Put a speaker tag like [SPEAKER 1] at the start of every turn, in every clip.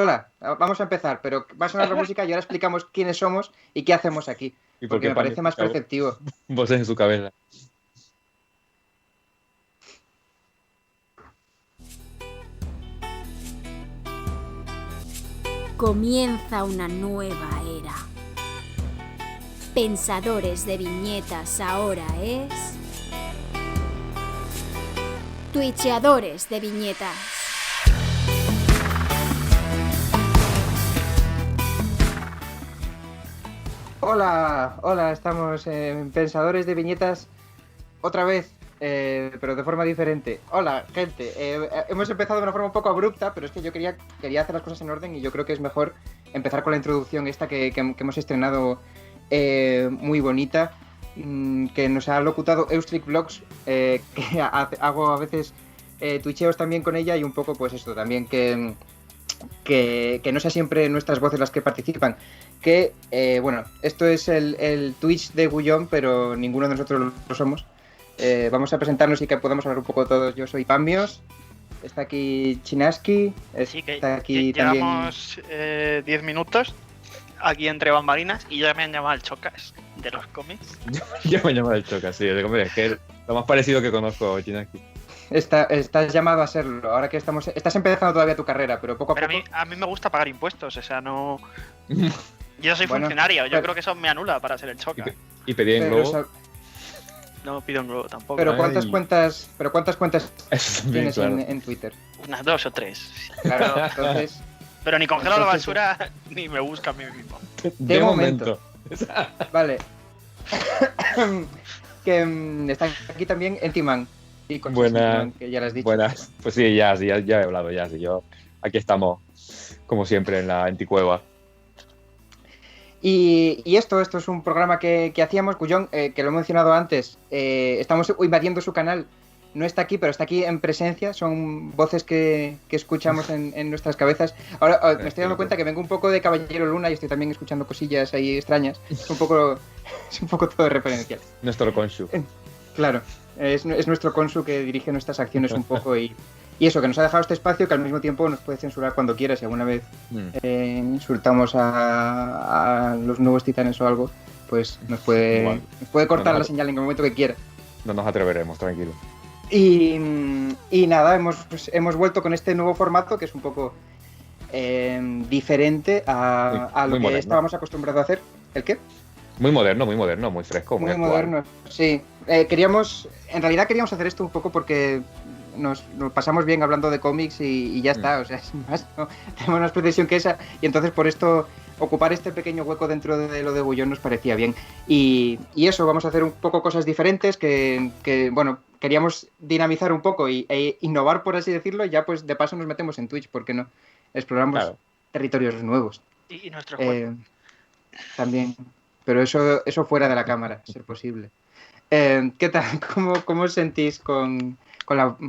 [SPEAKER 1] hola, vamos a empezar, pero va a sonar la música y ahora explicamos quiénes somos y qué hacemos aquí,
[SPEAKER 2] ¿Y por
[SPEAKER 1] porque
[SPEAKER 2] qué
[SPEAKER 1] me
[SPEAKER 2] Pami
[SPEAKER 1] parece más
[SPEAKER 2] escucha
[SPEAKER 1] perceptivo.
[SPEAKER 2] voces en su cabeza?
[SPEAKER 3] Comienza una nueva era. Pensadores de viñetas ahora es... Twitcheadores de viñetas.
[SPEAKER 1] Hola, estamos en Pensadores de Viñetas otra vez, pero de forma diferente. Hola, gente, hemos empezado de una forma un poco abrupta, pero es que yo quería hacer las cosas en orden y yo creo que es mejor empezar con la introducción esta que hemos estrenado muy bonita, que nos ha locutado Eustric Vlogs, que hago a veces twitcheos también con ella y un poco pues esto también que no sea siempre nuestras voces las que participan. Que, bueno, esto es el Twitch de Gullón, pero ninguno de nosotros lo somos. Vamos a presentarnos y que podamos hablar un poco todos. Yo soy Pambios, está aquí Chinaski,
[SPEAKER 4] Sí, que
[SPEAKER 1] está aquí también...
[SPEAKER 4] llevamos 10 minutos aquí entre bambalinas y ya me han llamado el Chocas de los cómics.
[SPEAKER 2] Yo me llamo el Choca, sí. Hombre, es que lo más parecido que conozco a Chinaki.
[SPEAKER 1] Estás llamado a serlo, ahora que estás empezando todavía tu carrera, pero poco a
[SPEAKER 4] Pero
[SPEAKER 1] poco...
[SPEAKER 4] a mí me gusta pagar impuestos, o sea, no... Yo soy
[SPEAKER 1] Bueno,
[SPEAKER 4] funcionario, yo
[SPEAKER 1] pero-
[SPEAKER 4] creo que eso me anula para ser el Choca.
[SPEAKER 2] Y pedí en
[SPEAKER 1] pero,
[SPEAKER 2] globo.
[SPEAKER 4] No pido un globo tampoco.
[SPEAKER 1] pero
[SPEAKER 2] Ay.
[SPEAKER 1] ¿cuántas cuentas
[SPEAKER 2] Eso también,
[SPEAKER 1] tienes
[SPEAKER 2] claro.
[SPEAKER 1] en Twitter?
[SPEAKER 4] Unas 2 o 3.
[SPEAKER 1] Claro, entonces...
[SPEAKER 4] Pero ni congelo la
[SPEAKER 1] Entonces-
[SPEAKER 4] basura ni me busca a mí mismo.
[SPEAKER 1] De momento. Vale. que está aquí también Entiman. Y con
[SPEAKER 2] Buenas.
[SPEAKER 1] Entiman, que ya lo has dicho.
[SPEAKER 2] Buenas. Pues sí, ya he hablado, ya. Sí, aquí estamos, como siempre, en la anticueva.
[SPEAKER 1] Y esto es un programa que hacíamos, Cuyón, que lo he mencionado antes. Estamos invadiendo su canal. No está aquí, pero está aquí en presencia. Son voces que escuchamos en nuestras cabezas. Ahora me estoy dando cuenta que vengo un poco de Caballero Luna y estoy también escuchando cosillas ahí extrañas. Es un poco todo referencial.
[SPEAKER 2] Nuestro Konshu.
[SPEAKER 1] Claro, es nuestro consu que dirige nuestras acciones un poco y eso, que nos ha dejado este espacio que al mismo tiempo nos puede censurar cuando quiera. Si alguna vez insultamos a los nuevos titanes o algo, pues nos puede cortar la señal en el momento que quiera.
[SPEAKER 2] No nos atreveremos, tranquilo.
[SPEAKER 1] Y nada, hemos vuelto con este nuevo formato que es un poco diferente a lo
[SPEAKER 2] muy
[SPEAKER 1] que
[SPEAKER 2] moderno.
[SPEAKER 1] estábamos acostumbrados a hacer. ¿El qué?
[SPEAKER 2] Muy moderno, muy fresco, muy actual.
[SPEAKER 1] moderno, sí. En realidad queríamos hacer esto un poco porque nos pasamos bien hablando de cómics y ya está, o sea, sin más, no tenemos más precisión que esa, y entonces por esto ocupar este pequeño hueco dentro de lo de Gullón nos parecía bien. Y eso, vamos a hacer un poco cosas diferentes que bueno, queríamos dinamizar un poco e innovar, por así decirlo, y ya pues de paso nos metemos en Twitch, ¿por qué no? Exploramos territorios nuevos.
[SPEAKER 4] Y nuestro juego.
[SPEAKER 1] También. Pero eso fuera de la cámara, a ser posible. ¿Qué tal? ¿Cómo os sentís con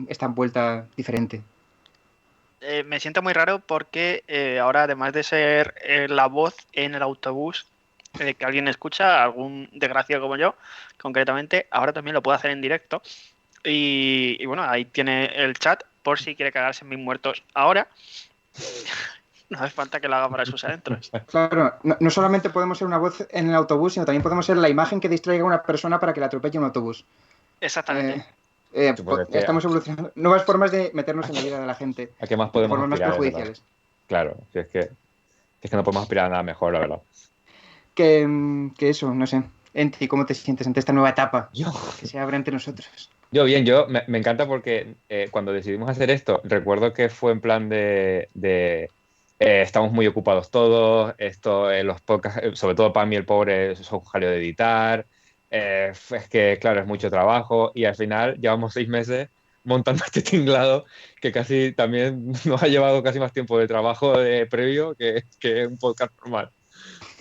[SPEAKER 1] esta vuelta diferente?
[SPEAKER 4] Me siento muy raro porque ahora, además de ser la voz en el autobús que alguien escucha, algún desgraciado como yo, concretamente, ahora también lo puedo hacer en directo. Y bueno, ahí tiene el chat por si quiere cagarse en mis muertos ahora. No hace falta que lo haga para sus adentros.
[SPEAKER 1] Claro, no solamente podemos ser una voz en el autobús, sino también podemos ser la imagen que distraiga a una persona para que la atropelle un autobús.
[SPEAKER 4] Exactamente.
[SPEAKER 1] Estamos evolucionando. Nuevas formas de meternos en la vida de la gente.
[SPEAKER 2] ¿A qué más podemos
[SPEAKER 1] formas más
[SPEAKER 2] aspirar,
[SPEAKER 1] perjudiciales.
[SPEAKER 2] Claro, si es que no podemos aspirar a nada mejor, la verdad.
[SPEAKER 1] Que eso, no sé. Enti, ¿cómo te sientes ante esta nueva etapa que se abre ante nosotros?
[SPEAKER 2] Yo bien, me encanta porque cuando decidimos hacer esto, recuerdo que fue en plan de estamos muy ocupados todos, los podcasts, sobre todo para mí el pobre, es un jaleo de editar, es que claro, es mucho trabajo y al final llevamos 6 meses montando este tinglado que casi también nos ha llevado casi más tiempo de trabajo previo que un podcast normal.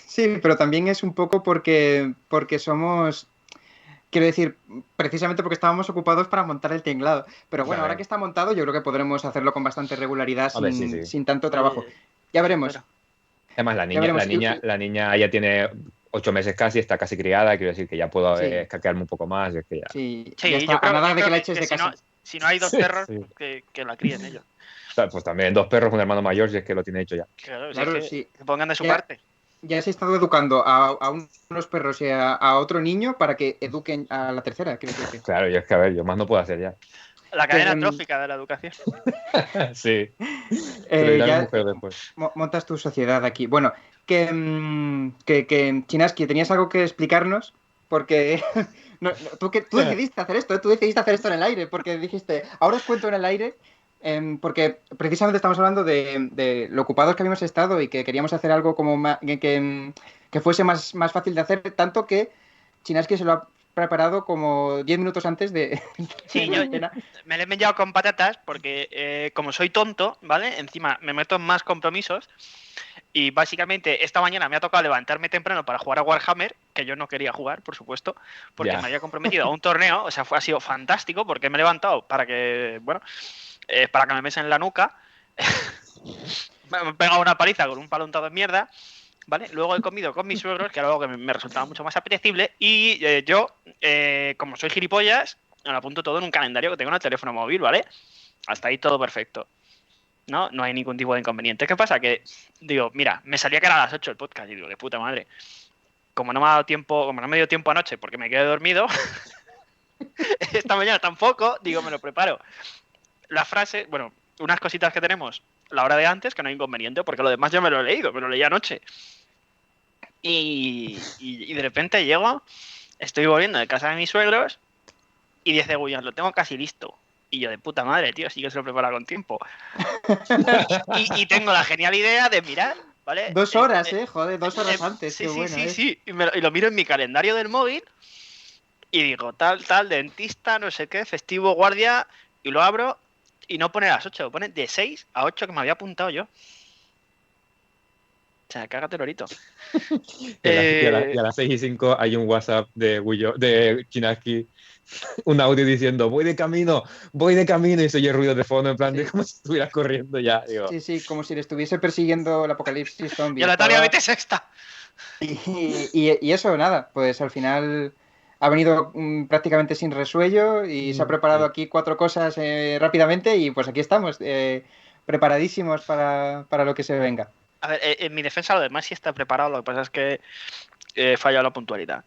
[SPEAKER 1] Sí, pero también es un poco porque somos... Quiero decir, precisamente porque estábamos ocupados para montar el tinglado. Pero bueno, ahora que está montado, yo creo que podremos hacerlo con bastante regularidad sin tanto trabajo. Ya veremos.
[SPEAKER 4] Bueno.
[SPEAKER 2] Además, la niña ya tiene 8 meses casi, está casi criada, quiero decir que ya puedo escaquearme un poco más. Es que ya...
[SPEAKER 1] Sí,
[SPEAKER 4] Sí,
[SPEAKER 1] ya está.
[SPEAKER 4] yo creo,
[SPEAKER 1] A nada
[SPEAKER 4] yo
[SPEAKER 1] de que
[SPEAKER 4] creo
[SPEAKER 1] la eches
[SPEAKER 4] que
[SPEAKER 1] de casa.
[SPEAKER 4] si no hay dos perros,
[SPEAKER 2] sí.
[SPEAKER 4] que la críen ellos.
[SPEAKER 2] Pues también 2 perros, un hermano mayor, si es que lo tiene hecho ya.
[SPEAKER 4] Claro,
[SPEAKER 1] Claro,
[SPEAKER 4] si es que
[SPEAKER 1] sí.
[SPEAKER 4] se pongan de su
[SPEAKER 1] Ya.
[SPEAKER 4] parte.
[SPEAKER 1] Ya se ha estado educando a unos perros y a otro niño para que eduquen a la tercera, quiero decir.
[SPEAKER 2] Claro, y es que a ver, yo más no puedo hacer ya.
[SPEAKER 4] La cadena trófica de la educación.
[SPEAKER 2] Sí. Se lo dirá a mi
[SPEAKER 1] Ya
[SPEAKER 2] mujer después.
[SPEAKER 1] montas tu sociedad aquí. Bueno, que Chinaski, ¿tenías algo que explicarnos? Porque tú decidiste hacer esto, tú decidiste hacer esto en el aire, porque dijiste, ahora os cuento en el aire, porque precisamente estamos hablando de lo ocupados que habíamos estado y que queríamos hacer algo como que fuese más fácil de hacer, tanto que Chinaski se lo ha preparado como 10 minutos antes de...
[SPEAKER 4] Sí, yo me lo he enviado con patatas porque como soy tonto, ¿vale? Encima me meto en más compromisos y básicamente esta mañana me ha tocado levantarme temprano para jugar a Warhammer, que yo no quería jugar, por supuesto, porque
[SPEAKER 2] Ya.
[SPEAKER 4] me había comprometido a un torneo, o sea, ha sido fantástico porque me he levantado para que, bueno, para que me mesen en la nuca, me he pegado una paliza con un palo untado de mierda, ¿vale? Luego he comido con mis suegros, que era algo que me resultaba mucho más apetecible, y yo, como soy gilipollas, me lo apunto todo en un calendario que tengo en el teléfono móvil, ¿vale? Hasta ahí todo perfecto. No hay ningún tipo de inconveniente. ¿Qué pasa? Que, digo, mira, me salía que era a las 8 el podcast, y digo, de puta madre. Como no me ha dado tiempo, como no me dio tiempo anoche porque me quedé dormido, esta mañana tampoco, digo, me lo preparo. La frase, bueno, unas cositas que tenemos la hora de antes, que no hay inconveniente, porque lo demás ya me lo he leído, me lo leí anoche. Y de repente llego, estoy volviendo de casa de mis suegros y dice Gullion, lo tengo casi listo. Y yo, de puta madre, tío, sí que se lo prepara con tiempo. y tengo la genial idea de mirar, ¿vale?
[SPEAKER 1] 2 horas, joder, 2 horas antes,
[SPEAKER 4] Sí,
[SPEAKER 1] qué
[SPEAKER 4] sí,
[SPEAKER 1] bueno,
[SPEAKER 4] sí. Y lo miro en mi calendario del móvil y digo, tal, dentista, no sé qué, festivo, guardia, y lo abro y no pone a las 8, pone de 6 a 8 que me había apuntado yo. O sea, cágate lorito.
[SPEAKER 2] Y a las 6:05 hay un WhatsApp de Chinaski, un audio diciendo, voy de camino, y se oye ruido de fondo, en plan de
[SPEAKER 1] Sí.
[SPEAKER 2] como si estuvieras corriendo ya. Digo,
[SPEAKER 1] Sí, como si le estuviese persiguiendo el apocalipsis zombie.
[SPEAKER 4] Y la Natalia, vete sexta.
[SPEAKER 1] Y eso, nada, pues al final ha venido prácticamente sin resuello y se ha preparado aquí 4 cosas rápidamente y pues aquí estamos, preparadísimos para lo que se venga.
[SPEAKER 4] A ver, en mi defensa lo demás sí está preparado, lo que pasa es que he fallado la puntualidad.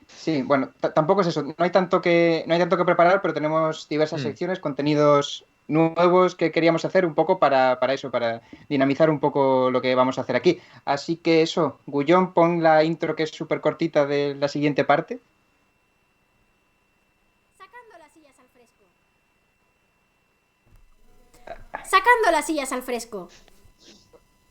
[SPEAKER 1] Sí, bueno, tampoco es eso, no hay tanto que preparar, pero tenemos diversas secciones, contenidos nuevos que queríamos hacer un poco para eso, para dinamizar un poco lo que vamos a hacer aquí. Así que eso, Gullón, pon la intro que es súper cortita de la siguiente parte.
[SPEAKER 3] Sacando las sillas al fresco. Sacando las sillas al fresco.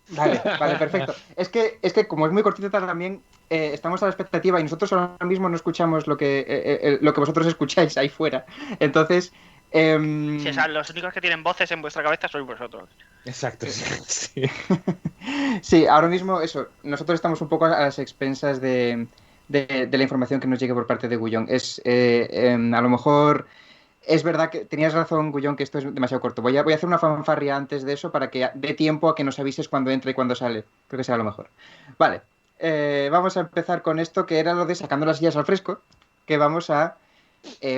[SPEAKER 1] Vale, perfecto. Es que como es muy cortita también, estamos a la expectativa y nosotros ahora mismo no escuchamos lo que vosotros escucháis ahí fuera. Entonces...
[SPEAKER 4] Sí, o sea, los únicos que tienen voces en vuestra cabeza sois vosotros.
[SPEAKER 2] exacto, sí.
[SPEAKER 1] Sí, ahora mismo eso, nosotros estamos un poco a las expensas de la información que nos llegue por parte de Gullón. A lo mejor... Es verdad que tenías razón, Gullón, que esto es demasiado corto. Voy a hacer una fanfarria antes de eso para que dé tiempo a que nos avises cuando entra y cuando sale. Creo que será lo mejor. Vale, vamos a empezar con esto que era lo de sacando las sillas al fresco, que vamos a...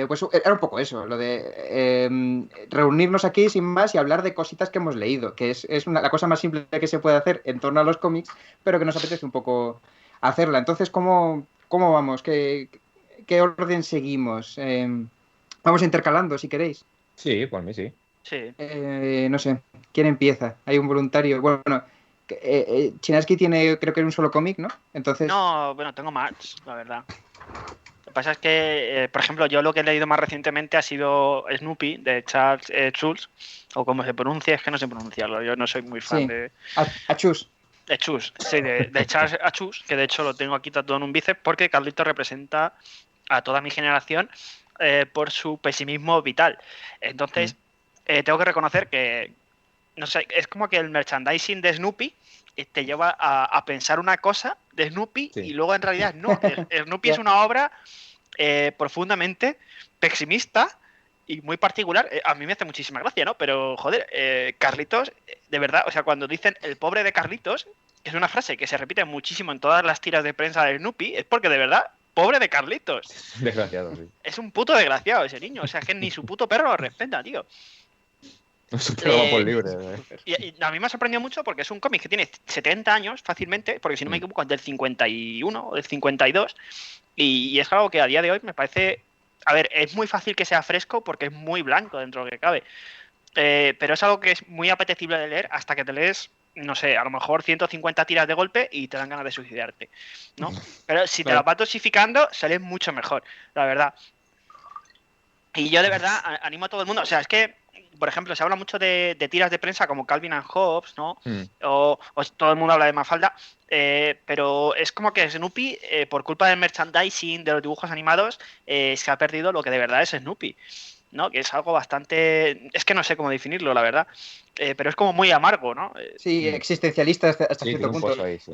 [SPEAKER 1] pues era un poco eso, lo de reunirnos aquí sin más y hablar de cositas que hemos leído, que es la cosa más simple que se puede hacer en torno a los cómics, pero que nos apetece un poco hacerla. Entonces, ¿cómo vamos? ¿Qué orden seguimos? Vamos intercalando, si queréis.
[SPEAKER 2] Sí, por mí sí.
[SPEAKER 4] Sí.
[SPEAKER 1] No sé, ¿quién empieza? Hay un voluntario. Bueno, Chinaski tiene, creo que un solo cómic, ¿no? Entonces...
[SPEAKER 4] No, bueno, tengo más, la verdad. Lo que pasa es que, por ejemplo, yo lo que he leído más recientemente ha sido Snoopy, de Charles Schulz, o como se pronuncia, es que no sé pronunciarlo, yo no soy muy fan de...
[SPEAKER 1] Achus.
[SPEAKER 4] Achus, sí, de Charles Achus, que de hecho lo tengo aquí tatuado en un bíceps, porque Carlito representa a toda mi generación por su pesimismo vital. Entonces, tengo que reconocer que, no sé, es como que el merchandising de Snoopy te lleva a pensar una cosa de Snoopy y luego en realidad no. Snoopy es una obra profundamente pesimista y muy particular. A mí me hace muchísima gracia, ¿no? Pero, joder, Carlitos, de verdad, o sea, cuando dicen el pobre de Carlitos, que es una frase que se repite muchísimo en todas las tiras de prensa de Snoopy, es porque de verdad, pobre de Carlitos.
[SPEAKER 2] Desgraciado, sí.
[SPEAKER 4] Es un puto desgraciado ese niño, o sea, que ni su puto perro lo respeta, tío.
[SPEAKER 2] Super va por libre.
[SPEAKER 4] Y a mí me ha sorprendido mucho porque es un cómic que tiene 70 años fácilmente, porque si no me equivoco es del 51 o del 52, y es algo que a día de hoy me parece... A ver, es muy fácil que sea fresco porque es muy blanco dentro de lo que cabe, pero es algo que es muy apetecible de leer hasta que te lees, no sé, a lo mejor 150 tiras de golpe y te dan ganas de suicidarte, ¿no? Pero si te
[SPEAKER 1] Claro.
[SPEAKER 4] la vas dosificando, sales mucho mejor, la verdad. Y yo de verdad animo a todo el mundo. O sea, es que, por ejemplo, se habla mucho de tiras de prensa como Calvin and Hobbes, ¿no? O todo el mundo habla de Mafalda. Pero es como que Snoopy, por culpa del merchandising, de los dibujos animados, se ha perdido lo que de verdad es Snoopy, ¿no? Que es algo bastante... Es que no sé cómo definirlo, la verdad. Pero es como muy amargo, ¿no?
[SPEAKER 1] Sí, existencialista hasta
[SPEAKER 2] Sí,
[SPEAKER 1] cierto
[SPEAKER 2] tiene un
[SPEAKER 1] punto.
[SPEAKER 2] pozo ahí, sí.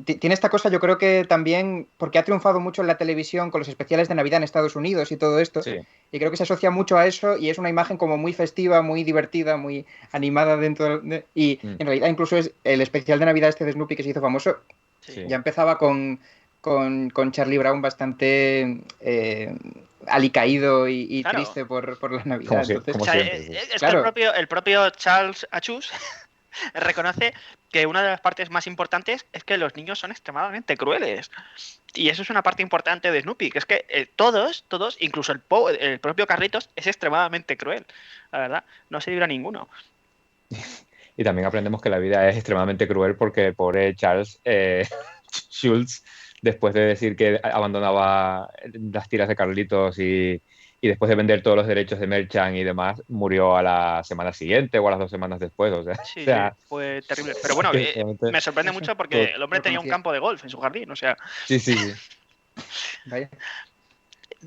[SPEAKER 1] Tiene esta cosa, yo creo que también, porque ha triunfado mucho en la televisión con los especiales de Navidad en Estados Unidos y todo esto,
[SPEAKER 2] Sí.
[SPEAKER 1] y creo que se asocia mucho a eso y es una imagen como muy festiva, muy divertida, muy animada dentro de... Y en realidad incluso es el especial de Navidad este de Snoopy que se hizo famoso,
[SPEAKER 2] Sí.
[SPEAKER 1] ya empezaba con Charlie Brown bastante alicaído y
[SPEAKER 4] Claro.
[SPEAKER 1] triste por la Navidad.
[SPEAKER 2] Como,
[SPEAKER 1] Entonces,
[SPEAKER 2] como
[SPEAKER 4] O sea,
[SPEAKER 2] siempre. Sí.
[SPEAKER 4] es
[SPEAKER 1] Claro.
[SPEAKER 4] que el propio Charles Achus reconoce que una de las partes más importantes es que los niños son extremadamente crueles. Y eso es una parte importante de Snoopy, que es que todos, incluso el propio Carlitos, es extremadamente cruel. La verdad, no se libra ninguno.
[SPEAKER 2] Y también aprendemos que la vida es extremadamente cruel porque pobre Charles Schulz, después de decir que abandonaba las tiras de Carlitos y después de vender todos los derechos de Merchant y demás, murió a la semana siguiente o a las 2 semanas después. O
[SPEAKER 4] Sí,
[SPEAKER 2] sea,
[SPEAKER 4] fue terrible. Pero bueno,
[SPEAKER 2] realmente,
[SPEAKER 4] me sorprende mucho porque el hombre
[SPEAKER 1] lo
[SPEAKER 4] tenía un
[SPEAKER 1] conocía.
[SPEAKER 4] campo de golf en su jardín, o sea,
[SPEAKER 2] sí.
[SPEAKER 1] Vaya.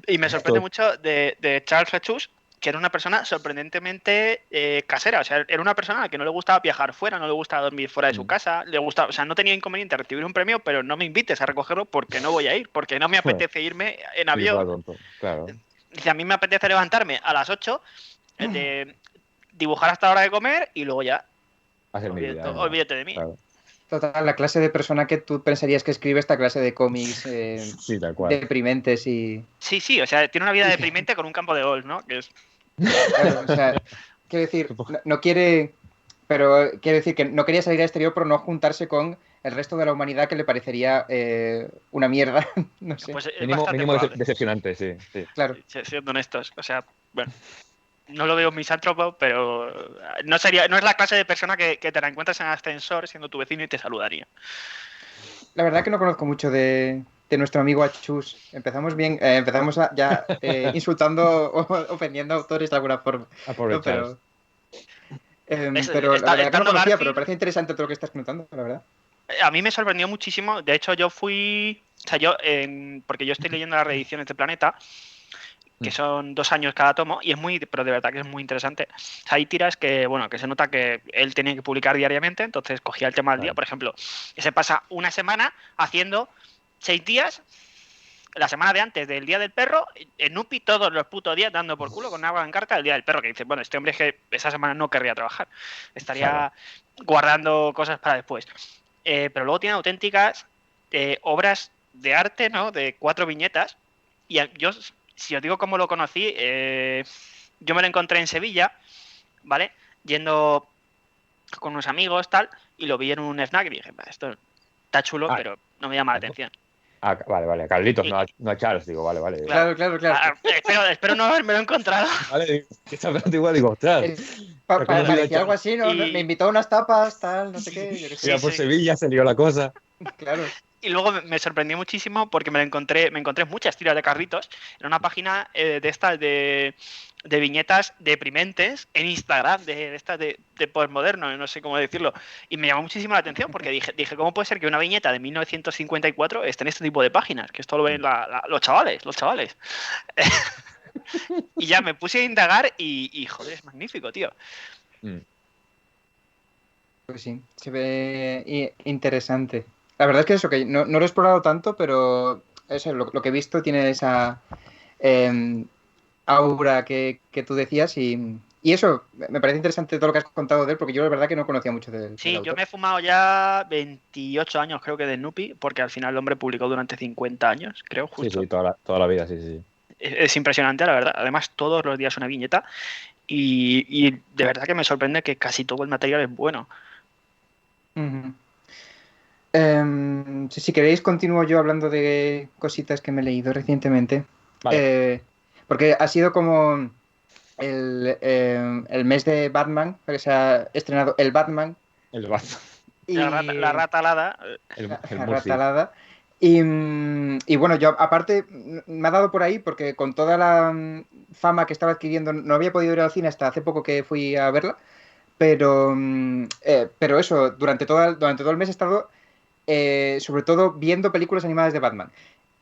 [SPEAKER 4] y me sorprende mucho de Charles Achus, que era una persona sorprendentemente casera. O sea, era una persona a la que no le gustaba viajar fuera, no le gustaba dormir fuera de su casa, le gustaba, o sea, no tenía inconveniente recibir un premio, pero no me invites a recogerlo porque no voy a ir, porque no me apetece irme en avión.
[SPEAKER 2] Claro.
[SPEAKER 4] Dice, a mí me apetece levantarme a las 8, de dibujar hasta la hora de comer y luego ya,
[SPEAKER 2] Hacer mi vida.
[SPEAKER 4] olvídate de mí.
[SPEAKER 2] Claro.
[SPEAKER 1] Total, la clase de persona que tú pensarías que escribe esta clase de cómics
[SPEAKER 2] Sí, tal cual.
[SPEAKER 1] deprimentes y...
[SPEAKER 4] Sí, o sea, tiene una vida deprimente con un campo de golf, ¿no? Que es...
[SPEAKER 1] Claro, o sea, quiero decir, no quiere... Pero quiero decir que no quería salir al exterior por no juntarse con el resto de la humanidad que le parecería una mierda, no sé.
[SPEAKER 4] Pues es
[SPEAKER 2] Mínimo,
[SPEAKER 4] bastante
[SPEAKER 2] mínimo
[SPEAKER 4] probable.
[SPEAKER 2] decepcionante, sí.
[SPEAKER 1] Claro.
[SPEAKER 4] Siendo honestos. O sea, bueno, no lo veo misántropo, pero no es la clase de persona que te la encuentras en el ascensor siendo tu vecino y te saludaría.
[SPEAKER 1] La verdad que no conozco mucho de nuestro amigo Achus. Empezamos bien, empezamos ya insultando o ofendiendo a autores de alguna forma.
[SPEAKER 2] Pobre
[SPEAKER 1] No,
[SPEAKER 2] Charles.
[SPEAKER 1] pero la verdad que no conocía,
[SPEAKER 4] Garfield,
[SPEAKER 1] pero me parece interesante todo lo que estás contando, la verdad.
[SPEAKER 4] A mí me sorprendió muchísimo. De hecho, yo fui... O sea, porque yo estoy leyendo las reediciones de Planeta, que son 2 años cada tomo, y es muy, pero de verdad que es muy interesante. O sea, hay tiras que, bueno, que se nota que él tenía que publicar diariamente, entonces cogía el tema del día, por ejemplo, que se pasa una semana haciendo 6 días, la semana de antes del Día del Perro, en Upi todos los putos días dando por culo con agua en carta del Día del Perro, que dice, bueno, este hombre es que esa semana no querría trabajar, estaría guardando cosas para después. Pero luego tiene auténticas obras de arte, ¿no? De 4 viñetas, y yo... Si os digo cómo lo conocí, yo me lo encontré en Sevilla, ¿vale? Yendo con unos amigos, tal, y lo vi en un snack y dije, esto está chulo, pero no me llama la atención.
[SPEAKER 2] Vale, Carlitos, no a Charles, digo, vale.
[SPEAKER 1] Claro.
[SPEAKER 4] Espero no haberme lo encontrado.
[SPEAKER 2] Vale, que está hablando igual, digo, ostras.
[SPEAKER 1] Parecía algo así, ¿no? Me invitó a unas tapas, tal, no sé qué. Yo qué sé.
[SPEAKER 2] Por Sevilla se lió la cosa.
[SPEAKER 1] Claro.
[SPEAKER 4] Y luego me sorprendió muchísimo porque me encontré muchas tiras de Carlitos en una página de estas de viñetas deprimentes en Instagram, de estas de postmoderno, no sé cómo decirlo. Y me llamó muchísimo la atención porque dije, ¿cómo puede ser que una viñeta de 1954 esté en este tipo de páginas? Que esto lo ven los chavales. Y ya me puse a indagar y joder, es magnífico, tío.
[SPEAKER 1] Pues sí, se ve interesante. La verdad es que eso, que no lo he explorado tanto, pero eso, lo que he visto tiene esa aura que tú decías y eso, me parece interesante todo lo que has contado de él, porque yo la verdad que no conocía mucho de él.
[SPEAKER 4] Sí, yo me he fumado ya 28 años, creo que de Snoopy, porque al final el hombre publicó durante 50 años, creo, justo.
[SPEAKER 2] Sí, toda la vida, sí.
[SPEAKER 4] Es impresionante, la verdad. Además, todos los días una viñeta. y de verdad que me sorprende que casi todo el material es bueno.
[SPEAKER 1] Ujú. Si queréis, continúo yo hablando de cositas que me he leído recientemente.
[SPEAKER 2] Vale,
[SPEAKER 1] Eh, Porque ha sido como el mes de Batman, porque se ha estrenado el Batman
[SPEAKER 2] el Bazo,
[SPEAKER 4] La
[SPEAKER 1] y
[SPEAKER 4] rata alada,
[SPEAKER 2] el
[SPEAKER 1] la
[SPEAKER 2] Murphy.
[SPEAKER 1] ratalada. Y bueno, yo aparte me ha dado por ahí porque con toda la fama que estaba adquiriendo no había podido ir al cine hasta hace poco que fui a verla, pero eso, durante todo el mes he estado sobre todo viendo películas animadas de Batman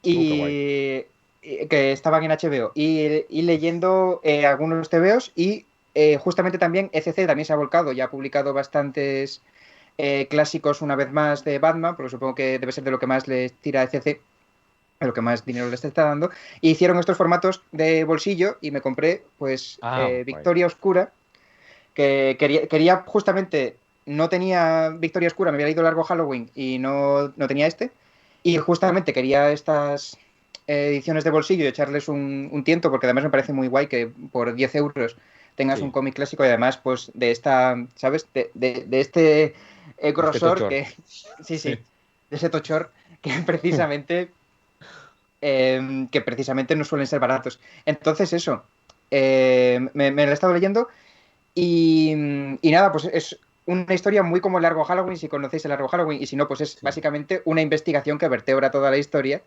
[SPEAKER 2] Qué guay.
[SPEAKER 1] y que estaban en HBO y leyendo algunos TVOs y justamente también ECC también se ha volcado y ha publicado bastantes clásicos una vez más de Batman, porque supongo que debe ser de lo que más les tira a ECC, de lo que más dinero les está dando, y hicieron estos formatos de bolsillo y me compré pues
[SPEAKER 2] Guay.
[SPEAKER 1] Victoria Oscura, que quería justamente, no tenía Victoria Oscura, me había leído Largo Halloween y no tenía este, y justamente quería estas ediciones de bolsillo y echarles un tiento, porque además me parece muy guay que por 10 euros tengas un
[SPEAKER 2] Sí,
[SPEAKER 1] cómic clásico y además pues de esta, ¿sabes? De este
[SPEAKER 2] este
[SPEAKER 1] grosor
[SPEAKER 2] tochor.
[SPEAKER 1] que, sí,
[SPEAKER 2] Sí.
[SPEAKER 1] sí, de ese tochor que precisamente no suelen ser baratos. Entonces eso, me lo he estado leyendo y nada, pues es una historia muy como el Largo Halloween, si conocéis el Largo Halloween, y si no, pues es
[SPEAKER 2] Sí.
[SPEAKER 1] básicamente una investigación que vertebra toda la historia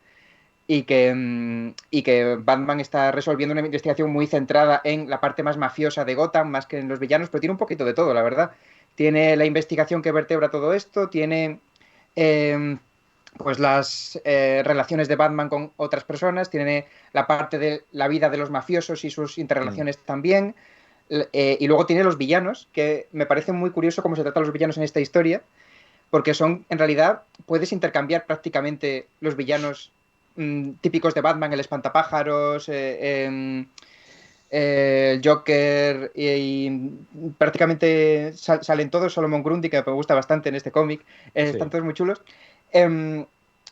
[SPEAKER 1] y que Batman está resolviendo una investigación muy centrada en la parte más mafiosa de Gotham, más que en los villanos, pero tiene un poquito de todo, la verdad. Tiene la investigación que vertebra todo esto, tiene eh, pues las relaciones de Batman con otras personas, tiene la parte de la vida de los mafiosos y sus
[SPEAKER 2] Mm,
[SPEAKER 1] interrelaciones también. Y luego tiene los villanos, que me parece muy curioso cómo se tratan los villanos en esta historia, porque son, en realidad, puedes intercambiar prácticamente los villanos típicos de Batman, el espantapájaros, el Joker, y prácticamente salen todos, Solomon Grundy, que me gusta bastante en este cómic, están
[SPEAKER 2] sí.
[SPEAKER 1] todos muy chulos. Em,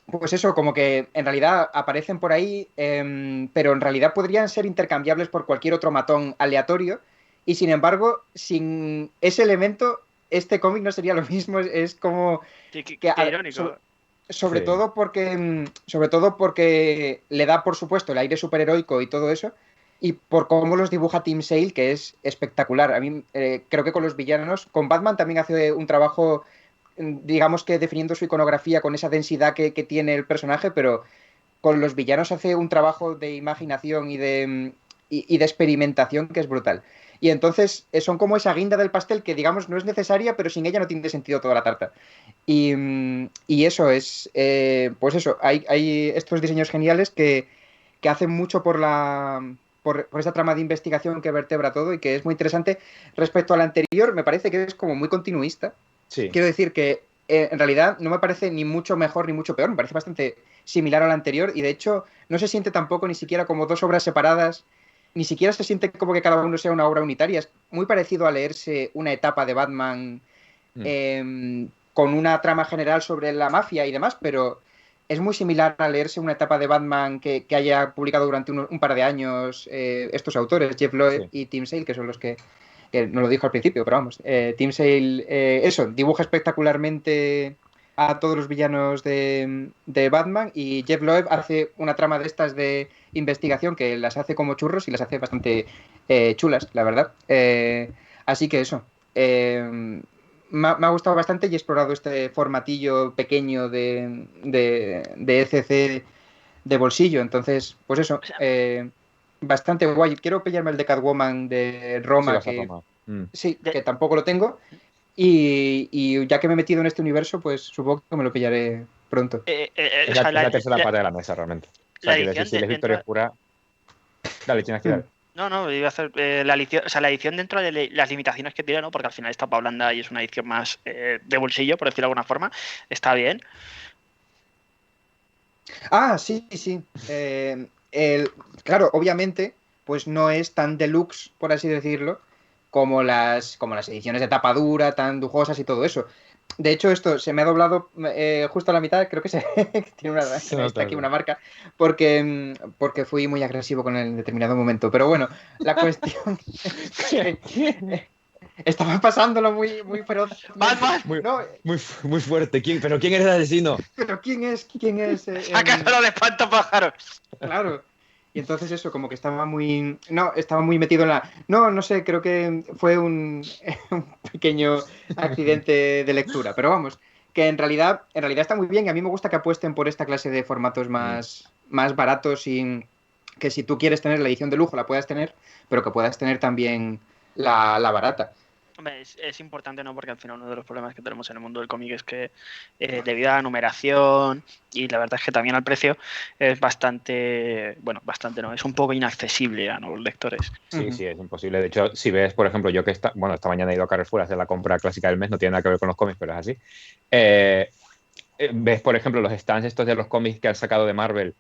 [SPEAKER 1] pues eso, como que en realidad aparecen por ahí, pero en realidad podrían ser intercambiables por cualquier otro matón aleatorio, y sin embargo, sin ese elemento, este cómic no sería lo mismo, es como que
[SPEAKER 4] qué irónico.
[SPEAKER 2] Sí.
[SPEAKER 1] sobre todo porque le da, por supuesto, el aire superheroico y todo eso, y por cómo los dibuja Tim Sale, que es espectacular. A mí creo que con los villanos, con Batman también hace un trabajo, digamos que definiendo su iconografía con esa densidad que tiene el personaje, pero con los villanos hace un trabajo de imaginación y de experimentación que es brutal. Y entonces son como esa guinda del pastel que, digamos, no es necesaria, pero sin ella no tiene sentido toda la tarta. Y eso es, pues eso, hay estos diseños geniales que hacen mucho por esa trama de investigación que vertebra todo y que es muy interesante. Respecto al anterior, me parece que es como muy continuista.
[SPEAKER 2] Sí.
[SPEAKER 1] Quiero decir que en realidad no me parece ni mucho mejor ni mucho peor, me parece bastante similar al anterior y de hecho no se siente tampoco ni siquiera como dos obras separadas, ni siquiera se siente como que cada uno sea una obra unitaria, es muy parecido a leerse una etapa de Batman
[SPEAKER 2] Mm,
[SPEAKER 1] con una trama general sobre la mafia y demás, pero es muy similar a leerse una etapa de Batman que haya publicado durante un par de años estos autores, Jeff Loeb
[SPEAKER 2] sí.
[SPEAKER 1] y Tim Sale, que son los que no lo dijo al principio, pero vamos, Tim Sale, eso, dibuja espectacularmente a todos los villanos de Batman y Jeff Loeb hace una trama de estas de investigación que las hace como churros y las hace bastante chulas, la verdad. Así que eso. Me ha gustado bastante y he explorado este formatillo pequeño de ECC de bolsillo. Entonces, pues eso,
[SPEAKER 4] O sea,
[SPEAKER 1] bastante guay. Quiero pillarme el de Catwoman de
[SPEAKER 2] Sí,
[SPEAKER 1] Roma,
[SPEAKER 2] vas a
[SPEAKER 1] que
[SPEAKER 2] Roma.
[SPEAKER 1] sí,
[SPEAKER 4] de-
[SPEAKER 1] que tampoco lo tengo. Y ya que me he metido en este universo, pues supongo que me lo pillaré pronto.
[SPEAKER 4] o
[SPEAKER 2] Es la,
[SPEAKER 4] sea,
[SPEAKER 2] es la tercera parte de la mesa, realmente. O
[SPEAKER 4] la
[SPEAKER 2] sea, quiero decir,
[SPEAKER 4] edición
[SPEAKER 2] si lees Victoria
[SPEAKER 4] dentro.
[SPEAKER 2] Oscura, dale, tienes que
[SPEAKER 1] Mm.
[SPEAKER 2] dar.
[SPEAKER 4] No, no, iba a hacer la edición, o sea, la edición dentro de las limitaciones que tiene, ¿no? Porque al final es tapa blanda y es una edición más de bolsillo, por decirlo de alguna forma. Está bien.
[SPEAKER 1] Ah, sí, sí. Claro, obviamente, pues no es tan deluxe, por así decirlo, como las ediciones de tapa dura, tan lujosas y todo eso. De hecho, esto se me ha doblado justo a la mitad, creo que tiene
[SPEAKER 2] Se nota,
[SPEAKER 1] está aquí
[SPEAKER 2] ¿no?
[SPEAKER 1] una marca, porque fui muy agresivo con él en determinado momento. Pero bueno, la cuestión es que estaba pasándolo muy ferozmente.
[SPEAKER 4] Batman,
[SPEAKER 2] Muy,
[SPEAKER 1] No,
[SPEAKER 2] muy fuerte. ¿Pero quién eres el asesino?
[SPEAKER 1] pero ¿quién es? ¿Quién es?
[SPEAKER 4] sácalo de espantapájaros.
[SPEAKER 1] Claro. Y entonces eso, como que estaba muy... No, estaba muy metido en la... No sé, creo que fue un pequeño accidente de lectura. Pero vamos, que en realidad está muy bien. Y a mí me gusta que apuesten por esta clase de formatos
[SPEAKER 2] Mm.
[SPEAKER 1] más baratos y que si tú quieres tener la edición de lujo la puedas tener, pero que puedas tener también la barata.
[SPEAKER 4] Hombre, es importante, ¿no? Porque al final uno de los problemas que tenemos en el mundo del cómic es que debido a la numeración y la verdad es que también al precio es bastante, bueno, bastante no, es un poco inaccesible a nuevos lectores.
[SPEAKER 2] Sí, sí, es imposible. De hecho, si ves, por ejemplo, yo que esta mañana he ido a Carrefour a hacer la compra clásica del mes, no tiene nada que ver con los cómics, pero es así. Eh, ves, por ejemplo, los stands estos de los cómics que han sacado de Marvel,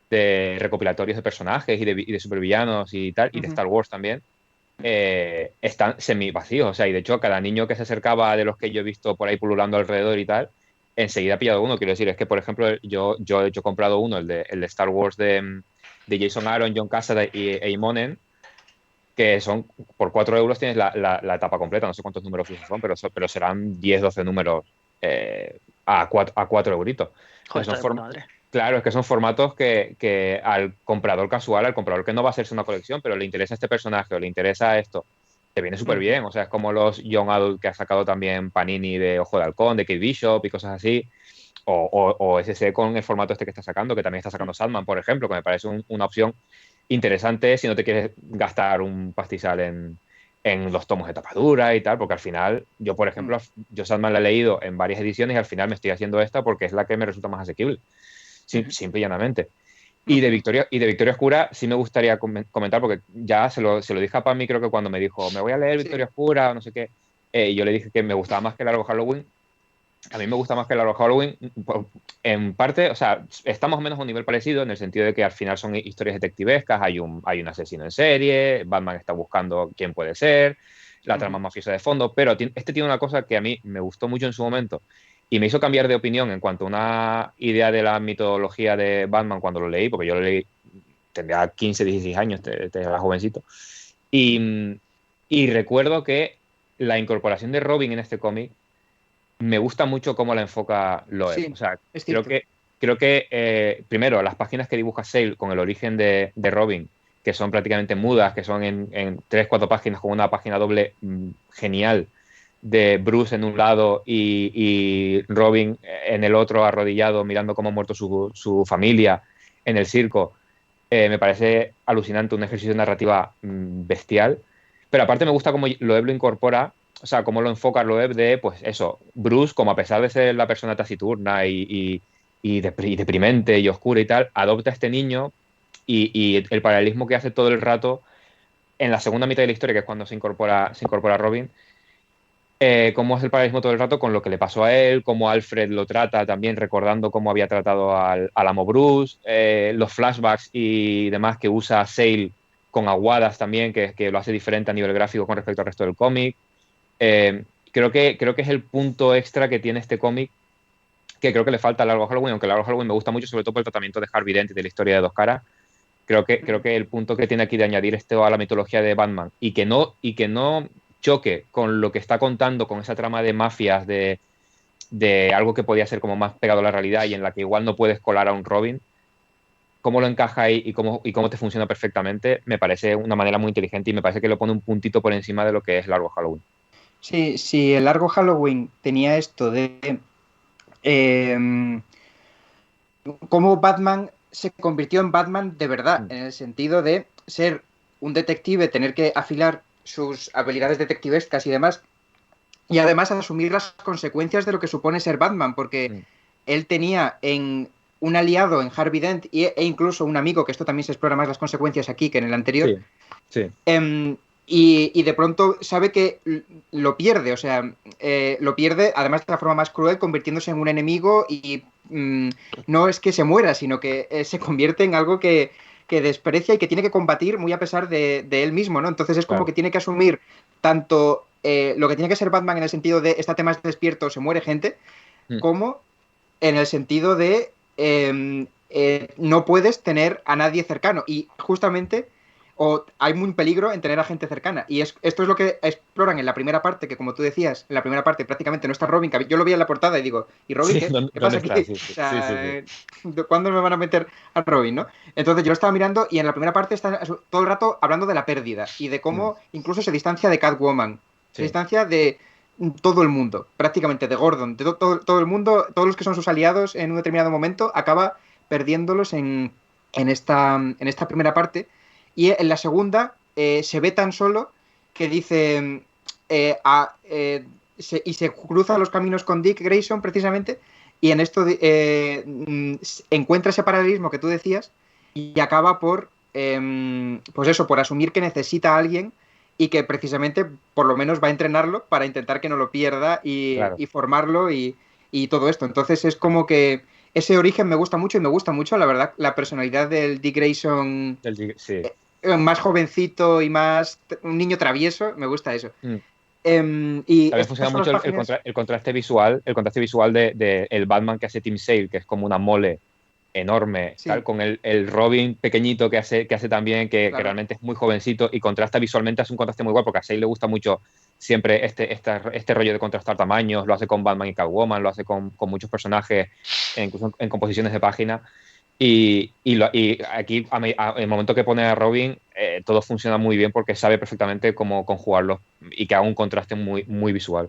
[SPEAKER 2] de recopilatorios de personajes y de supervillanos y tal, y de
[SPEAKER 1] Ujú.
[SPEAKER 2] Star Wars también, están semi vacíos. O sea, y de hecho, cada niño que se acercaba de los que yo he visto por ahí pululando alrededor y tal, enseguida ha pillado uno. Quiero decir, es que, por ejemplo, yo he comprado uno, el de Star Wars de Jason Aaron, John Cassaday y Eimonen, que son, por 4 euros tienes la etapa completa, no sé cuántos números fijos son, pero serán 10 12 números a 4 euritos.
[SPEAKER 4] Joder,
[SPEAKER 2] Entonces
[SPEAKER 4] está
[SPEAKER 2] son
[SPEAKER 4] de puta madre.
[SPEAKER 2] claro, es que son formatos que al comprador casual, al comprador que no va a hacerse una colección, pero le interesa este personaje o le interesa esto, te viene súper bien. O sea, es como los Young Adult que ha sacado también Panini de Ojo de Halcón, de Kate Bishop y cosas así. O SC con el formato este que está sacando, que también está sacando Sandman, por ejemplo, que me parece una opción interesante si no te quieres gastar un pastizal en los tomos de tapadura y tal, porque al final, yo, por ejemplo, yo Sandman la he leído en varias ediciones y al final me estoy haciendo esta porque es la que me resulta más asequible, simple y llanamente. Y de Victoria Oscura sí me gustaría comentar, porque ya se lo dije a Pami, creo que cuando me dijo, me voy a leer
[SPEAKER 1] Sí.
[SPEAKER 2] Victoria Oscura o no sé qué, y yo le dije que me gustaba más que Largo Halloween. A mí me gusta más que Largo Halloween, en parte, o sea, está más o menos a un nivel parecido, en el sentido de que al final son historias detectivescas, hay un asesino en serie, Batman está buscando quién puede ser, la trama mafiosa de fondo, pero este tiene una cosa que a mí me gustó mucho en su momento y me hizo cambiar de opinión en cuanto a una idea de la mitología de Batman cuando lo leí, porque yo lo leí, tendría 15, 16 años, era jovencito, y recuerdo que la incorporación de Robin en este cómic me gusta mucho cómo la enfoca Loeb. O
[SPEAKER 1] Sí,
[SPEAKER 2] sea,
[SPEAKER 1] es
[SPEAKER 2] creo
[SPEAKER 1] cierto.
[SPEAKER 2] que, creo que primero, las páginas que dibuja Sale con el origen de Robin, que son prácticamente mudas, que son en 3, 4 páginas, con una página doble genial, de Bruce en un lado y Robin en el otro, arrodillado, mirando cómo ha muerto su familia en el circo. Me parece alucinante, un ejercicio de narrativa bestial. Pero aparte me gusta cómo Loeb lo incorpora, o sea, cómo lo enfoca Loeb de, pues eso, Bruce, como a pesar de ser la persona taciturna y deprimente y oscura y tal, adopta a este niño y el paralelismo que hace todo el rato en la segunda mitad de la historia, que es cuando se incorpora Robin, cómo es el paralelismo todo el rato con lo que le pasó a él, cómo Alfred lo trata también, recordando cómo había tratado al amo Bruce, los flashbacks y demás que usa Sale con Aguadas también, que lo hace diferente a nivel gráfico con respecto al resto del cómic. Creo que es el punto extra que tiene este cómic, que creo que le falta a Largo Halloween, aunque Largo Halloween me gusta mucho, sobre todo por el tratamiento de Harvey Dent y de la historia de Dos Caras. Creo que el punto que tiene aquí de añadir esto a la mitología de Batman y que no choque con lo que está contando, con esa trama de mafias, de algo que podía ser como más pegado a la realidad y en la que igual no puedes colar a un Robin, cómo lo encaja ahí y cómo te funciona perfectamente, me parece una manera muy inteligente y me parece que lo pone un puntito por encima de lo que es Largo Halloween.
[SPEAKER 1] Sí, si el largo Halloween tenía esto de eh, cómo Batman se convirtió en Batman de verdad,
[SPEAKER 2] Mm.
[SPEAKER 1] en el sentido de ser un detective, tener que afilar sus habilidades detectivescas y demás, y además asumir las consecuencias de lo que supone ser Batman, porque
[SPEAKER 2] Mm.
[SPEAKER 1] él tenía un aliado en Harvey Dent e incluso un amigo, que esto también se explora más las consecuencias aquí que en el anterior,
[SPEAKER 2] Sí, sí.
[SPEAKER 1] y de pronto sabe que lo pierde, o sea, lo pierde además de la forma más cruel, convirtiéndose en un enemigo y no es que se muera, sino que se convierte en algo que desprecia y que tiene que combatir muy a pesar de él mismo, ¿no? Entonces es como
[SPEAKER 2] Claro.
[SPEAKER 1] que tiene que asumir tanto lo que tiene que ser Batman en el sentido de estate más despierto, se muere gente, como en el sentido de no puedes tener a nadie cercano. Y justamente hay un peligro en tener a gente cercana. Y esto es lo que exploran en la primera parte, que como tú decías, en la primera parte prácticamente no está Robin. Yo lo vi en la portada y digo, ¿y Robin
[SPEAKER 2] Sí,
[SPEAKER 1] qué?
[SPEAKER 2] ¿dónde
[SPEAKER 1] ¿Qué pasa
[SPEAKER 2] está?
[SPEAKER 1] aquí?
[SPEAKER 2] Sí, sí,
[SPEAKER 1] O sea,
[SPEAKER 2] sí.
[SPEAKER 1] ¿cuándo me van a meter a Robin, no? Entonces yo lo estaba mirando y en la primera parte está todo el rato hablando de la pérdida y de cómo incluso se distancia de Catwoman. Se
[SPEAKER 2] Sí.
[SPEAKER 1] distancia de todo el mundo, prácticamente, de Gordon, de todo el mundo, todos los que son sus aliados en un determinado momento, acaba perdiéndolos en esta primera parte. Y en la segunda se ve tan solo que dice y se cruza los caminos con Dick Grayson precisamente, y en esto encuentra ese paralelismo que tú decías y acaba por, pues eso, por asumir que necesita a alguien y que precisamente por lo menos va a entrenarlo para intentar que no lo pierda
[SPEAKER 2] Claro.
[SPEAKER 1] y formarlo y todo esto. Entonces es como que ese origen me gusta mucho y me gusta mucho, la verdad, la personalidad del Dick Grayson
[SPEAKER 2] Sí.
[SPEAKER 1] más jovencito y más un niño travieso, me gusta eso.
[SPEAKER 2] Mm.
[SPEAKER 1] Y
[SPEAKER 2] También
[SPEAKER 1] estas
[SPEAKER 2] funciona
[SPEAKER 1] son las
[SPEAKER 2] mucho
[SPEAKER 1] páginas.
[SPEAKER 2] el contraste visual de el Batman que hace Tim Sale, que es como una mole enorme, tal,
[SPEAKER 1] Sí,
[SPEAKER 2] con el Robin pequeñito que hace también, que
[SPEAKER 1] claro.
[SPEAKER 2] realmente es muy jovencito y contrasta visualmente, hace un contraste muy guapo, porque a Sale le gusta mucho siempre este rollo de contrastar tamaños, lo hace con Batman y Catwoman, lo hace con muchos personajes, incluso en composiciones de página. Y aquí, en el momento que pone a Robin, todo funciona muy bien porque sabe perfectamente cómo conjugarlo y que haga un contraste muy visual.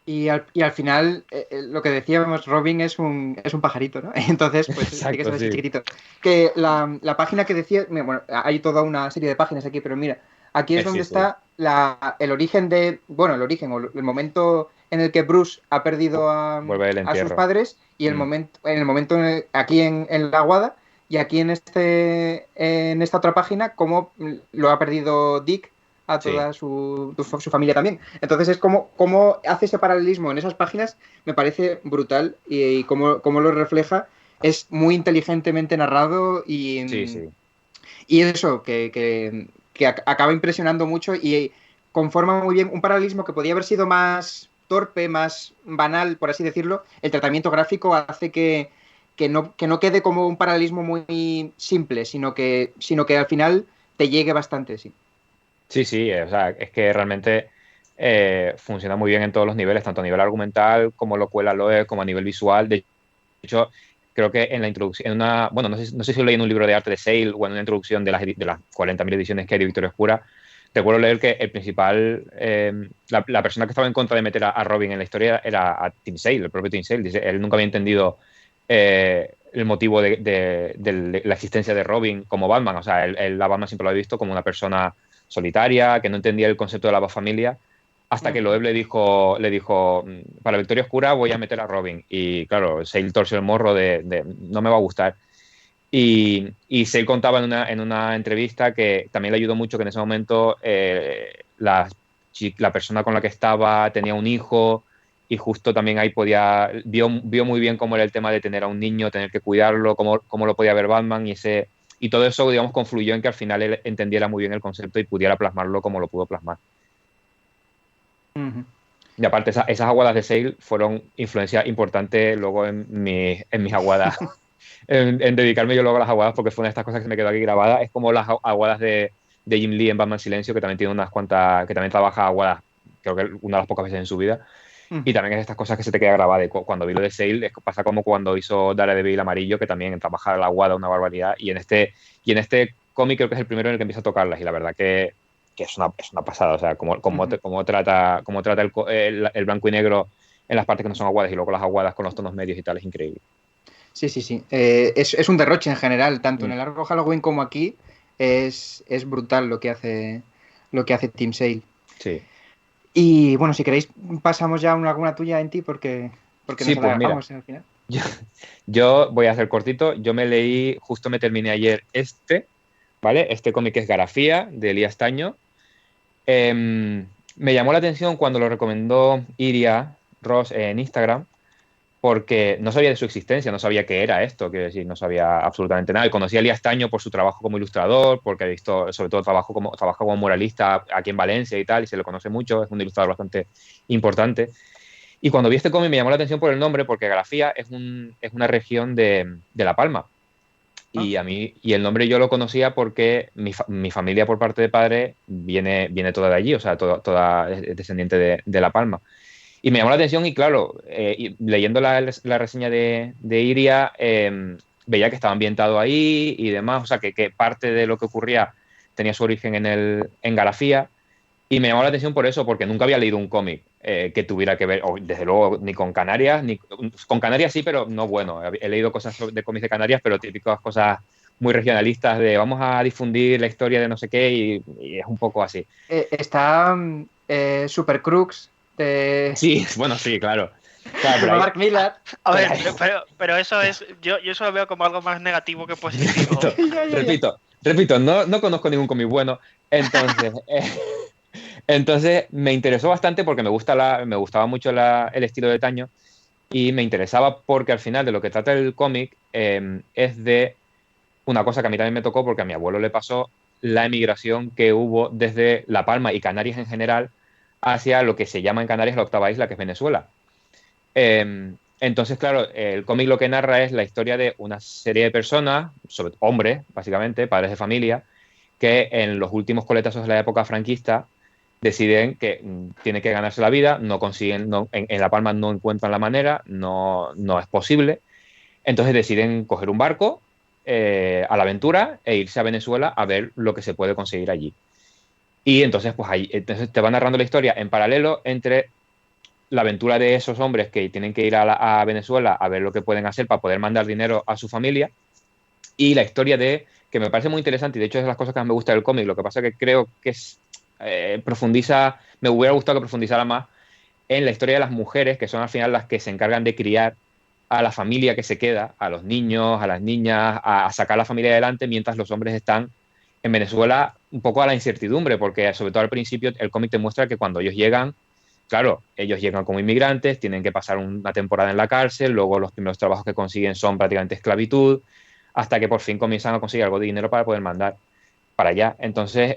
[SPEAKER 1] Y al final, lo que decíamos, Robin es un pajarito, ¿no? Entonces, pues tiene que
[SPEAKER 2] Exacto,
[SPEAKER 1] ser así
[SPEAKER 2] sí.
[SPEAKER 1] chiquitito. Que la página que decía, mira, bueno, hay toda una serie de páginas aquí, pero mira, aquí es
[SPEAKER 2] Sí,
[SPEAKER 1] donde
[SPEAKER 2] sí.
[SPEAKER 1] está el origen bueno, el origen o el momento en el que Bruce ha perdido
[SPEAKER 2] Vuelve del
[SPEAKER 1] a sus
[SPEAKER 2] entierro.
[SPEAKER 1] padres y
[SPEAKER 2] Mm,
[SPEAKER 1] en el momento aquí en la Aguada y aquí en esta otra página, cómo lo ha perdido Dick a
[SPEAKER 2] sí.
[SPEAKER 1] toda su familia también. Entonces es como hace ese paralelismo en esas páginas, me parece brutal y cómo lo refleja. Es muy inteligentemente narrado
[SPEAKER 2] Sí, sí.
[SPEAKER 1] y eso, que acaba impresionando mucho y conforma muy bien un paralelismo que podía haber sido más torpe, más banal, por así decirlo. El tratamiento gráfico hace que no quede como un paralelismo muy simple, sino que al final te llegue bastante, sí.
[SPEAKER 2] Sí, sí, o sea, es que realmente funciona muy bien en todos los niveles, tanto a nivel argumental como lo cuela Loe, como a nivel visual. De hecho, creo que en la introducción, bueno, no sé si lo leí en un libro de arte de Sale o en una introducción de las 40.000 ediciones que hay de Victoria Oscura, recuerdo leer que el principal, la persona que estaba en contra de meter a Robin en la historia era a Tim Sale, el propio Tim Sale. Dice, él nunca había entendido el motivo de la existencia de Robin como Batman. O sea, él a Batman siempre lo había visto como una persona solitaria, que no entendía el concepto de la familia, hasta que Loeb le dijo, para Victoria Oscura voy a meter a Robin. Y claro, Sale torció el morro de no me va a gustar. Y Sale contaba en una entrevista que también le ayudó mucho que en ese momento la persona con la que estaba tenía un hijo y justo también ahí vio muy bien cómo era el tema de tener a un niño, tener que cuidarlo, cómo lo podía ver Batman y todo eso, digamos, confluyó en que al final él entendiera muy bien el concepto y pudiera plasmarlo como lo pudo plasmar.
[SPEAKER 1] Uh-huh.
[SPEAKER 2] Y aparte, esas aguadas de Sale fueron influencia importante luego en mis aguadas, en dedicarme yo luego a las aguadas, porque fue una de estas cosas que se me quedó aquí grabada. Es como las aguadas de Jim Lee en Batman Silencio, que también tiene unas cuantas, que también trabaja aguadas, creo que una de las pocas veces en su vida. Y
[SPEAKER 1] Uh-huh.
[SPEAKER 2] también es estas cosas que se te queda grabada. Y cuando vi lo de Sale, pasa como cuando hizo Daredevil Amarillo, que también trabaja la aguada una barbaridad. Y en este cómic creo que es el primero en el que empieza a tocarlas. Y la verdad que es una pasada. O sea,
[SPEAKER 1] Uh-huh.
[SPEAKER 2] cómo trata el blanco y negro en las partes que no son aguadas y luego las aguadas con los tonos medios y tal, es increíble.
[SPEAKER 1] Sí, sí, sí. Es un derroche en general, tanto en
[SPEAKER 2] Mm,
[SPEAKER 1] el largo Halloween como aquí. Es brutal lo que hace Team Sale.
[SPEAKER 2] sí.
[SPEAKER 1] Y bueno, si queréis, pasamos ya a alguna tuya en ti porque
[SPEAKER 2] Sí,
[SPEAKER 1] nos
[SPEAKER 2] pues mira,
[SPEAKER 1] alargamos al final.
[SPEAKER 2] yo, yo voy a hacer cortito. Justo me terminé ayer ¿vale? Este cómic es Garafía, de Elías Taño. Me llamó la atención cuando lo recomendó Iria Ross en Instagram, porque no sabía de su existencia, no sabía qué era esto, quiero decir, no sabía absolutamente nada. Y conocí a Elías Taño por su trabajo como ilustrador, porque he visto, sobre todo, trabaja como muralista aquí en Valencia y tal, y se lo conoce mucho, es un ilustrador bastante importante. Y cuando vi este cómic me llamó la atención por el nombre, porque Garafía es una región de La Palma. Y el nombre yo lo conocía porque mi familia por parte de padre viene toda de allí, o sea, toda es descendiente de La Palma. Y me llamó la atención y claro, leyendo la reseña de Iria, veía que estaba ambientado ahí y demás, o sea, que parte de lo que ocurría tenía su origen en Garafía. Y me llamó la atención por eso, porque nunca había leído un cómic que tuviera que ver, o desde luego, ni con Canarias, ni con Canarias sí, pero no bueno. He leído cosas de cómics de Canarias, pero típicas cosas muy regionalistas de vamos a difundir la historia de no sé qué y es un poco así.
[SPEAKER 1] Está Super Crux de
[SPEAKER 2] Sí, bueno, sí, claro. Claro,
[SPEAKER 1] Mark Millar.
[SPEAKER 4] A ver, pero eso es. Yo eso lo veo como algo más negativo que positivo.
[SPEAKER 2] repito, no conozco ningún cómic bueno. Entonces me interesó bastante porque me gustaba mucho el estilo de Taño y me interesaba porque al final de lo que trata el cómic es de una cosa que a mí también me tocó porque a mi abuelo le pasó la emigración que hubo desde La Palma y Canarias en general hacia lo que se llama en Canarias la octava isla, que es Venezuela. Entonces, claro, el cómic lo que narra es la historia de una serie de personas, hombres, básicamente, padres de familia, que en los últimos coletazos de la época franquista deciden que tienen que ganarse la vida, no consiguen, en La Palma no encuentran la manera, no es posible, entonces deciden coger un barco a la aventura e irse a Venezuela a ver lo que se puede conseguir allí. Y entonces, pues entonces te va narrando la historia en paralelo entre la aventura de esos hombres que tienen que ir a Venezuela a ver lo que pueden hacer para poder mandar dinero a su familia y la historia que me parece muy interesante y de hecho es de las cosas que más me gusta del cómic, lo que pasa que creo que profundiza, me hubiera gustado que profundizara más en la historia de las mujeres que son al final las que se encargan de criar a la familia que se queda, a los niños, a las niñas, a sacar a la familia adelante mientras los hombres están en Venezuela un poco a la incertidumbre, porque sobre todo al principio el cómic te muestra que cuando ellos llegan, claro, ellos llegan como inmigrantes, tienen que pasar una temporada en la cárcel, luego los primeros trabajos que consiguen son prácticamente esclavitud, hasta que por fin comienzan a conseguir algo de dinero para poder mandar para allá. Entonces,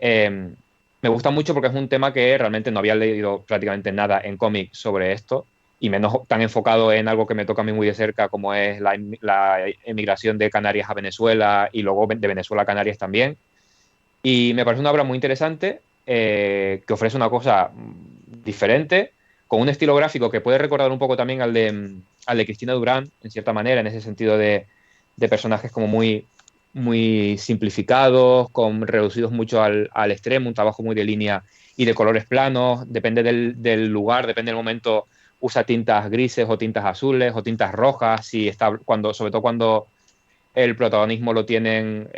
[SPEAKER 2] me gusta mucho porque es un tema que realmente no había leído prácticamente nada en cómic sobre esto, y menos tan enfocado en algo que me toca a mí muy de cerca, como es la emigración de Canarias a Venezuela y luego de Venezuela a Canarias también. Y me parece una obra muy interesante que ofrece una cosa diferente, con un estilo gráfico que puede recordar un poco también al de Cristina Durán, en cierta manera, en ese sentido de personajes como muy, muy simplificados, reducidos mucho al extremo, un trabajo muy de línea y de colores planos, depende del lugar, depende del momento, usa tintas grises o tintas azules o tintas rojas, sobre todo cuando el protagonismo lo tienen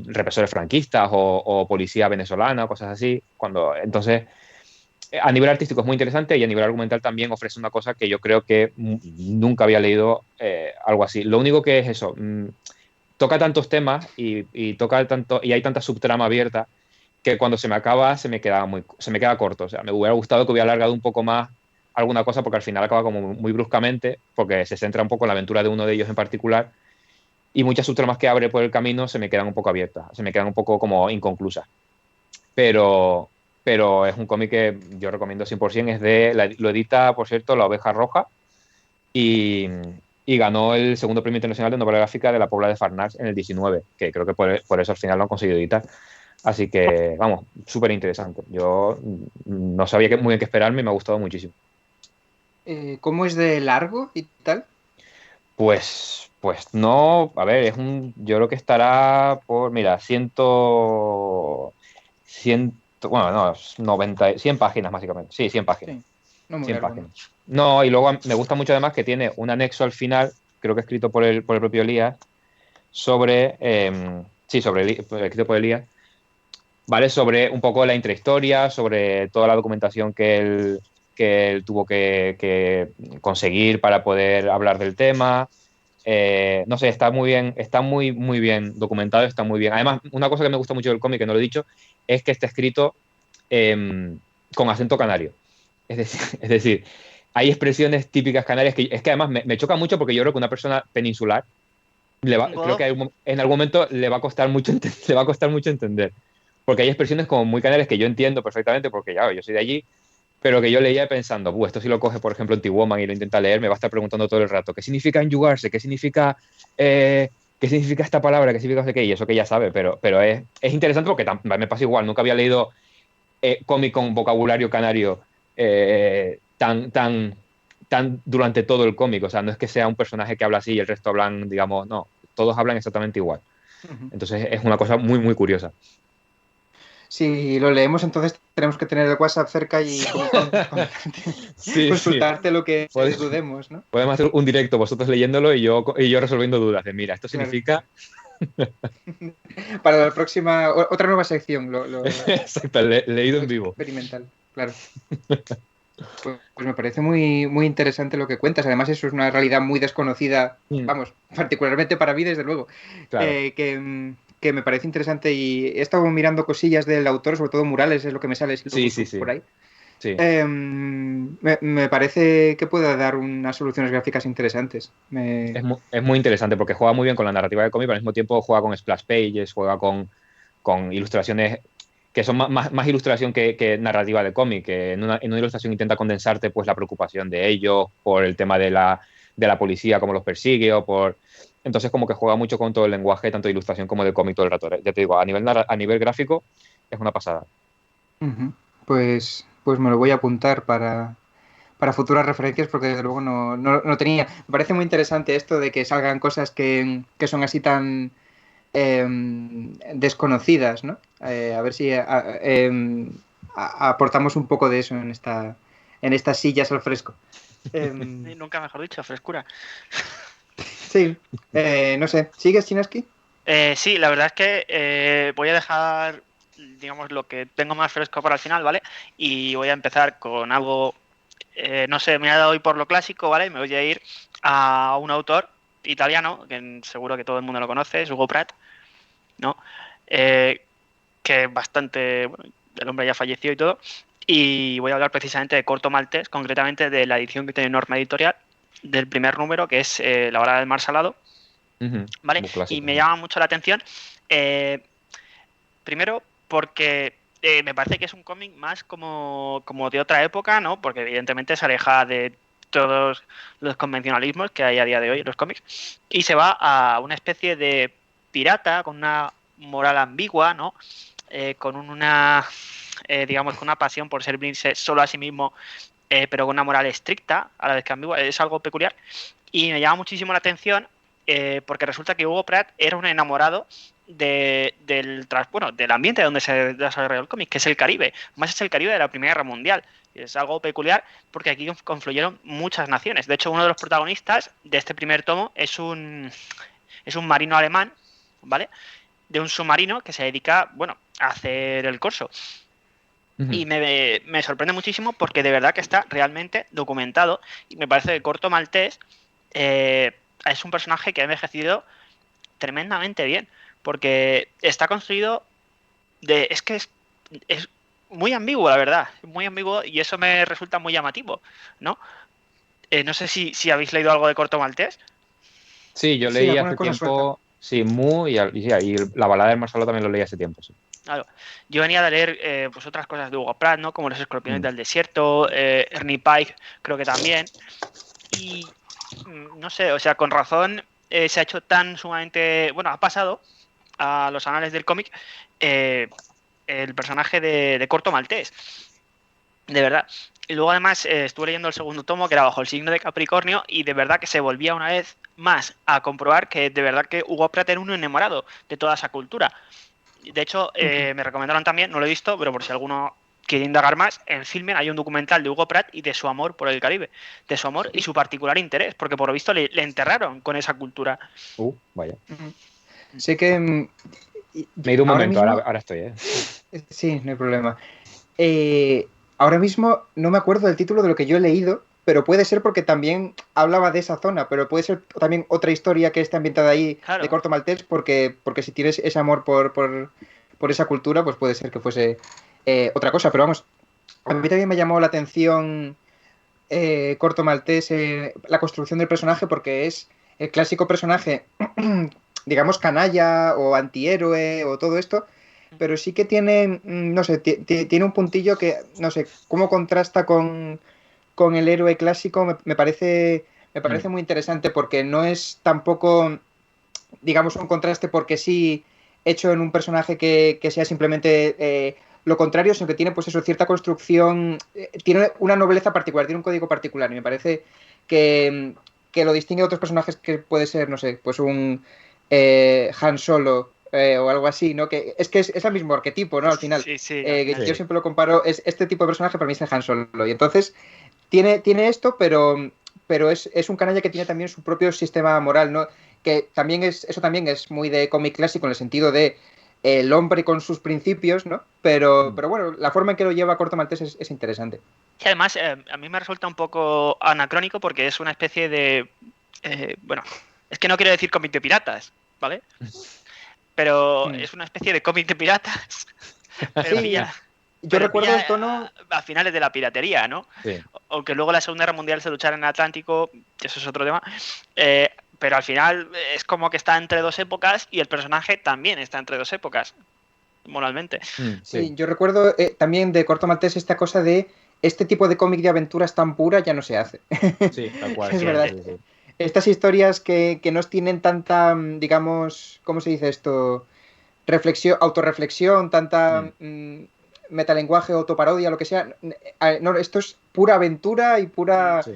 [SPEAKER 2] represores franquistas o policía venezolana, cosas así. Entonces, a nivel artístico es muy interesante y a nivel argumental también ofrece una cosa que yo creo que nunca había leído algo así. Lo único que es eso, toca tantos temas y toca tanto y hay tanta subtrama abierta que cuando se me acaba se me queda corto. O sea, me hubiera gustado que hubiera alargado un poco más alguna cosa porque al final acaba como muy bruscamente porque se centra un poco en la aventura de uno de ellos en particular y muchas subtramas que abre por el camino se me quedan un poco abiertas, se me quedan un poco como inconclusas. Pero es un cómic que yo recomiendo 100%. Lo edita, por cierto, La Oveja Roja y ganó el segundo premio internacional de novela gráfica de la Pobla de Farnars en el 19, que creo que por eso al final lo han conseguido editar. Así que, vamos, súper interesante. Yo no sabía muy bien qué esperarme y me ha gustado muchísimo.
[SPEAKER 1] ¿Cómo es de largo y tal?
[SPEAKER 2] Pues no, a ver, yo creo que estará por, mira, 100, bueno, no, 90, 100 páginas básicamente. Sí, 100 páginas.
[SPEAKER 1] Sí, no muy
[SPEAKER 2] 100
[SPEAKER 1] largo,
[SPEAKER 2] páginas. No, y luego me gusta mucho además que tiene un anexo al final, creo que escrito por el propio Elías, escrito por Elías, ¿vale? Sobre un poco la intrahistoria, sobre toda la documentación que él tuvo que conseguir para poder hablar del tema. No sé, está muy bien, está muy, muy bien documentado, está muy bien. Además, una cosa que me gusta mucho del cómic, que no lo he dicho, es que está escrito con acento canario. Es decir, hay expresiones típicas canarias que es que además me choca mucho porque yo creo que una persona peninsular creo que en algún momento le va a costar mucho le va a costar mucho entender. Porque hay expresiones como muy canarias que yo entiendo perfectamente porque ya, yo soy de allí, pero que yo leía pensando, esto si lo coge, por ejemplo, en T-Woman y lo intenta leer, me va a estar preguntando todo el rato, ¿qué significa enyugarse? ¿Qué significa esta palabra? ¿Qué significa no sé qué? Y eso que ya sabe, pero es interesante porque me pasa igual, nunca había leído cómic con vocabulario canario tan durante todo el cómic. O sea, no es que sea un personaje que habla así y el resto hablan, digamos, no, todos hablan exactamente igual. Entonces es una cosa muy, muy curiosa.
[SPEAKER 1] Si lo leemos, entonces tenemos que tener el WhatsApp cerca y consultarte lo que dudemos, ¿no?
[SPEAKER 2] Podemos hacer un directo, vosotros leyéndolo y yo resolviendo dudas de, mira, esto significa...
[SPEAKER 1] Para la próxima, otra nueva sección.
[SPEAKER 2] Exacto, leído en vivo.
[SPEAKER 1] Experimental, claro. Pues me parece muy, muy interesante lo que cuentas. Además, eso es una realidad muy desconocida, vamos, particularmente para mí, desde luego.
[SPEAKER 2] Claro.
[SPEAKER 1] Que me parece interesante y he estado mirando cosillas del autor, sobre todo murales, es lo que me sale
[SPEAKER 2] sí.
[SPEAKER 1] por ahí.
[SPEAKER 2] Sí.
[SPEAKER 1] Me parece que puede dar unas soluciones gráficas interesantes.
[SPEAKER 2] Es muy interesante porque juega muy bien con la narrativa de cómic, pero al mismo tiempo juega con splash pages, juega con ilustraciones que son más ilustración que narrativa de cómic, que en una ilustración intenta condensarte pues la preocupación de ellos por el tema de la policía, cómo los persigue, entonces como que juega mucho con todo el lenguaje, tanto de ilustración como de cómic todo el rato. Ya te digo, a nivel gráfico es una pasada.
[SPEAKER 1] Pues me lo voy a apuntar para futuras referencias porque desde luego no tenía. Me parece muy interesante esto de que salgan cosas que son así tan desconocidas, ¿no? A ver si aportamos un poco de eso en estas sillas al fresco.
[SPEAKER 4] Nunca mejor dicho, frescura.
[SPEAKER 1] Sí, no sé. ¿Sigues, Chinaski?
[SPEAKER 4] Sí, la verdad es que voy a dejar, digamos, lo que tengo más fresco para el final, ¿vale? Y voy a empezar con algo, no sé, me ha dado hoy por lo clásico, ¿vale? Me voy a ir a un autor italiano, que seguro que todo el mundo lo conoce, es Hugo Pratt, ¿no? Que es bastante, bueno, el hombre ya falleció y todo. Y voy a hablar precisamente de Corto Maltés, concretamente de la edición que tiene Norma Editorial, del primer número, que es La Hora del Mar Salado. ¿Vale? Clásico, y me llama mucho la atención, primero porque me parece que es un cómic más como de otra época, ¿no? Porque evidentemente se aleja de todos los convencionalismos que hay a día de hoy en los cómics y se va a una especie de pirata con una moral ambigua, ¿no? Con una, digamos, con una pasión por servirse solo a sí mismo, pero con una moral estricta, a la vez que ambigua. Es algo peculiar y me llama muchísimo la atención porque resulta que Hugo Pratt era un enamorado del ambiente donde se desarrolló el cómic, que es el Caribe. Además es el Caribe de la Primera Guerra Mundial. Es algo peculiar porque aquí confluyeron muchas naciones. De hecho, uno de los protagonistas de este primer tomo es un marino alemán, ¿vale? De un submarino que se dedica, bueno, a hacer el corso. Y me sorprende muchísimo porque de verdad que está realmente documentado y me parece que Corto Maltés es un personaje que ha envejecido tremendamente bien, porque está construido es que es muy ambiguo, la verdad, muy ambiguo y eso me resulta muy llamativo, ¿no? No sé si habéis leído algo de Corto Maltés.
[SPEAKER 2] Sí, yo leí hace tiempo, sí, y La Balada del Mar Salado también lo leí hace tiempo, sí.
[SPEAKER 4] Claro, yo venía de leer pues otras cosas de Hugo Pratt, ¿no? Como Los Escorpiones del Desierto, Ernie Pike, creo que también, y no sé, o sea, con razón se ha hecho tan sumamente... Bueno, ha pasado a los anales del cómic el personaje de Corto Maltés. De verdad. Y luego además estuve leyendo el segundo tomo, que era Bajo el signo de Capricornio, y de verdad que se volvía una vez más a comprobar que de verdad que Hugo Pratt era un enamorado de toda esa cultura. De hecho, me recomendaron también, no lo he visto, pero por si alguno quiere indagar más, en Filmin hay un documental de Hugo Pratt y de su amor por el Caribe, de su amor y su particular interés, porque por lo visto le enterraron con esa cultura.
[SPEAKER 2] Vaya.
[SPEAKER 1] Sé que...
[SPEAKER 2] me he ido un momento, mismo, ahora estoy,
[SPEAKER 1] Sí, no hay problema. Ahora mismo no me acuerdo del título de lo que yo he leído, pero puede ser porque también hablaba de esa zona, pero puede ser también otra historia que esté ambientada ahí, claro, de Corto Maltés, porque si tienes ese amor por esa cultura, pues puede ser que fuese otra cosa. Pero vamos, a mí también me llamó la atención Corto Maltés la construcción del personaje, porque es el clásico personaje, digamos, canalla o antihéroe o todo esto, pero sí que tiene, no sé, tiene un puntillo que, no sé, cómo contrasta con el héroe clásico, me parece muy interesante, porque no es tampoco, digamos, un contraste porque sí hecho en un personaje que sea simplemente lo contrario, sino que tiene pues eso, cierta construcción, tiene una nobleza particular, tiene un código particular, y me parece que, que lo distingue de otros personajes que puede ser, no sé, pues un Han Solo o algo así, ¿no? Que es el mismo arquetipo, ¿no? Al final.
[SPEAKER 4] Sí, sí, al final
[SPEAKER 1] Yo
[SPEAKER 4] sí.
[SPEAKER 1] siempre lo comparo, es este tipo de personaje para mí es el Han Solo. Y entonces tiene esto, pero es un canalla que tiene también su propio sistema moral, ¿no? Que también eso también es muy de cómic clásico en el sentido de el hombre con sus principios, ¿no? Pero bueno, la forma en que lo lleva Corto Maltés es interesante.
[SPEAKER 4] Y además, a mí me resulta un poco anacrónico porque es una especie de. Bueno, es que no quiero decir cómic de piratas, ¿vale? Pero es una especie de cómic de piratas. Pero
[SPEAKER 1] Sí,
[SPEAKER 4] pilla.
[SPEAKER 1] yo
[SPEAKER 4] Pero
[SPEAKER 1] recuerdo
[SPEAKER 4] pilla
[SPEAKER 1] el tono.
[SPEAKER 4] a finales de la piratería, ¿no?
[SPEAKER 2] Sí.
[SPEAKER 4] Aunque luego la Segunda Guerra Mundial se luchara en el Atlántico, eso es otro tema. Pero al final es como que está entre dos épocas y el personaje también está entre dos épocas, moralmente.
[SPEAKER 1] Sí, yo recuerdo también de Corto Maltés esta cosa de este tipo de cómic de aventuras tan pura ya no se hace.
[SPEAKER 2] Sí, tal cual.
[SPEAKER 1] Es
[SPEAKER 2] Sí,
[SPEAKER 1] verdad.
[SPEAKER 2] sí, sí.
[SPEAKER 1] Estas historias que no tienen tanta, digamos, ¿cómo se dice esto? Reflexión, autorreflexión, tanta metalenguaje, autoparodia, lo que sea. No, esto es pura aventura y pura
[SPEAKER 2] Sí.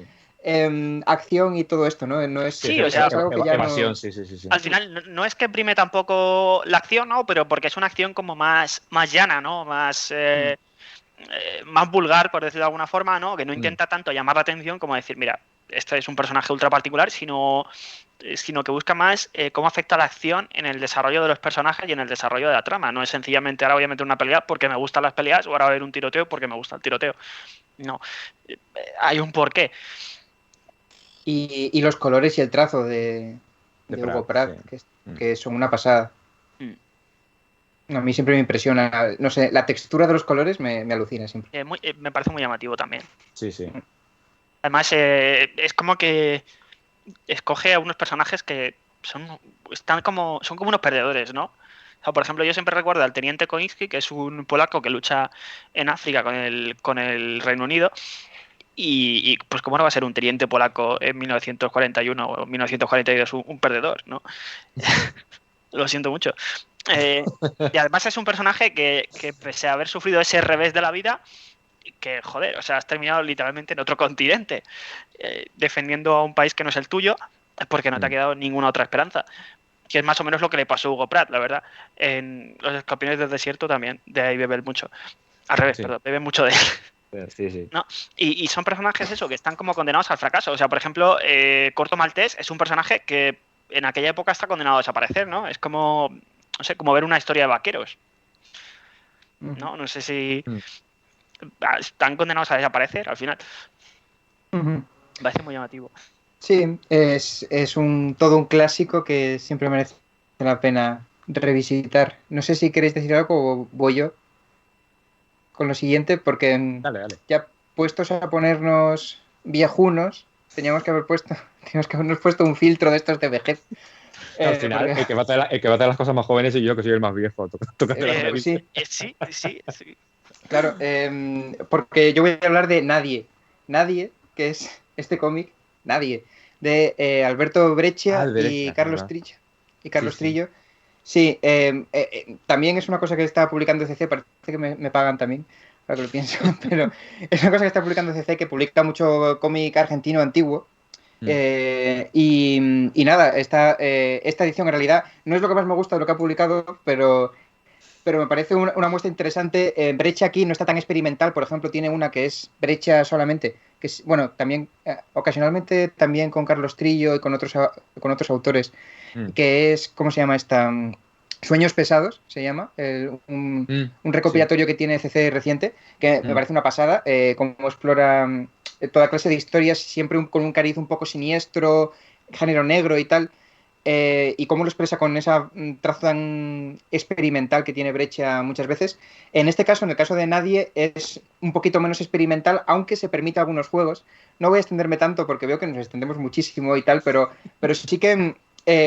[SPEAKER 1] acción y todo esto, ¿no? No es,
[SPEAKER 4] Sí, o sea,
[SPEAKER 1] es algo que ya
[SPEAKER 2] evasión,
[SPEAKER 1] no.
[SPEAKER 2] sí, sí, sí, sí.
[SPEAKER 4] Al final no es que prime tampoco la acción, ¿no? Pero porque es una acción como más llana, ¿no? Más vulgar, por decirlo de alguna forma, ¿no? Que no intenta tanto llamar la atención como decir, mira, este es un personaje ultra particular, sino que busca más cómo afecta la acción en el desarrollo de los personajes y en el desarrollo de la trama. No es sencillamente ahora voy a meter una pelea porque me gustan las peleas o ahora voy a ver un tiroteo porque me gusta el tiroteo. No, hay un porqué.
[SPEAKER 1] Y los colores y el trazo de Hugo Pratt,
[SPEAKER 2] sí.
[SPEAKER 1] que son una pasada.
[SPEAKER 4] Mm.
[SPEAKER 1] A mí siempre me impresiona, no sé, la textura de los colores me alucina siempre.
[SPEAKER 4] Me parece muy llamativo también.
[SPEAKER 2] Sí, sí.
[SPEAKER 4] Además, es como que escoge a unos personajes que son como unos perdedores, ¿no? O sea, por ejemplo, yo siempre recuerdo al teniente Koinski, que es un polaco que lucha en África con el Reino Unido. Y pues, ¿cómo no va a ser un teniente polaco en 1941 o 1942 un perdedor, ¿no? Lo siento mucho. Y además es un personaje que pese a haber sufrido ese revés de la vida, que, joder, o sea, has terminado literalmente en otro continente, defendiendo a un país que no es el tuyo, porque no te ha quedado ninguna otra esperanza. Que es más o menos lo que le pasó a Hugo Pratt, la verdad. En Los Escorpiones del Desierto también, de ahí beben mucho. Al revés,
[SPEAKER 2] Sí.
[SPEAKER 4] perdón, beben mucho de él.
[SPEAKER 2] Sí, sí.
[SPEAKER 4] ¿No? Y son personajes eso, que están como condenados al fracaso. O sea, por ejemplo, Corto Maltés es un personaje que en aquella época está condenado a desaparecer, ¿no? Es como, no sé, como ver una historia de vaqueros. ¿No? No sé si están condenados a desaparecer al final. Me parece muy llamativo.
[SPEAKER 1] Sí, es todo un clásico que siempre merece la pena revisitar. No sé si queréis decir algo o voy yo con lo siguiente, porque
[SPEAKER 2] Dale, dale.
[SPEAKER 1] ya puestos a ponernos viejunos, teníamos que habernos puesto un filtro de estos de vejez.
[SPEAKER 2] Al final,
[SPEAKER 1] Porque...
[SPEAKER 2] el que va a hacer las cosas más jóvenes y yo, que soy el más viejo. Tócate la nariz.
[SPEAKER 1] sí,
[SPEAKER 4] Sí.
[SPEAKER 1] claro, porque yo voy a hablar de Nadie. Nadie, que es este cómic, Nadie, de Alberto Breccia y Carlos Trillo. Trillo. Sí, también es una cosa que está publicando CC, parece que me pagan también, ahora que lo pienso, pero es una cosa que está publicando CC, que publica mucho cómic argentino antiguo. Y nada, esta edición en realidad no es lo que más me gusta de lo que ha publicado, pero me parece una muestra interesante. Breccia aquí no está tan experimental, por ejemplo, tiene una que es Breccia solamente, que es, bueno, también ocasionalmente también con Carlos Trillo y con otros autores, que es, ¿cómo se llama esta? Sueños Pesados, se llama, un recopilatorio que tiene CC reciente, que me parece una pasada, como explora toda clase de historias, siempre con un cariz un poco siniestro, género negro y tal. y cómo lo expresa con esa trazo tan experimental que tiene Breccia muchas veces. En este caso, en el caso de Nadie, es un poquito menos experimental, aunque se permite algunos juegos. No voy a extenderme tanto porque veo que nos extendemos muchísimo y tal, pero sí que,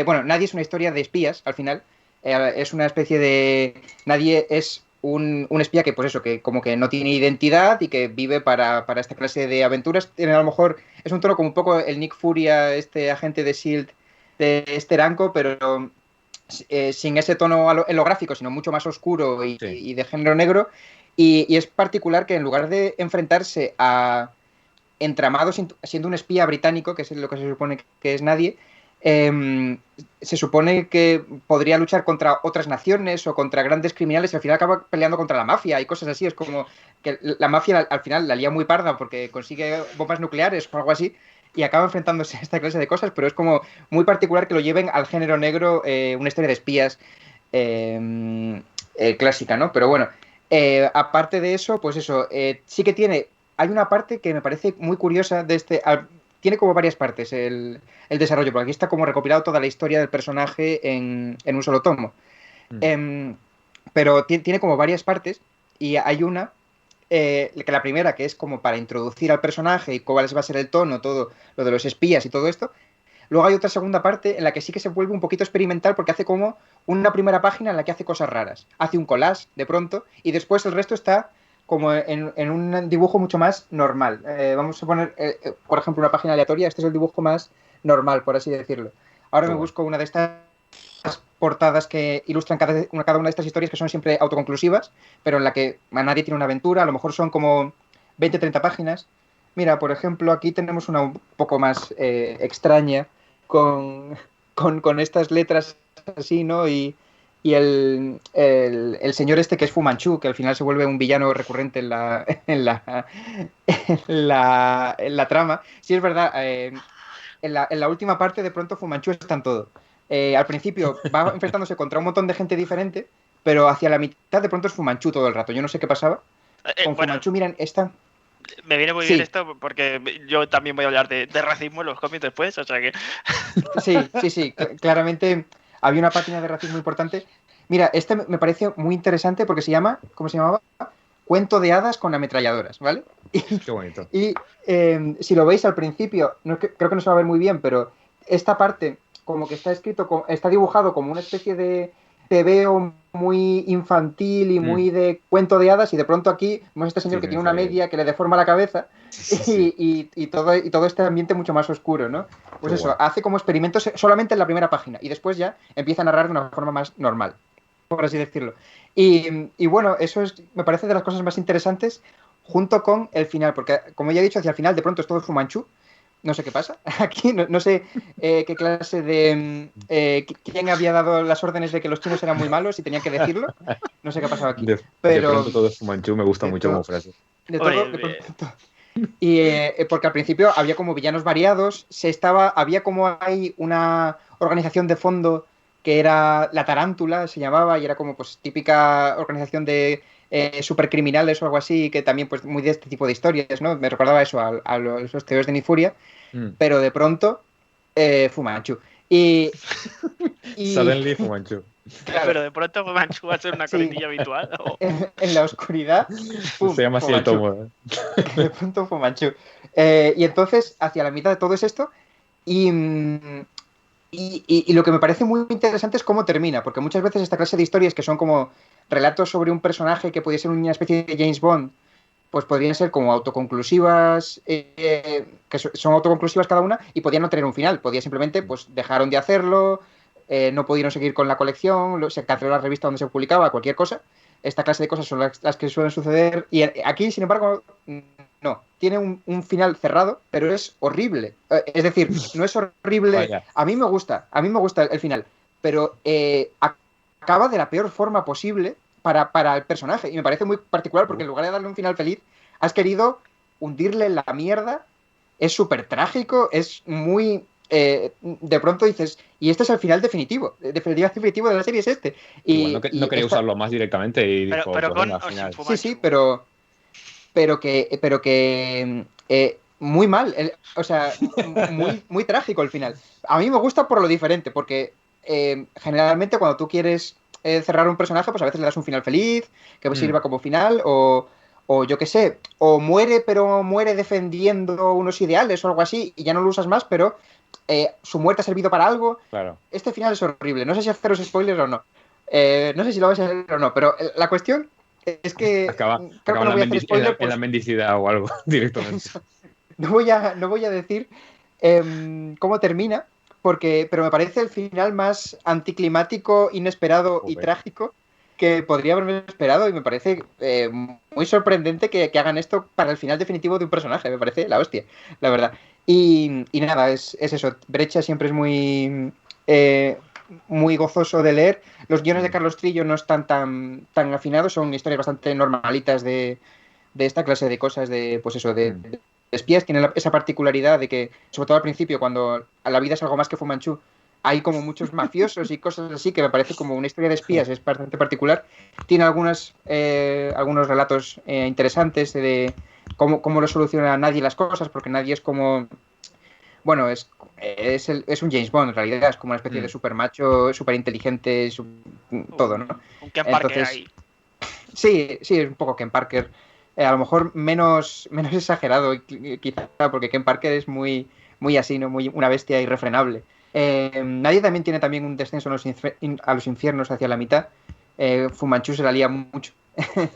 [SPEAKER 1] bueno, Nadie es una historia de espías, al final. Es una especie de... Nadie es un espía que, pues eso, que como que no tiene identidad y que vive para esta clase de aventuras. Tiene a lo mejor... Es un tono como un poco el Nick Furia, este agente de S.H.I.E.L.D. de Steranko, pero sin ese tono en lo gráfico, sino mucho más oscuro y de género negro. Y es particular que en lugar de enfrentarse a entramados siendo un espía británico, que es lo que se supone que es Nadie, se supone que podría luchar contra otras naciones o contra grandes criminales y al final acaba peleando contra la mafia y cosas así. Es como que la mafia al final la lía muy parda porque consigue bombas nucleares o algo así y acaba enfrentándose a esta clase de cosas, pero es como muy particular que lo lleven al género negro, una historia de espías clásica, ¿no? Pero bueno, aparte de eso, pues eso, sí que hay una parte que me parece muy curiosa de tiene como varias partes el desarrollo, porque aquí está como recopilado toda la historia del personaje en un solo tomo. Pero tiene como varias partes y hay una, que la primera, que es como para introducir al personaje y cuál va a ser el tono, todo lo de los espías y todo esto. Luego hay otra segunda parte en la que sí que se vuelve un poquito experimental porque hace como una primera página en la que hace cosas raras. Hace un collage de pronto y después el resto está como en un dibujo mucho más normal. Vamos a poner, por ejemplo, una página aleatoria. Este es el dibujo más normal, por así decirlo. Ahora me busco una de estas portadas que ilustran cada una de estas historias que son siempre autoconclusivas, pero en la que Nadie tiene una aventura. A lo mejor son como 20-30 páginas. Mira, por ejemplo, aquí tenemos una un poco más extraña con estas letras así, ¿no? Y el señor este que es Fu Manchu, que al final se vuelve un villano recurrente en la trama. Sí, es verdad, en la última parte de pronto Fu Manchu está en todo. Al principio va enfrentándose contra un montón de gente diferente, pero hacia la mitad de pronto es Fu Manchu todo el rato. Yo no sé qué pasaba. Con Fu Manchu, miren, esta...
[SPEAKER 4] Me viene muy bien esto porque yo también voy a hablar de racismo en los cómics después, o sea que...
[SPEAKER 1] Sí, claramente había una página de racismo importante. Mira, este me parece muy interesante porque se llama, ¿cómo se llamaba? Cuento de hadas con ametralladoras, ¿vale?
[SPEAKER 2] Qué bonito.
[SPEAKER 1] Y si lo veis al principio, creo que no se va a ver muy bien, pero esta parte como que está escrito, está dibujado como una especie de TVO muy infantil y muy de cuento de hadas y de pronto aquí vemos a este señor que tiene una media que le deforma la cabeza y todo este ambiente mucho más oscuro, ¿no? Pues eso, hace como experimentos solamente en la primera página y después ya empieza a narrar de una forma más normal, por así decirlo. Y bueno, eso me parece de las cosas más interesantes junto con el final, porque como ya he dicho, hacia el final de pronto es todo Fu Manchu. No sé qué pasa. Aquí no sé qué clase de... quién había dado las órdenes de que los chinos eran muy malos y tenían que decirlo. No sé qué ha pasado aquí.
[SPEAKER 2] Pero de pronto todo es Fu Manchu, me gusta mucho como frase.
[SPEAKER 1] De pronto. Y porque al principio había como villanos variados, había como hay una organización de fondo que era la Tarántula, se llamaba, y era como pues típica organización de supercriminales o algo así, que también pues muy de este tipo de historias, ¿no? Me recordaba eso a los teos de Nifuria, pero de pronto Fu Manchu. Y
[SPEAKER 2] Suddenly Fu Manchu.
[SPEAKER 4] Claro. Pero de pronto Fu Manchu va a ser una coletilla habitual. ¿O?
[SPEAKER 1] En la oscuridad.
[SPEAKER 2] Se llama así el tomo.
[SPEAKER 1] De pronto Fu Manchu. Y entonces, hacia la mitad de todo es esto, y lo que me parece muy interesante es cómo termina, porque muchas veces esta clase de historias que son como relatos sobre un personaje que podría ser una especie de James Bond, pues podrían ser como autoconclusivas, que son autoconclusivas cada una, y podían no tener un final, podía simplemente, pues dejaron de hacerlo, no pudieron seguir con la colección, se canceló la revista donde se publicaba, cualquier cosa. Esta clase de cosas son las que suelen suceder, y aquí, sin embargo, no, tiene un final cerrado, pero es horrible. Es decir, no es horrible.
[SPEAKER 2] Vaya.
[SPEAKER 1] A mí me gusta el final, pero acaba de la peor forma posible para el personaje. Y me parece muy particular porque en lugar de darle un final feliz, has querido hundirle en la mierda. Es súper trágico, es muy... de pronto dices, y este es el final definitivo. El final definitivo de la serie es este.
[SPEAKER 2] Y bueno, no quería usarlo más directamente y dijo,
[SPEAKER 4] pero
[SPEAKER 2] pues,
[SPEAKER 4] con
[SPEAKER 2] al final.
[SPEAKER 1] Sí, pero que muy mal, o sea, muy, muy trágico el final. A mí me gusta por lo diferente, porque generalmente cuando tú quieres cerrar un personaje, pues a veces le das un final feliz, que sirva como final, o yo qué sé, o muere, pero muere defendiendo unos ideales o algo así, y ya no lo usas más, pero su muerte ha servido para algo.
[SPEAKER 2] Claro.
[SPEAKER 1] Este final es horrible, no sé si haceros spoilers o no. No sé si lo vais a hacer o no, pero la cuestión es que
[SPEAKER 2] Acaba
[SPEAKER 1] creo que no voy a hacer spoiler,
[SPEAKER 2] en la mendicidad o algo, directamente.
[SPEAKER 1] no voy a decir cómo termina, pero me parece el final más anticlimático, inesperado y trágico que podría haberme esperado, y me parece muy sorprendente que hagan esto para el final definitivo de un personaje. Me parece la hostia, la verdad. Y nada, es eso. Brecha siempre es muy gozoso de leer. Los guiones de Carlos Trillo no están tan afinados, son historias bastante normalitas de esta clase de cosas, pues eso, de espías. Tienen esa particularidad de que, sobre todo al principio, cuando a la vida es algo más que Fu Manchu, hay como muchos mafiosos y cosas así, que me parece como una historia de espías, es bastante particular. Tiene algunos relatos interesantes de cómo lo soluciona nadie las cosas, porque nadie es como... Bueno, es un James Bond, en realidad, es como una especie de super macho, super inteligente, todo, ¿no?
[SPEAKER 4] Un Ken Parker ahí.
[SPEAKER 1] Sí, es un poco Ken Parker. A lo mejor menos exagerado, quizá, porque Ken Parker es muy, muy así, ¿no? Muy una bestia irrefrenable. Nadie también tiene también un descenso a los infiernos hacia la mitad. Fu Manchu se la lía mucho.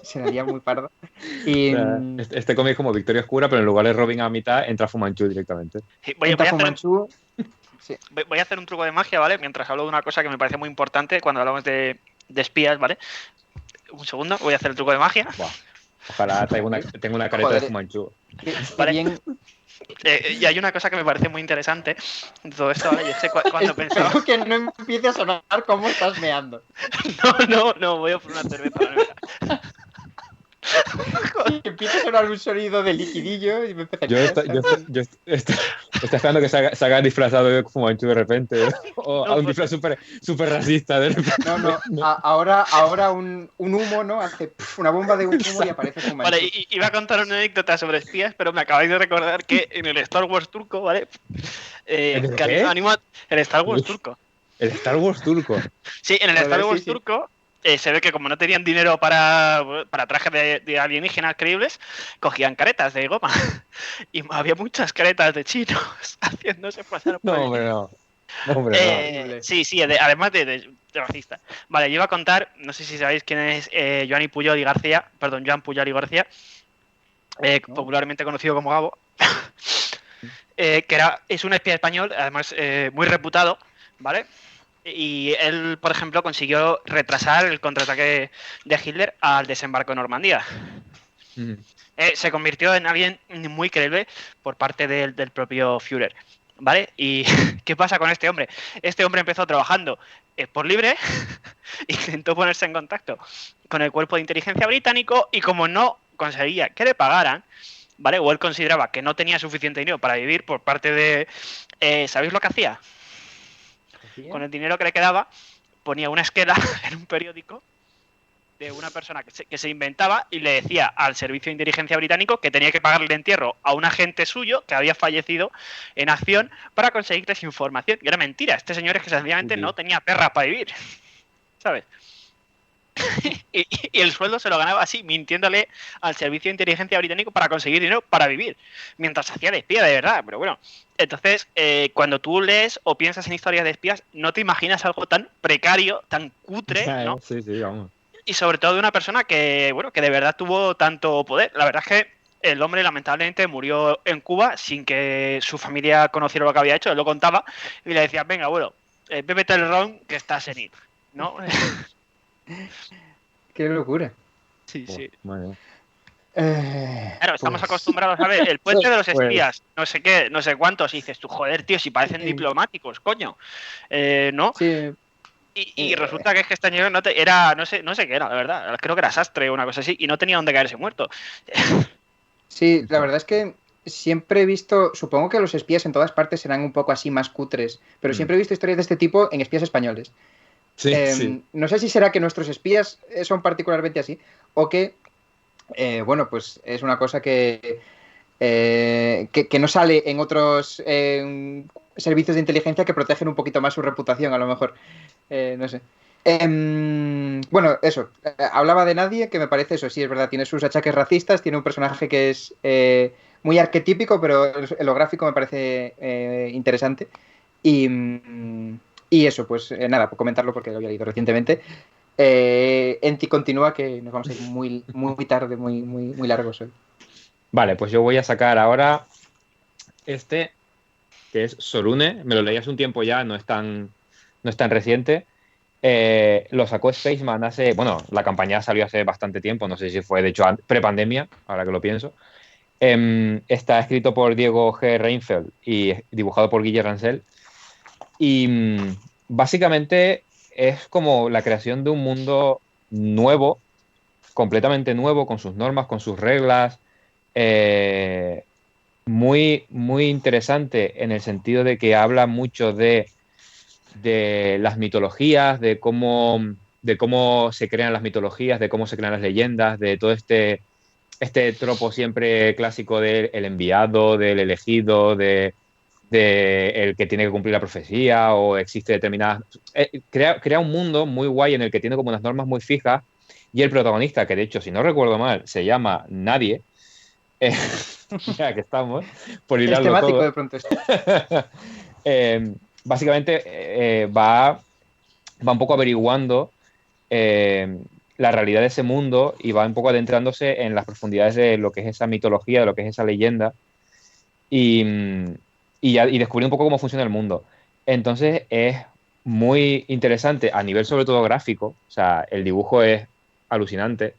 [SPEAKER 1] Se la lía muy pardo. Y,
[SPEAKER 2] este cómic es como Victoria Oscura, pero en lugar de Robin a mitad, entra Fu Manchu directamente.
[SPEAKER 4] Sí, voy a hacer un truco de magia, ¿vale? Mientras hablo de una cosa que me parece muy importante cuando hablamos de espías, ¿vale? Un segundo, voy a hacer el truco de magia.
[SPEAKER 2] Buah. Ojalá tenga una careta de Fu Manchu.
[SPEAKER 4] ¿Vale? Y hay una cosa que me parece muy interesante de todo esto, ¿vale? Y es que cuando pensaba...
[SPEAKER 1] Espero que no empiece a sonar cómo estás meando.
[SPEAKER 4] No, voy a por una cerveza.
[SPEAKER 1] Que empiece a sonar un sonido de liquidillo y me empieza a...
[SPEAKER 2] Yo estoy esperando que salga disfrazado de Fu Manchu de repente. O a un disfraz súper racista de repente.
[SPEAKER 1] No. Ahora un humo, ¿no? Hace una bomba de humo y aparece Fu Manchu.
[SPEAKER 4] Vale, iba a contar una anécdota sobre espías, pero me acabáis de recordar que en el Star Wars turco, ¿vale?
[SPEAKER 2] ¿El
[SPEAKER 4] Star Wars turco.
[SPEAKER 2] ¿El Star Wars turco?
[SPEAKER 4] Sí, en el Star Wars turco se ve que como no tenían dinero para trajes de alienígenas creíbles, cogían caretas de goma. Y había muchas caretas de chinos haciéndose pasar por...
[SPEAKER 2] No.
[SPEAKER 4] Sí, además de racista. Vale, yo iba a contar, no sé si sabéis quién es Joan Puyol y García, popularmente conocido como Gabo, es un espía español, además muy reputado, ¿vale? Y él, por ejemplo, consiguió retrasar el contraataque de Hitler al desembarco en Normandía. Se convirtió en alguien muy creíble por parte del propio Führer, ¿vale? ¿Y qué pasa con este hombre? Este hombre empezó trabajando por libre, intentó ponerse en contacto con el cuerpo de inteligencia británico y como no conseguía que le pagaran, ¿vale? O él consideraba que no tenía suficiente dinero para vivir por parte de... ¿sabéis lo que hacía? Con el dinero que le quedaba, ponía una esquela en un periódico de una persona que se inventaba y le decía al servicio de inteligencia británico que tenía que pagarle el entierro a un agente suyo que había fallecido en acción para conseguirles información. Y era mentira, este señor es que sencillamente no tenía perras para vivir, ¿sabes? y el sueldo se lo ganaba así, mintiéndole al servicio de inteligencia británico para conseguir dinero para vivir, mientras hacía de espía de verdad. Pero bueno, entonces cuando tú lees o piensas en historias de espías, no te imaginas algo tan precario, tan cutre, ¿no?
[SPEAKER 2] Sí, vamos.
[SPEAKER 4] Y sobre todo de una persona que de verdad tuvo tanto poder. La verdad es que el hombre lamentablemente murió en Cuba sin que su familia conociera lo que había hecho. Él lo contaba y le decían, venga, bueno, bébete el ron que estás senil, ¿no?
[SPEAKER 1] Qué locura.
[SPEAKER 4] Sí.
[SPEAKER 2] Bueno.
[SPEAKER 4] Claro, estamos acostumbrados a ver el puente de los espías, no sé qué, no sé cuántos, y dices tú, joder, tío, si parecen diplomáticos, coño, ¿no?
[SPEAKER 1] Sí.
[SPEAKER 4] Y resulta que es que este señor no sé qué era, la verdad, creo que era sastre o una cosa así, y no tenía dónde caerse muerto.
[SPEAKER 1] Sí, la verdad es que siempre he visto, supongo que los espías en todas partes serán un poco así más cutres, pero siempre he visto historias de este tipo en espías españoles.
[SPEAKER 2] Sí.
[SPEAKER 1] No sé si será que nuestros espías son particularmente así o que, bueno, pues es una cosa que que no sale en otros servicios de inteligencia que protegen un poquito más su reputación, a lo mejor. No sé. Bueno, eso. Hablaba de Nadie, que me parece eso, sí, es verdad. Tiene sus achaques racistas, tiene un personaje que es muy arquetípico, pero en lo gráfico me parece interesante. Y eso, pues nada, por comentarlo porque lo había leído recientemente. Enti continúa, que nos vamos a ir muy, muy tarde, muy largos hoy.
[SPEAKER 2] Vale, pues yo voy a sacar ahora este, que es Sorune. Me lo leí hace un tiempo ya, no es tan reciente. Lo sacó Spaceman hace, bueno, la campaña salió hace bastante tiempo, no sé si fue de hecho prepandemia, ahora que lo pienso. Está escrito por Diego G. Reinfeldt y dibujado por Guille Rancel. Y básicamente es como la creación de un mundo nuevo, completamente nuevo, con sus normas, con sus reglas. Muy interesante en el sentido de que habla mucho de las mitologías, de cómo se crean las mitologías, de cómo se crean las leyendas, de todo este tropo siempre clásico del enviado, del elegido, de el que tiene que cumplir la profecía o existe determinadas... crea un mundo muy guay en el que tiene como unas normas muy fijas y el protagonista, que de hecho, si no recuerdo mal, se llama Nadie, ya que estamos, por
[SPEAKER 1] Es
[SPEAKER 2] hilarlo
[SPEAKER 1] temático
[SPEAKER 2] todo.
[SPEAKER 1] de pronto esto.
[SPEAKER 2] Básicamente va un poco averiguando la realidad de ese mundo y va un poco adentrándose en las profundidades de lo que es esa mitología, de lo que es esa leyenda y descubrir un poco cómo funciona el mundo. Entonces es muy interesante a nivel sobre todo gráfico, o sea, el dibujo es alucinante.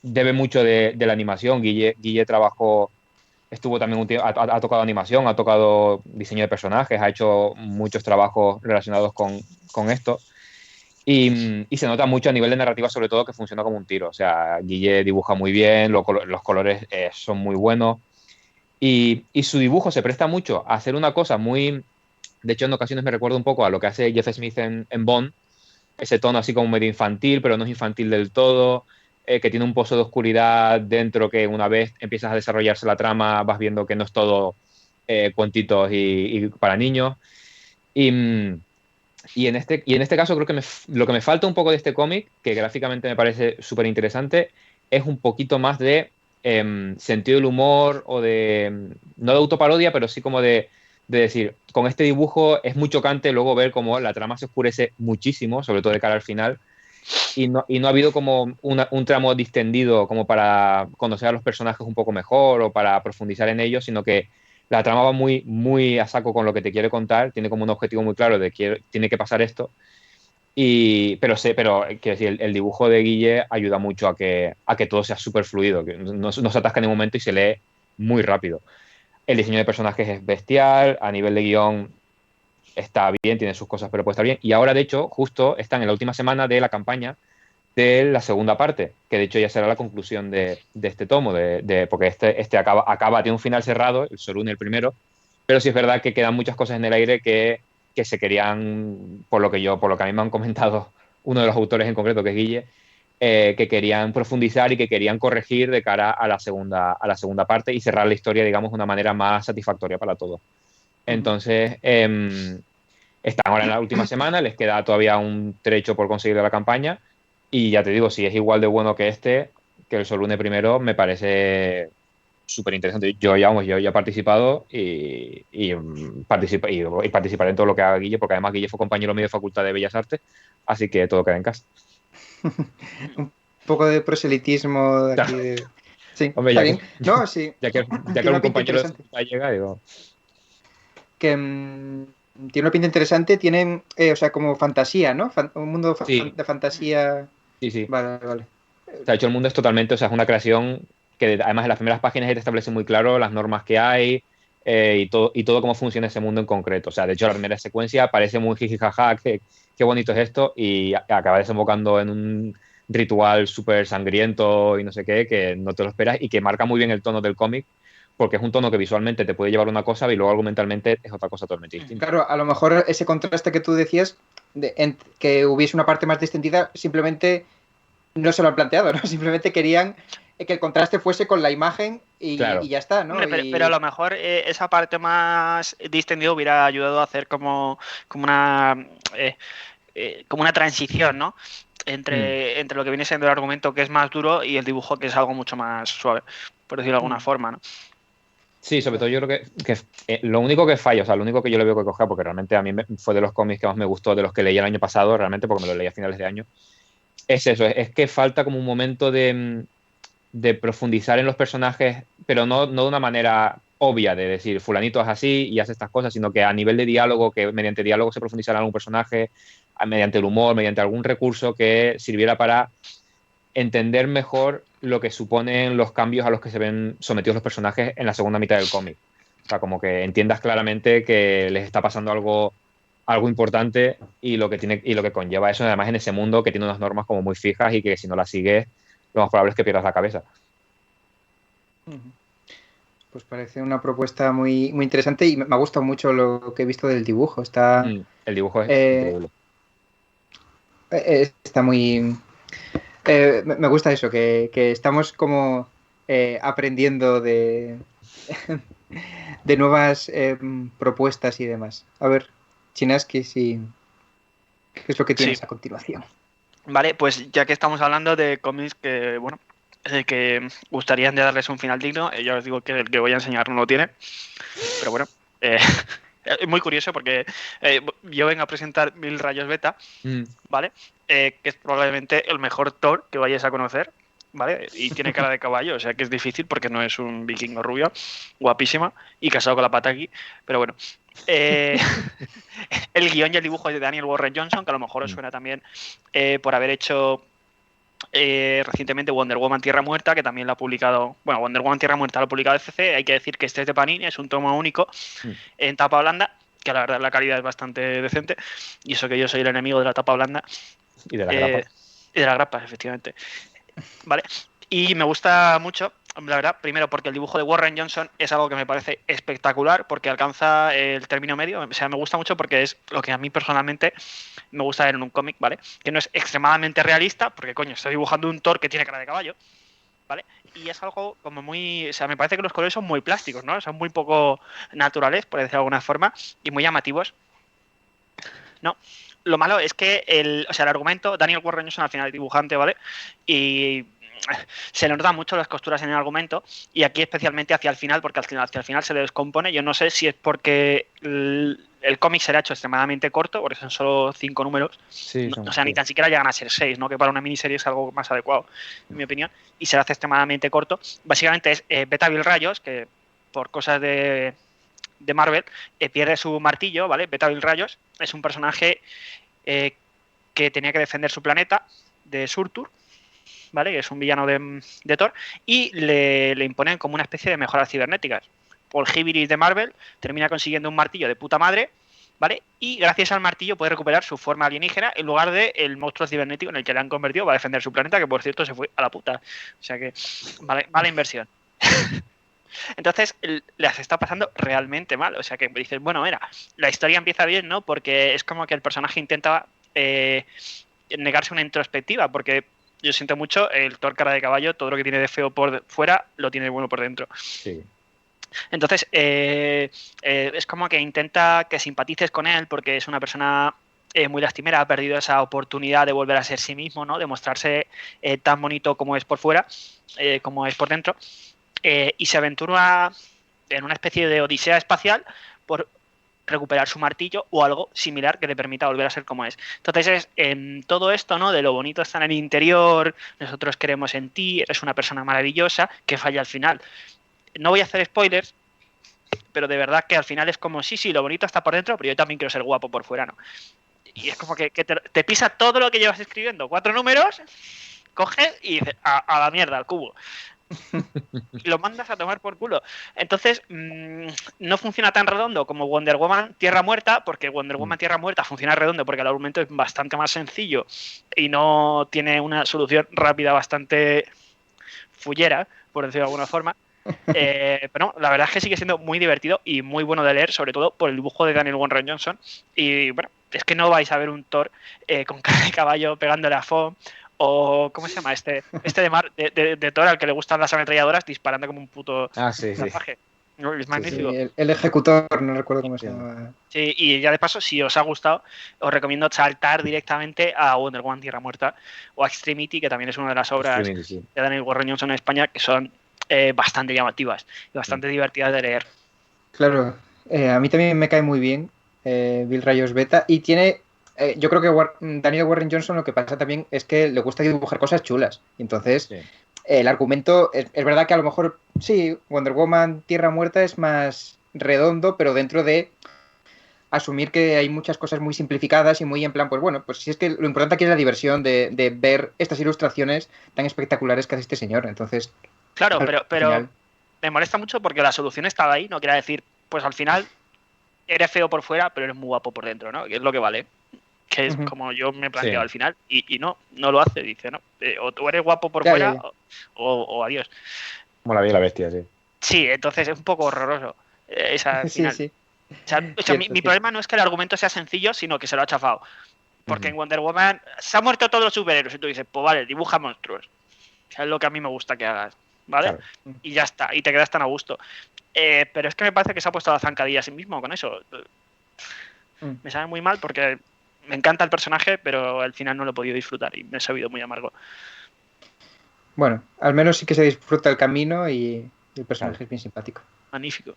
[SPEAKER 2] Debe mucho de la animación. Guille trabajó, estuvo también un tiempo, ha tocado animación, ha tocado diseño de personajes, ha hecho muchos trabajos relacionados con esto. Y se nota mucho a nivel de narrativa, sobre todo, que funciona como un tiro. O sea, Guille dibuja muy bien, los colores son muy buenos. Y su dibujo se presta mucho a hacer una cosa muy... De hecho, en ocasiones me recuerda un poco a lo que hace Jeff Smith en Bond, ese tono así como medio infantil, pero no es infantil del todo, que tiene un pozo de oscuridad dentro que una vez empiezas a desarrollarse la trama vas viendo que no es todo cuentitos y para niños. Y en este caso creo que lo que me falta un poco de este cómic, que gráficamente me parece súper interesante, es un poquito más de sentido del humor o no de autoparodia, pero sí como de decir, con este dibujo es muy chocante luego ver cómo la trama se oscurece muchísimo, sobre todo de cara al final, y no ha habido como un tramo distendido como para conocer a los personajes un poco mejor o para profundizar en ellos, sino que la trama va muy a saco con lo que te quiere contar, tiene como un objetivo muy claro de que tiene que pasar esto, pero quiero decir, el dibujo de Guille ayuda mucho a que todo sea súper fluido, que no se atasca en ningún momento y se lee muy rápido. El diseño de personajes es bestial, a nivel de guión está bien, tiene sus cosas, pero puede estar bien. Y ahora, de hecho, justo están en la última semana de la campaña de la segunda parte, que de hecho ya será la conclusión de este tomo, porque este acaba, tiene un final cerrado, el Sorune el primero, pero sí es verdad que quedan muchas cosas en el aire que se querían, por lo que a mí me han comentado uno de los autores en concreto, que es Guille, que querían profundizar y que querían corregir de cara a la segunda parte y cerrar la historia, digamos, de una manera más satisfactoria para todos. Entonces, están ahora en la última semana, les queda todavía un trecho por conseguir de la campaña y ya te digo, si es igual de bueno que que el Sorune primero, me parece súper interesante. Yo ya he participado y participaré en todo lo que haga Guille, porque además Guille fue compañero mío de Facultad de Bellas Artes, así que todo queda en casa.
[SPEAKER 1] Un poco de proselitismo de aquí. Sí,
[SPEAKER 2] hombre,
[SPEAKER 1] está bien. No, sí.
[SPEAKER 2] Ya que un compañero de facultad llega, digo...
[SPEAKER 1] Que tiene una pinta interesante, tiene, o sea, como fantasía, ¿no? Un mundo de fantasía.
[SPEAKER 2] Sí.
[SPEAKER 1] Vale.
[SPEAKER 2] O sea, de hecho, el mundo es totalmente, o sea, es una creación que además en las primeras páginas te establece muy claro las normas que hay y todo cómo funciona ese mundo en concreto. O sea, de hecho, la primera secuencia parece muy jijijaja, qué bonito es esto, y acaba desembocando en un ritual súper sangriento y no sé qué, que no te lo esperas y que marca muy bien el tono del cómic, porque es un tono que visualmente te puede llevar una cosa y luego argumentalmente es otra cosa totalmente distinta.
[SPEAKER 1] Claro, a lo mejor ese contraste que tú decías, que hubiese una parte más distendida, simplemente no se lo han planteado, ¿no? Simplemente querían que el contraste fuese con la imagen
[SPEAKER 2] Claro.
[SPEAKER 1] y ya está, ¿no?
[SPEAKER 4] Hombre, pero a lo mejor esa parte más distendida hubiera ayudado a hacer como una como una transición, ¿no? Entre lo que viene siendo el argumento que es más duro y el dibujo que es algo mucho más suave, por decirlo de alguna forma, ¿no?
[SPEAKER 2] Sí, sobre todo yo creo que lo único que falla, o sea, lo único que yo le veo que coger, porque realmente a mí fue de los cómics que más me gustó, de los que leí el año pasado, realmente, porque me lo leí a finales de año, es eso, es que falta como un momento de profundizar en los personajes, pero no de una manera obvia, de decir, fulanito es así y hace estas cosas, sino que a nivel de diálogo, que mediante diálogo se profundizara en algún personaje, mediante el humor, mediante algún recurso que sirviera para entender mejor lo que suponen los cambios a los que se ven sometidos los personajes en la segunda mitad del cómic. O sea, como que entiendas claramente que les está pasando algo importante y lo que conlleva eso, además en ese mundo que tiene unas normas como muy fijas y que si no las sigues, lo más probable es que pierdas la cabeza.
[SPEAKER 1] Pues parece una propuesta muy, muy interesante y me ha gustado mucho lo que he visto del dibujo.
[SPEAKER 2] El dibujo es increíble.
[SPEAKER 1] Está muy... me gusta eso, que estamos como aprendiendo de nuevas propuestas y demás. A ver, Chinaski, ¿qué es lo que tienes a continuación?
[SPEAKER 4] Vale, pues ya que estamos hablando de cómics que, bueno, que gustarían de darles un final digno, ya os digo que el que voy a enseñar no lo tiene, pero bueno, es muy curioso porque yo vengo a presentar 1000 rayos beta, ¿vale? Que es probablemente el mejor Thor que vayáis a conocer, ¿vale? Y tiene cara de caballo, o sea que es difícil porque no es un vikingo rubio, guapísima y casado con la Pataki, pero bueno. El guión y el dibujo es de Daniel Warren Johnson, que a lo mejor os suena también por haber hecho recientemente Wonder Woman Tierra Muerta, que también la ha publicado, bueno, Wonder Woman Tierra Muerta lo ha publicado DC, hay que decir que este es de Panini, es un tomo único en tapa blanda, que la verdad la calidad es bastante decente, y eso que yo soy el enemigo de la tapa blanda.
[SPEAKER 2] Y de las grapas.
[SPEAKER 4] Y de las grapas, efectivamente. Vale, y me gusta mucho, la verdad, primero porque el dibujo de Warren Johnson es algo que me parece espectacular, porque alcanza el término medio, o sea, me gusta mucho porque es lo que a mí personalmente me gusta ver en un cómic, ¿vale? Que no es extremadamente realista, porque coño, estoy dibujando un Thor que tiene cara de caballo, ¿vale? Y es algo como muy, o sea, me parece que los colores son muy plásticos, ¿no? Son muy poco naturales, por decirlo de alguna forma, y muy llamativos, ¿no? Lo malo es que el argumento, Daniel Warren Johnson al final es dibujante, ¿vale? Y se le notan mucho las costuras en el argumento y aquí especialmente hacia el final, porque hacia el final se descompone. Yo no sé si es porque el cómic será hecho extremadamente corto, porque son solo 5 números,
[SPEAKER 2] sí,
[SPEAKER 4] o sea, ni tan siquiera llegan a ser 6, ¿no? Que para una miniserie es algo más adecuado, en mi opinión, y se hace extremadamente corto. Básicamente es Beta Bill Rayos, que por cosas de Marvel pierde su martillo, ¿vale? Beta Bill Rayos es un personaje que tenía que defender su planeta de Surtur, ¿vale? Que es un villano de Thor, y le imponen como una especie de mejoras cibernéticas. Paul Hibiris de Marvel termina consiguiendo un martillo de puta madre, ¿vale? Y gracias al martillo puede recuperar su forma alienígena en lugar del monstruo cibernético en el que le han convertido para defender su planeta, que por cierto se fue a la puta. O sea que, mala inversión. Entonces las está pasando realmente mal. O sea que dices, bueno, mira, la historia empieza bien, ¿no? Porque es como que el personaje intenta negarse una introspectiva, porque yo siento mucho, el Thor cara de caballo, todo lo que tiene de feo por fuera, lo tiene de bueno por dentro.
[SPEAKER 2] Sí.
[SPEAKER 4] Entonces, es como que intenta que simpatices con él, porque es una persona muy lastimera, ha perdido esa oportunidad de volver a ser sí mismo, ¿no? De mostrarse tan bonito como es por fuera, como es por dentro, y se aventura en una especie de odisea espacial por recuperar su martillo o algo similar que le permita volver a ser como es. Entonces es todo esto, ¿no? De lo bonito está en el interior, nosotros creemos en ti, eres una persona maravillosa, que falla al final. No voy a hacer spoilers, pero de verdad que al final es como, sí, lo bonito está por dentro, pero yo también quiero ser guapo por fuera, ¿no? Y es como que te pisa todo lo que llevas escribiendo, 4 números, coges y dices, a la mierda, al cubo. Y lo mandas a tomar por culo. Entonces no funciona tan redondo como Wonder Woman Tierra Muerta, porque Wonder Woman Tierra Muerta funciona redondo porque el argumento es bastante más sencillo y no tiene una solución rápida bastante fullera, por decirlo de alguna forma. Pero no, la verdad es que sigue siendo muy divertido y muy bueno de leer, sobre todo por el dibujo de Daniel Warren Johnson. Y bueno, es que no vais a ver un Thor con cara de caballo pegándole a Fo O, ¿cómo se llama? Este de Thor, al que le gustan las ametralladoras disparando como un puto
[SPEAKER 2] Sí.
[SPEAKER 4] salvaje. Es
[SPEAKER 1] Sí,
[SPEAKER 4] magnífico.
[SPEAKER 1] el ejecutor, no recuerdo cómo se
[SPEAKER 2] Sí.
[SPEAKER 1] llama.
[SPEAKER 4] Sí, y ya de paso, si os ha gustado, os recomiendo saltar directamente a Wonder Woman Tierra Muerta o a Extremity, que también es una de las obras
[SPEAKER 2] Sí.
[SPEAKER 4] de Daniel Warren Johnson en España, que son bastante llamativas y bastante divertidas de leer.
[SPEAKER 1] Claro, a mí también me cae muy bien Bill Rayos Beta y tiene, yo creo que Daniel Warren Johnson lo que pasa también es que le gusta dibujar cosas chulas y entonces
[SPEAKER 2] Sí.
[SPEAKER 1] el argumento es verdad que a lo mejor sí, Wonder Woman Tierra Muerta es más redondo, pero dentro de asumir que hay muchas cosas muy simplificadas y muy en plan, pues bueno, pues si es que lo importante aquí es la diversión de ver estas ilustraciones tan espectaculares que hace este señor, entonces
[SPEAKER 4] Claro,
[SPEAKER 1] al
[SPEAKER 4] pero
[SPEAKER 1] final,
[SPEAKER 4] me molesta mucho porque la solución estaba ahí, no quiere decir, pues al final eres feo por fuera, pero eres muy guapo por dentro, ¿no? Que es lo que vale. Que es como yo me he planteado al final. Y no lo hace, dice, ¿no? O tú eres guapo por fuera
[SPEAKER 1] ya.
[SPEAKER 4] O adiós.
[SPEAKER 2] Como la Bella y la Bestia, sí.
[SPEAKER 4] Sí, entonces es un poco horroroso esa al final.
[SPEAKER 1] Sí.
[SPEAKER 4] O sea, mi problema no es que el argumento sea sencillo, sino que se lo ha chafado. Porque en Wonder Woman se han muerto todos los superhéroes y tú dices, pues vale, dibuja monstruos. O sea, es lo que a mí me gusta que hagas, ¿vale?
[SPEAKER 2] Claro.
[SPEAKER 4] Y ya está, y te quedas tan a gusto. Pero es que me parece que se ha puesto la zancadilla a sí mismo con eso. Me sabe muy mal porque me encanta el personaje, pero al final no lo he podido disfrutar y me he sabido muy amargo.
[SPEAKER 1] Bueno, al menos sí que se disfruta el camino y el personaje es bien simpático.
[SPEAKER 4] Magnífico.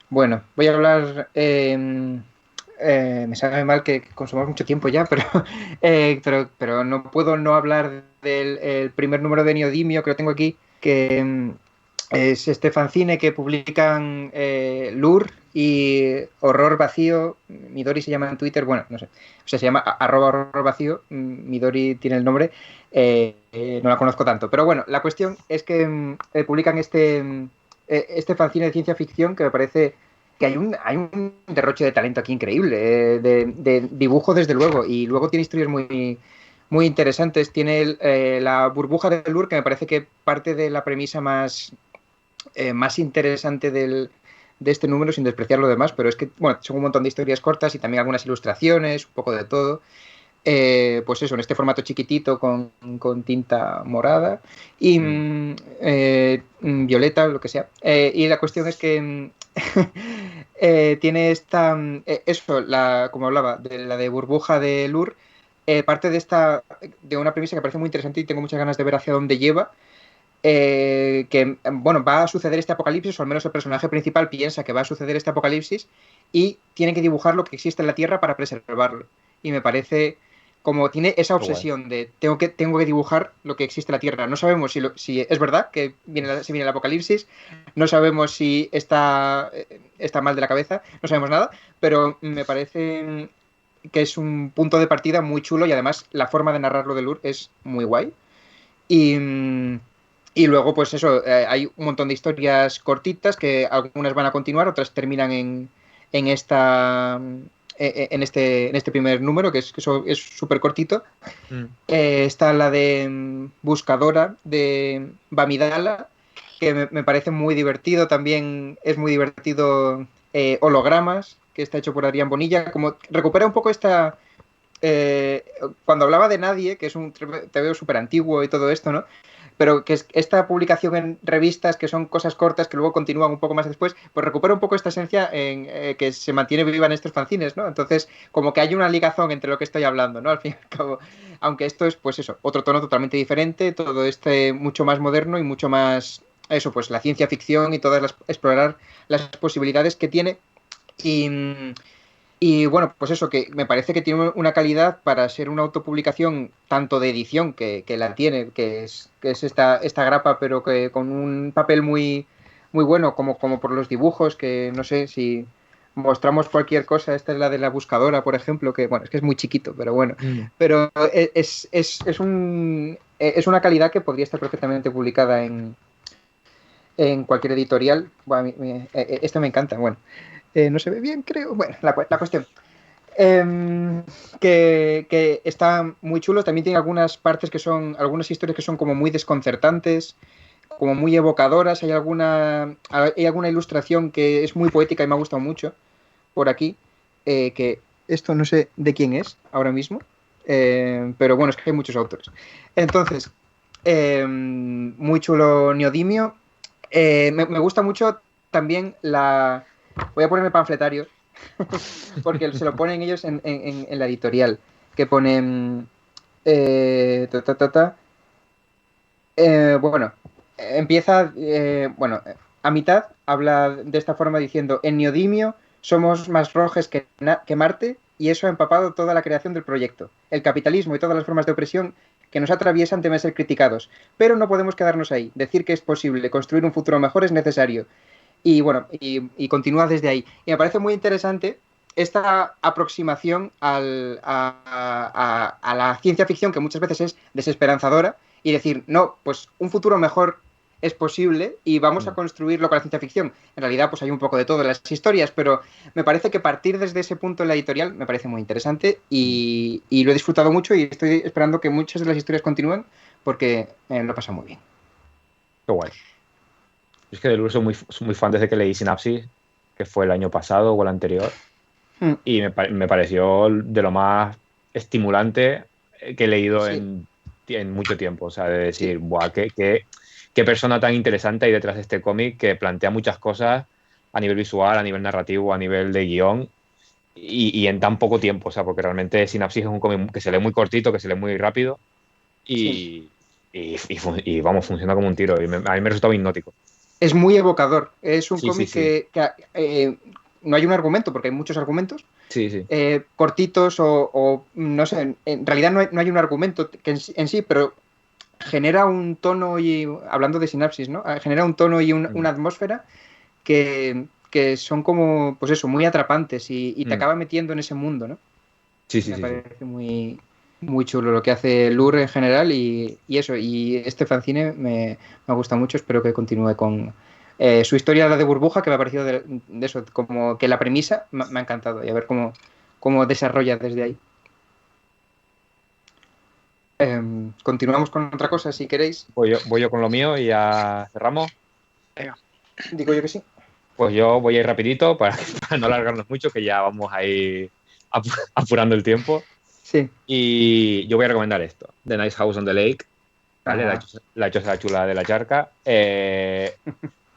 [SPEAKER 1] Bueno, voy a hablar. Me sabe mal que consumamos mucho tiempo ya, pero no puedo no hablar del el primer número de Neodimio que lo tengo aquí, que es este fanzine que publican Lur y Horror Vacío. Midori se llama en Twitter, bueno, no sé, o sea, se llama @horror vacío. Midori tiene el nombre, no la conozco tanto, pero bueno, la cuestión es que publican este fanzine de ciencia ficción que me parece que hay un derroche de talento aquí increíble, de dibujo desde luego, y luego tiene historias muy interesantes. Tiene la burbuja de Lur, que me parece que parte de la premisa más interesante de este número, sin despreciar lo demás, pero es que, bueno, son un montón de historias cortas y también algunas ilustraciones, un poco de todo. Pues eso, en este formato chiquitito con tinta morada y violeta, lo que sea. Y la cuestión es que tiene esta, como hablaba, de la de burbuja de Lur, parte de una premisa que parece muy interesante y tengo muchas ganas de ver hacia dónde lleva. Que, bueno, va a suceder este apocalipsis, o al menos el personaje principal piensa que va a suceder este apocalipsis y tiene que dibujar lo que existe en la Tierra para preservarlo. Y me parece, como tiene esa obsesión de tengo que dibujar lo que existe en la Tierra. No sabemos si es verdad que se viene el apocalipsis, no sabemos si está mal de la cabeza, no sabemos nada, pero me parece que es un punto de partida muy chulo y además la forma de narrarlo de Lur es muy guay. Y luego, pues eso, hay un montón de historias cortitas que algunas van a continuar, otras terminan en este primer número, que es súper cortito. Está la de Buscadora, de Bamidala, que me parece muy divertido. También es muy divertido Hologramas, que está hecho por Adrián Bonilla. Como recupera un poco esta... cuando hablaba de Nadie, que es un TVO súper antiguo y todo esto, ¿no? Pero que es esta publicación en revistas, que son cosas cortas que luego continúan un poco más después, pues recupera un poco esta esencia en que se mantiene viva en estos fanzines, ¿no? Entonces, como que hay una ligazón entre lo que estoy hablando, ¿no? Al fin y al cabo, aunque esto es, pues eso, otro tono totalmente diferente, todo mucho más moderno y mucho más, eso, pues la ciencia ficción y explorar las posibilidades que tiene. Y bueno, pues eso, que me parece que tiene una calidad para ser una autopublicación, tanto de edición, que la tiene, que es esta grapa, pero que con un papel muy bueno, como por los dibujos, que no sé si mostramos cualquier cosa. Esta es la de la buscadora, por ejemplo, que bueno, es que es muy chiquito, pero bueno. Pero es una calidad que podría estar perfectamente publicada en cualquier editorial. Bueno, esta me encanta, bueno. No se ve bien, creo. Bueno, la cuestión. Que está muy chulo. También tiene algunas historias que son como muy desconcertantes, como muy evocadoras. Hay alguna ilustración que es muy poética y me ha gustado mucho por aquí. Que esto no sé de quién es ahora mismo. pero bueno, es que hay muchos autores. Entonces, muy chulo Neodimio. Me gusta mucho también la... Voy a ponerme panfletario, porque se lo ponen ellos en la editorial, que ponen... ta, ta, ta, ta. Bueno, empieza, bueno, a mitad habla de esta forma diciendo, en Neodimio somos más rojes que Marte y eso ha empapado toda la creación del proyecto. El capitalismo y todas las formas de opresión que nos atraviesan deben ser criticados, pero no podemos quedarnos ahí. Decir que es posible construir un futuro mejor es necesario. Y bueno, y continúa desde ahí. Y me parece muy interesante esta aproximación a la ciencia ficción que muchas veces es desesperanzadora y decir, no, pues un futuro mejor es posible y vamos a construirlo con la ciencia ficción. En realidad, pues hay un poco de todo en las historias, pero me parece que partir desde ese punto en la editorial me parece muy interesante y lo he disfrutado mucho y estoy esperando que muchas de las historias continúen porque lo he pasado muy bien.
[SPEAKER 2] Qué guay. Es que de Lure soy muy fan desde que leí Sinapsis, que fue el año pasado o el anterior, y me pareció de lo más estimulante que he leído en mucho tiempo. O sea, de decir, ¡buah! Qué persona tan interesante hay detrás de este cómic que plantea muchas cosas a nivel visual, a nivel narrativo, a nivel de guión y en tan poco tiempo. O sea, porque realmente Sinapsis es un cómic que se lee muy cortito, que se lee muy rápido y vamos, funciona como un tiro. Y a mí me resultaba hipnótico.
[SPEAKER 1] Es muy evocador. Es un cómic
[SPEAKER 2] sí.
[SPEAKER 1] que no hay un argumento, porque hay muchos argumentos.
[SPEAKER 2] Sí.
[SPEAKER 1] Cortitos o no sé, en realidad no hay un argumento en sí, pero genera un tono y, hablando de Sinapsis, ¿no? Genera un tono y una atmósfera que son como, pues eso, muy atrapantes y te acaba metiendo en ese mundo, ¿no?
[SPEAKER 2] Sí.
[SPEAKER 1] Me parece muy, muy chulo lo que hace Lure en general y eso, y este fanzine me gusta mucho, espero que continúe con su historia, la de Burbuja, que me ha parecido de eso, como que la premisa me ha encantado y a ver cómo desarrolla desde ahí. Continuamos con otra cosa, si queréis.
[SPEAKER 2] Voy yo con lo mío y ya cerramos.
[SPEAKER 4] Venga.
[SPEAKER 1] Digo yo que sí.
[SPEAKER 2] Pues yo voy a ir rapidito para no alargarnos mucho, que ya vamos a ir apurando el tiempo.
[SPEAKER 1] Sí.
[SPEAKER 2] Y yo voy a recomendar esto, The Nice House on the Lake, ¿vale? La choza chula de la charca.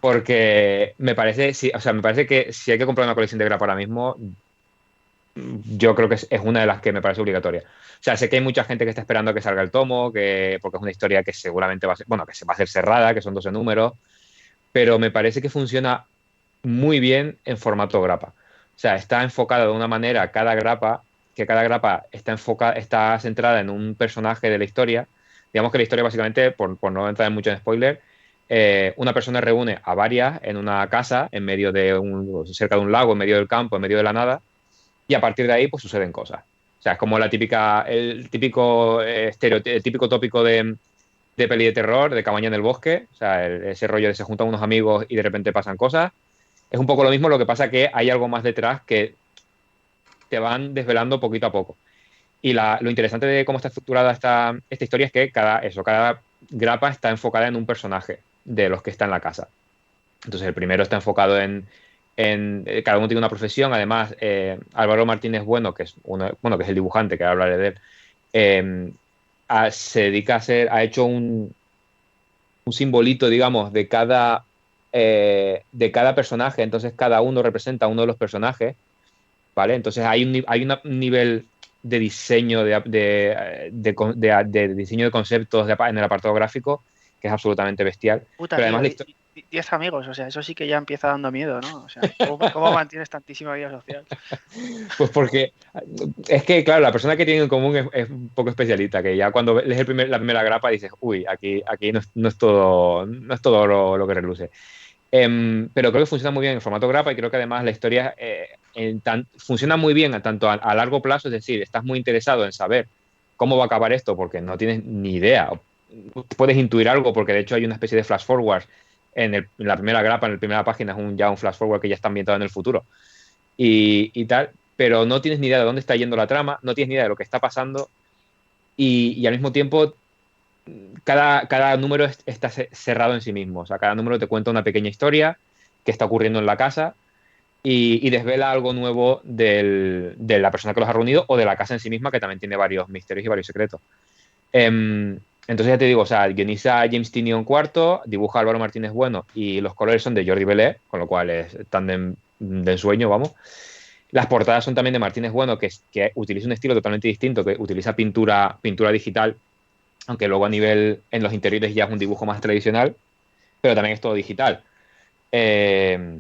[SPEAKER 2] Porque me parece que si hay que comprar una colección de grapa ahora mismo, yo creo que es una de las que me parece obligatoria. O sea, sé que hay mucha gente que está esperando a que salga el tomo, porque es una historia que seguramente va a ser, bueno, que se va a hacer cerrada, que son 12 números, pero me parece que funciona muy bien en formato grapa. O sea, está enfocada de una manera cada grapa está centrada en un personaje de la historia. Digamos que la historia básicamente, por no entrar en mucho en spoiler, una persona reúne a varias en una casa en medio de cerca de un lago, en medio del campo, en medio de la nada, y a partir de ahí pues suceden cosas. O sea, es como el típico tópico de peli de terror, de cabaña en el bosque. O sea, ese rollo de se juntan unos amigos y de repente pasan cosas. Es un poco lo mismo, lo que pasa que hay algo más detrás que te van desvelando poquito a poco. Y lo interesante de cómo está estructurada esta historia es que cada grapa está enfocada en un personaje de los que está en la casa. Entonces el primero está enfocado en cada uno tiene una profesión. Además, Álvaro Martínez Bueno, que es el dibujante, que ahora hablaré de él, se dedica ha hecho un simbolito, digamos, de cada personaje. Entonces cada uno representa a uno de los personajes, ¿vale? Entonces hay un nivel de diseño de diseño de conceptos en el apartado gráfico que es absolutamente bestial.
[SPEAKER 4] Puta,
[SPEAKER 2] pero además
[SPEAKER 4] tío, 10 amigos, o sea, eso sí que ya empieza dando miedo, ¿no? O sea, ¿cómo mantienes tantísima vida social?
[SPEAKER 2] Pues porque es que, claro, la persona que tiene en común es un poco especialita, que ya cuando lees la primera grapa dices, uy, aquí no es todo lo que reluce. Pero creo que funciona muy bien en formato grapa y creo que además la historia funciona muy bien tanto a largo plazo, es decir, estás muy interesado en saber cómo va a acabar esto porque no tienes ni idea. Puedes intuir algo porque de hecho hay una especie de flash forward en la primera grapa, en la primera página es ya un flash forward que ya está ambientado en el futuro y tal, pero no tienes ni idea de dónde está yendo la trama, no tienes ni idea de lo que está pasando y al mismo tiempo cada número está cerrado en sí mismo. O sea, cada número te cuenta una pequeña historia que está ocurriendo en la casa y desvela algo nuevo de la persona que los ha reunido o de la casa en sí misma, que también tiene varios misterios y varios secretos. Entonces ya te digo, o sea, guioniza James Tynion cuarto, dibuja Álvaro Martínez Bueno y los colores son de Jordi Belé, con lo cual es tándem de ensueño, vamos. Las portadas son también de Martínez Bueno, que utiliza un estilo totalmente distinto, que utiliza pintura digital, aunque luego a nivel en los interiores ya es un dibujo más tradicional, pero también es todo digital. Eh,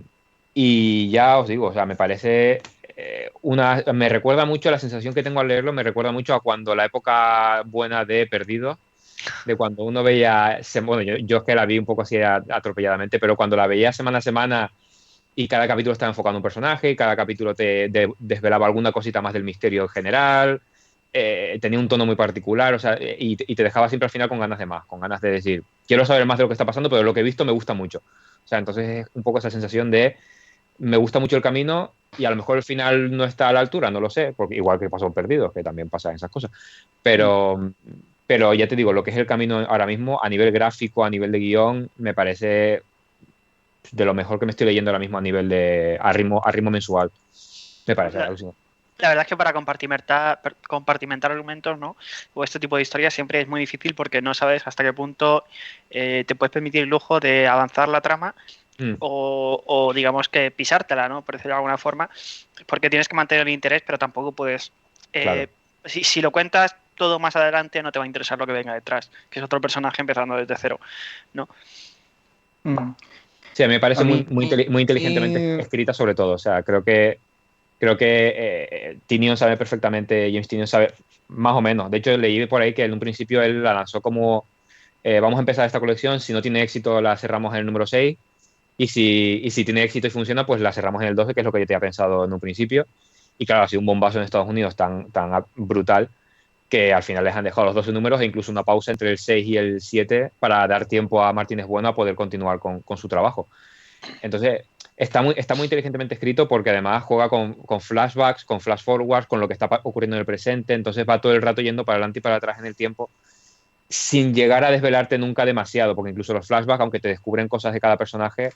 [SPEAKER 2] y ya os digo, o sea, me parece me recuerda mucho la sensación que tengo al leerlo, me recuerda mucho a cuando la época buena de Perdidos, de cuando uno veía, bueno, yo es que la vi un poco así atropelladamente, pero cuando la veía semana a semana y cada capítulo estaba enfocado en un personaje, y cada capítulo te desvelaba alguna cosita más del misterio en general, tenía un tono muy particular, o sea, y te dejaba siempre al final con ganas de más, con ganas de decir, quiero saber más de lo que está pasando, pero lo que he visto me gusta mucho. O sea, entonces es un poco esa sensación de me gusta mucho el camino y a lo mejor el final no está a la altura, no lo sé, porque igual que pasó en Perdidos, que también pasan esas cosas. Pero ya te digo, lo que es el camino ahora mismo, a nivel gráfico, a nivel de guión, me parece de lo mejor que me estoy leyendo ahora mismo a nivel de a ritmo mensual. Me parece alucinante.
[SPEAKER 4] La verdad es que para compartimentar argumentos, ¿no? O este tipo de historias siempre es muy difícil porque no sabes hasta qué punto te puedes permitir el lujo de avanzar la trama o digamos que pisártela, ¿no? Por decirlo de alguna forma, porque tienes que mantener el interés, pero tampoco puedes...
[SPEAKER 2] Claro.
[SPEAKER 4] Si lo cuentas todo más adelante no te va a interesar lo que venga detrás, que es otro personaje empezando desde cero, ¿no?
[SPEAKER 2] Sí, a mí me parece muy inteligentemente
[SPEAKER 1] mí...
[SPEAKER 2] escrita sobre todo. O sea, creo que Tynion sabe perfectamente, James Tynion sabe más o menos. De hecho, leí por ahí que en un principio él la lanzó como vamos a empezar esta colección, si no tiene éxito la cerramos en el número 6 y si tiene éxito y funciona, pues la cerramos en el 12, que es lo que yo tenía pensado en un principio. Y claro, ha sido un bombazo en Estados Unidos tan brutal que al final les han dejado los 12 números e incluso una pausa entre el 6 y el 7 para dar tiempo a Martínez Bueno a poder continuar con su trabajo. Entonces, está muy inteligentemente escrito porque además juega con flashbacks, con flash forwards, con lo que está ocurriendo en el presente, entonces va todo el rato yendo para adelante y para atrás en el tiempo sin llegar a desvelarte nunca demasiado, porque incluso los flashbacks, aunque te descubren cosas de cada personaje,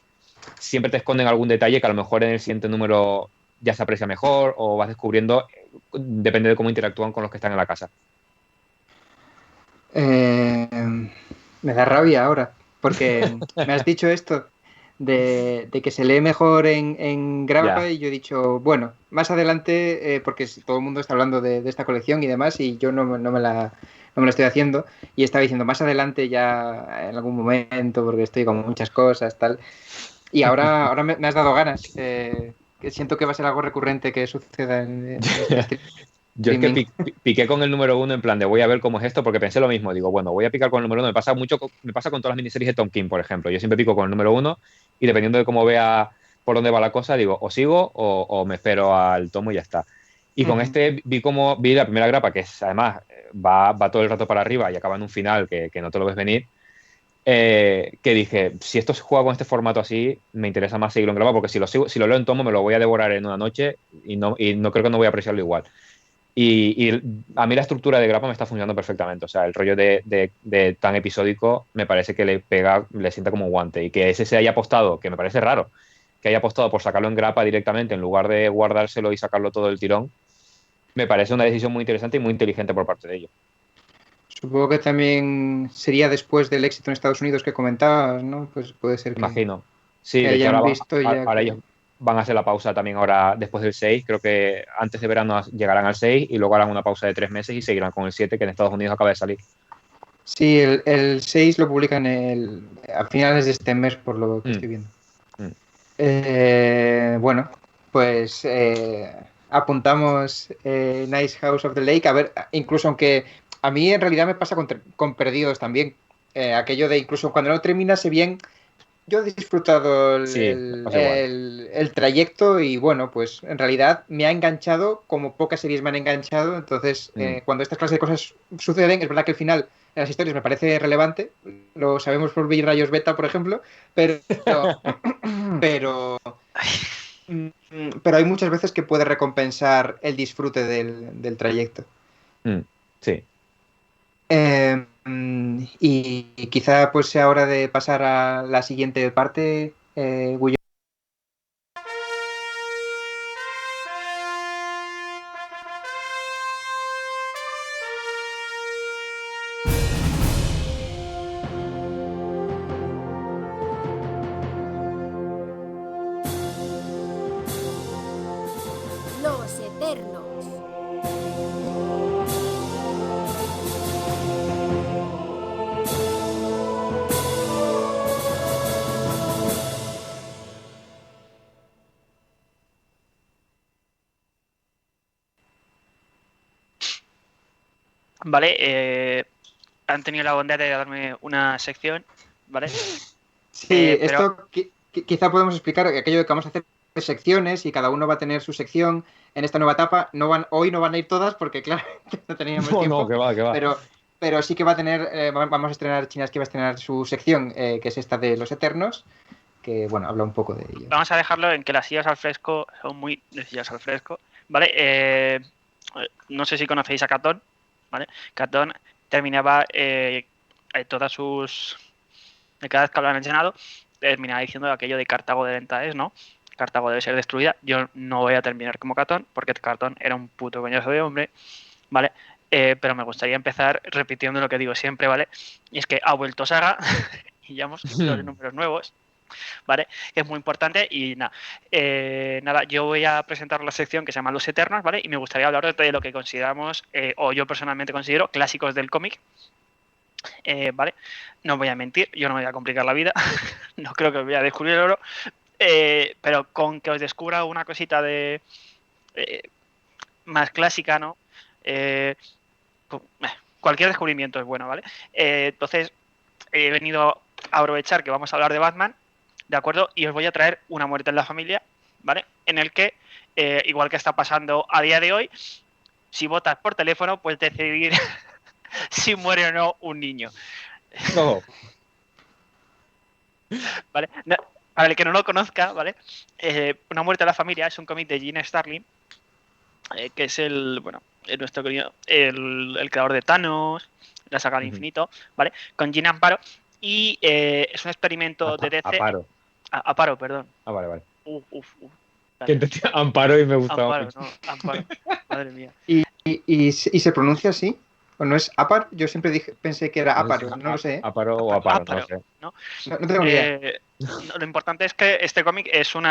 [SPEAKER 2] siempre te esconden algún detalle que a lo mejor en el siguiente número ya se aprecia mejor o vas descubriendo, depende de cómo interactúan con los que están en la casa.
[SPEAKER 1] Me da rabia ahora, porque me has dicho esto de que se lee mejor en grapa y yo he dicho, bueno, más adelante, porque todo el mundo está hablando de esta colección y demás y yo no me la estoy haciendo y estaba diciendo más adelante ya en algún momento porque estoy con muchas cosas, tal. Y ahora me has dado ganas, que siento que va a ser algo recurrente que suceda en este
[SPEAKER 2] Yo es que piqué con el número 1 en plan de voy a ver cómo es esto, porque pensé lo mismo. Digo, bueno, voy a picar con el número 1. Me pasa con todas las miniseries de Tom King, por ejemplo. Yo siempre pico con el número 1 y dependiendo de cómo vea por dónde va la cosa, digo, o sigo o me espero al tomo y ya está. Y con este vi la primera grapa, que es además va todo el rato para arriba y acaba en un final que no te lo ves venir. Que dije, si esto se juega con este formato así, me interesa más seguirlo en grapa, porque si lo leo en tomo me lo voy a devorar en una noche y no creo que no voy a apreciarlo igual. Y a mí la estructura de grapa me está funcionando perfectamente. O sea, el rollo de tan episódico me parece que le sienta como un guante. Y que ese se haya apostado, que me parece raro, que haya apostado por sacarlo en grapa directamente en lugar de guardárselo y sacarlo todo del tirón, me parece una decisión muy interesante y muy inteligente por parte de ellos.
[SPEAKER 1] Supongo que también sería después del éxito en Estados Unidos que comentabas, ¿no? Pues puede ser
[SPEAKER 2] Imagino. Sí,
[SPEAKER 1] que
[SPEAKER 2] de hecho
[SPEAKER 1] hayan visto ya
[SPEAKER 2] ahora ellos van a hacer la pausa también ahora después del 6. Creo que antes de verano llegarán al 6 y luego harán una pausa de 3 meses y seguirán con el 7 que en Estados Unidos acaba de salir.
[SPEAKER 1] Sí, el 6 lo publican a finales de este mes, por lo que estoy viendo. Bueno, pues apuntamos Nice House of the Lake. A ver, incluso aunque a mí en realidad me pasa con Perdidos también. Aquello de incluso cuando no terminase bien, yo he disfrutado el trayecto y bueno, pues en realidad me ha enganchado como pocas series me han enganchado. Entonces, cuando estas clases de cosas suceden, es verdad que el final de las historias me parece relevante. Lo sabemos por Bill Rayos Beta, por ejemplo, pero hay muchas veces que puede recompensar el disfrute del trayecto.
[SPEAKER 2] Sí.
[SPEAKER 1] Y quizá pues sea hora de pasar a la siguiente parte, Guillermo.
[SPEAKER 3] Eternos.
[SPEAKER 4] Vale, han tenido la bondad de darme una sección, ¿vale?
[SPEAKER 1] Sí,
[SPEAKER 4] Pero
[SPEAKER 1] esto quizá podemos explicar que aquello de que vamos a hacer secciones y cada uno va a tener su sección en esta nueva etapa. Hoy no van a ir todas porque claramente no teníamos
[SPEAKER 2] No,
[SPEAKER 1] tiempo,
[SPEAKER 2] no, que va, que va.
[SPEAKER 1] pero sí que va a tener, vamos a estrenar Chinas que va a estrenar su sección, que es esta de los Eternos, que bueno, habla un poco de ello.
[SPEAKER 4] vamos a dejarlo en que las sillas al fresco son muy de sillas al fresco, ¿vale? No sé si conocéis a Catón, ¿vale? Catón terminaba todas sus... Cada vez que hablaba en el Senado, terminaba diciendo aquello de Cartago de lenta es, ¿no? Cartago debe ser destruida. Yo no voy a terminar como Catón, porque Catón era un puto coñazo de hombre, ¿vale? Pero me gustaría empezar repitiendo lo que digo siempre, ¿vale? Y es que ha vuelto Saga y ya hemos los números nuevos, ¿vale? Es muy importante y nada, yo voy a presentar la sección que se llama Los Eternos, ¿vale? Y me gustaría hablar de lo que consideramos, o yo personalmente considero, clásicos del cómic, ¿vale? No voy a mentir, yo no me voy a complicar la vida, no creo que os voy a descubrir el oro, pero con que os descubra una cosita de más clásica, ¿no? Cualquier descubrimiento es bueno, ¿vale? Entonces, he venido a aprovechar que vamos a hablar de Batman, ¿de acuerdo? Y os voy a traer Una muerte en la familia, ¿vale? En el que, igual que está pasando a día de hoy, si votas por teléfono, puedes decidir si muere o no un niño.
[SPEAKER 2] No.
[SPEAKER 4] ¿Vale? Para el que no lo conozca, ¿vale? Una muerte en la familia es un cómic de Gene Starlin, que es nuestro querido, el creador de Thanos, la saga del infinito, ¿vale? Con Gene Amparo. Y es un experimento de DC.
[SPEAKER 2] Amparo.
[SPEAKER 4] Amparo, perdón.
[SPEAKER 2] Ah, vale.
[SPEAKER 4] Vale.
[SPEAKER 2] Amparo y me gustaba
[SPEAKER 4] Amparo, no, Amparo. Madre mía.
[SPEAKER 1] ¿Y se pronuncia así? ¿O no es Apar? Yo siempre pensé que era Apar, no lo sé. ¿eh?
[SPEAKER 2] Aparo o Aparo, no sé.
[SPEAKER 4] ¿no?
[SPEAKER 1] No tengo ni idea.
[SPEAKER 4] Lo importante es que este cómic es un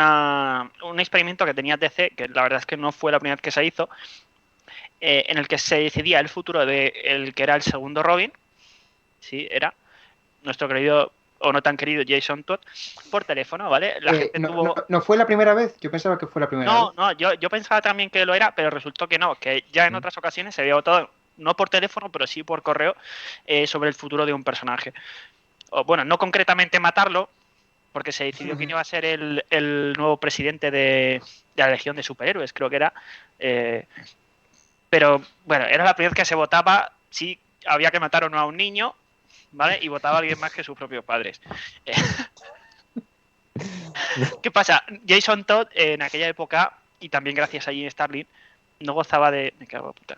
[SPEAKER 4] experimento que tenía DC, que la verdad es que no fue la primera vez que se hizo, en el que se decidía el futuro de el que era el segundo Robin, sí, era nuestro querido o no tan querido Jason Todd, por teléfono, ¿vale? La gente
[SPEAKER 1] no fue la primera vez, yo pensaba que fue la primera vez.
[SPEAKER 4] No, yo pensaba también que lo era, pero resultó que no, que ya en otras ocasiones se había votado, no por teléfono, pero sí por correo, sobre el futuro de un personaje. O, bueno, no concretamente matarlo, porque se decidió quién iba a ser el nuevo presidente de la Legión de Superhéroes, creo que era. Pero, bueno, era la primera vez que se votaba si había que matar o no a un niño, ¿vale? Y votaba a alguien más que sus propios padres. ¿Qué pasa? Jason Todd, en aquella época, y también gracias a Gene Starlin, no gozaba de... Me cago en puta.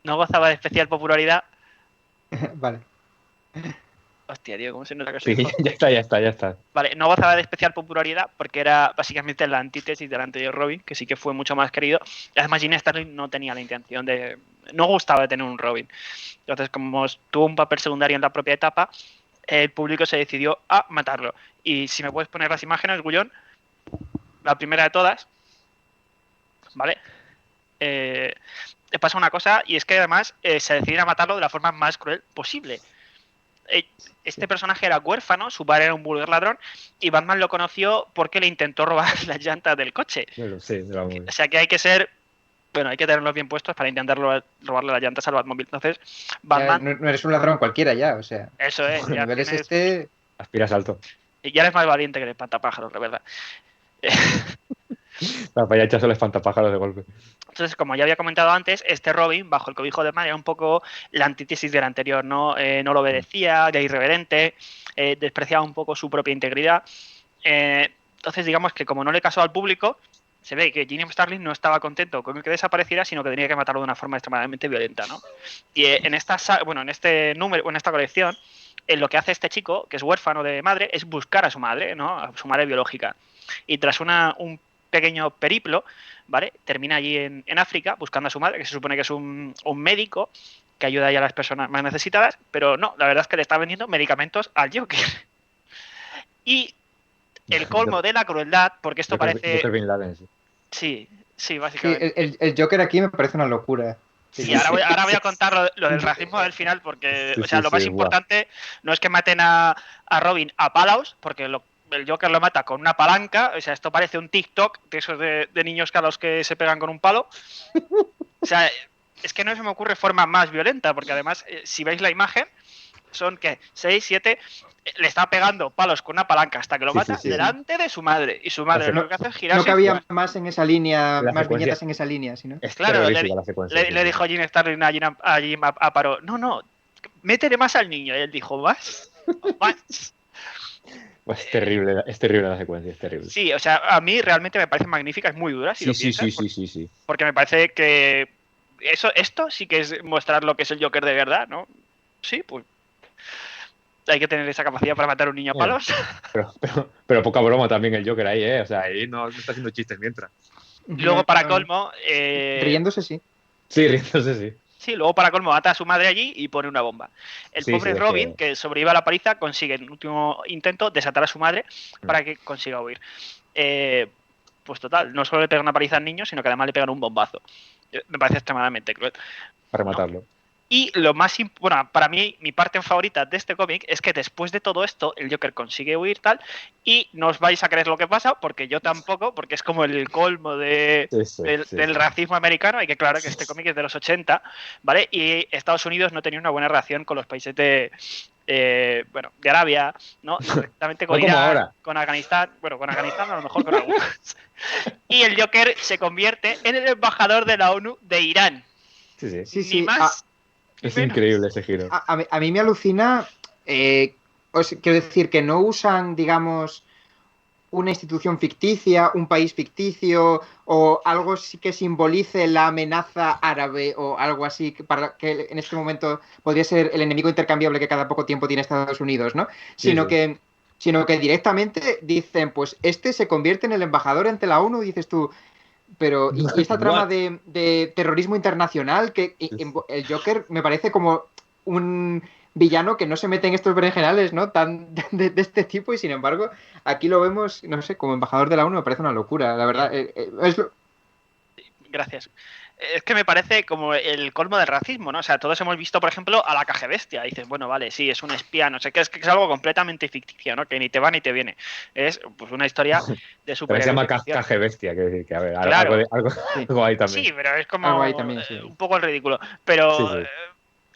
[SPEAKER 4] No gozaba de especial popularidad.
[SPEAKER 1] Vale.
[SPEAKER 4] Hostia, tío, ¿cómo se nota que
[SPEAKER 2] Sí,
[SPEAKER 4] soy
[SPEAKER 2] ya está.
[SPEAKER 4] Vale, no gozaba de especial popularidad porque era básicamente la antítesis del anterior Robin, que sí que fue mucho más querido. Además, Gene Starlin no tenía la intención de... No gustaba de tener un Robin. Entonces, como tuvo un papel secundario en la propia etapa, el público se decidió a matarlo. Y si me puedes poner las imágenes, Gullón, la primera de todas, ¿vale? Pasa una cosa, y es que además se deciden a matarlo de la forma más cruel posible. Este personaje era huérfano, su padre era un vulgar ladrón, y Batman lo conoció porque le intentó robar las llantas del coche.
[SPEAKER 2] Bueno, sí,
[SPEAKER 4] o sea que hay que ser... Bueno, hay que tenerlos bien puestos para intentar robarle las llantas al Batmóvil. Entonces, Batman...
[SPEAKER 1] Ya, no eres un ladrón cualquiera ya, o sea...
[SPEAKER 4] Eso es.
[SPEAKER 1] Ya nivel es
[SPEAKER 2] Aspiras alto.
[SPEAKER 4] Y ya eres más valiente que el espantapájaros, la verdad.
[SPEAKER 2] Para ya echarse el espantapájaros de golpe.
[SPEAKER 4] Entonces, como ya había comentado antes, este Robin, bajo el cobijo de Batman, era un poco la antítesis del anterior, ¿no? No lo obedecía, era irreverente, despreciaba un poco su propia integridad. Entonces, digamos que como no le casó al público, se ve que Gene Starlin no estaba contento con que desapareciera, sino que tenía que matarlo de una forma extremadamente violenta, ¿no? Y en este número, en esta colección, lo que hace este chico, que es huérfano de madre, es buscar a su madre, ¿no? A su madre biológica. Y tras un pequeño periplo, ¿vale? Termina allí en África buscando a su madre, que se supone que es un médico que ayuda a las personas más necesitadas, pero no, la verdad es que le está vendiendo medicamentos al Joker. Y el colmo de la crueldad, porque esto parece...
[SPEAKER 2] Joker Bin Laden, sí.
[SPEAKER 4] Sí,
[SPEAKER 1] Sí,
[SPEAKER 4] básicamente.
[SPEAKER 1] el Joker aquí me parece una locura.
[SPEAKER 4] Sí, ahora voy a contar lo del racismo del final, porque, o sea, lo más importante no es que maten a Robin a palos, porque el Joker lo mata con una palanca, o sea, esto parece un TikTok de esos de niños que a los que se pegan con un palo. O sea, es que no se me ocurre forma más violenta, porque además, si veis la imagen, son que 6, 7, le está pegando palos con una palanca hasta que lo mata delante de su madre. Y su madre lo que hace es girarse.
[SPEAKER 1] No cabía más en esa línea, más
[SPEAKER 2] secuencia,
[SPEAKER 1] viñetas en esa línea, ¿sí, no?
[SPEAKER 4] Claro, le dijo Jim Starlin a Jim Aparo, no, métele más al niño. Y él dijo, ¿más?
[SPEAKER 2] Pues es terrible la secuencia, es terrible.
[SPEAKER 4] Sí, o sea, a mí realmente me parece magnífica, es muy dura. Si lo piensas,
[SPEAKER 2] sí.
[SPEAKER 4] Porque me parece que esto sí que es mostrar lo que es el Joker de verdad, ¿no? Sí, pues hay que tener esa capacidad para matar a un niño a palos.
[SPEAKER 2] Pero poca broma también el Joker ahí, ¿eh? O sea, ahí no está haciendo chistes mientras.
[SPEAKER 4] Luego, para colmo...
[SPEAKER 1] riéndose, sí.
[SPEAKER 2] Sí, riéndose, sí.
[SPEAKER 4] Sí, luego para colmo mata a su madre allí y pone una bomba. El pobre Robin, que sobrevive a la paliza, consigue en el último intento desatar a su madre para que consiga huir. Pues total, no solo le pegan una paliza al niño, sino que además le pegan un bombazo. Me parece extremadamente cruel.
[SPEAKER 2] Para rematarlo. ¿No?
[SPEAKER 4] Y lo más bueno, para mí, mi parte favorita de este cómic es que después de todo esto, el Joker consigue huir tal, y no os vais a creer lo que pasa, porque yo tampoco, porque es como el colmo del racismo americano, y que claro que este cómic es de los 80, ¿vale? Y Estados Unidos no tenía una buena relación con los países de Arabia, ¿no? Directamente con Irán,
[SPEAKER 2] ahora.
[SPEAKER 4] con Afganistán, bueno, con Afganistán a lo mejor con algunos. Y el Joker se convierte en el embajador de la ONU de Irán.
[SPEAKER 1] Sí.
[SPEAKER 4] Ni más.
[SPEAKER 2] Es increíble ese giro.
[SPEAKER 1] A mí me alucina, quiero decir, que no usan, digamos, una institución ficticia, un país ficticio o algo que simbolice la amenaza árabe o algo así, para que en este momento podría ser el enemigo intercambiable que cada poco tiempo tiene Estados Unidos, ¿no? Sino que directamente dicen, pues este se convierte en el embajador ante la ONU, y dices tú... Pero, y esta trama de terrorismo internacional, que el Joker me parece como un villano que no se mete en estos berenjenales, ¿no? Tan de este tipo, y sin embargo, aquí lo vemos, no sé, como embajador de la ONU me parece una locura, la verdad.
[SPEAKER 4] Gracias. Es que me parece como el colmo del racismo, ¿no? O sea, todos hemos visto, por ejemplo, a la Caja-Bestia. Dices, bueno, vale, sí, es un espía, no sé qué, es que es algo completamente ficticio, ¿no? Que ni te va ni te viene. Es pues una historia de superhéroes.
[SPEAKER 2] Se llama Caja-Bestia, que a ver,
[SPEAKER 4] claro.
[SPEAKER 2] algo ahí también.
[SPEAKER 4] Sí, pero es como también, un poco el ridículo. Pero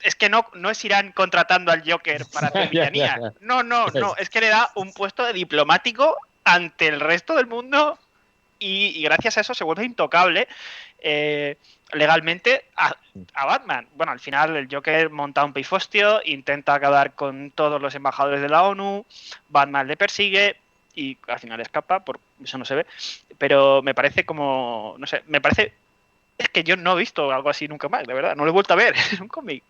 [SPEAKER 4] es que no es Irán contratando al Joker para hacer villanía. No, es que le da un puesto de diplomático ante el resto del mundo y gracias a eso se vuelve intocable legalmente a Batman. Bueno, al final el Joker monta un pifostio, intenta acabar con todos los embajadores de la ONU, Batman le persigue y al final escapa, por eso no se ve, pero me parece como, no sé, es que yo no he visto algo así nunca más, de verdad, no lo he vuelto a ver en un cómic.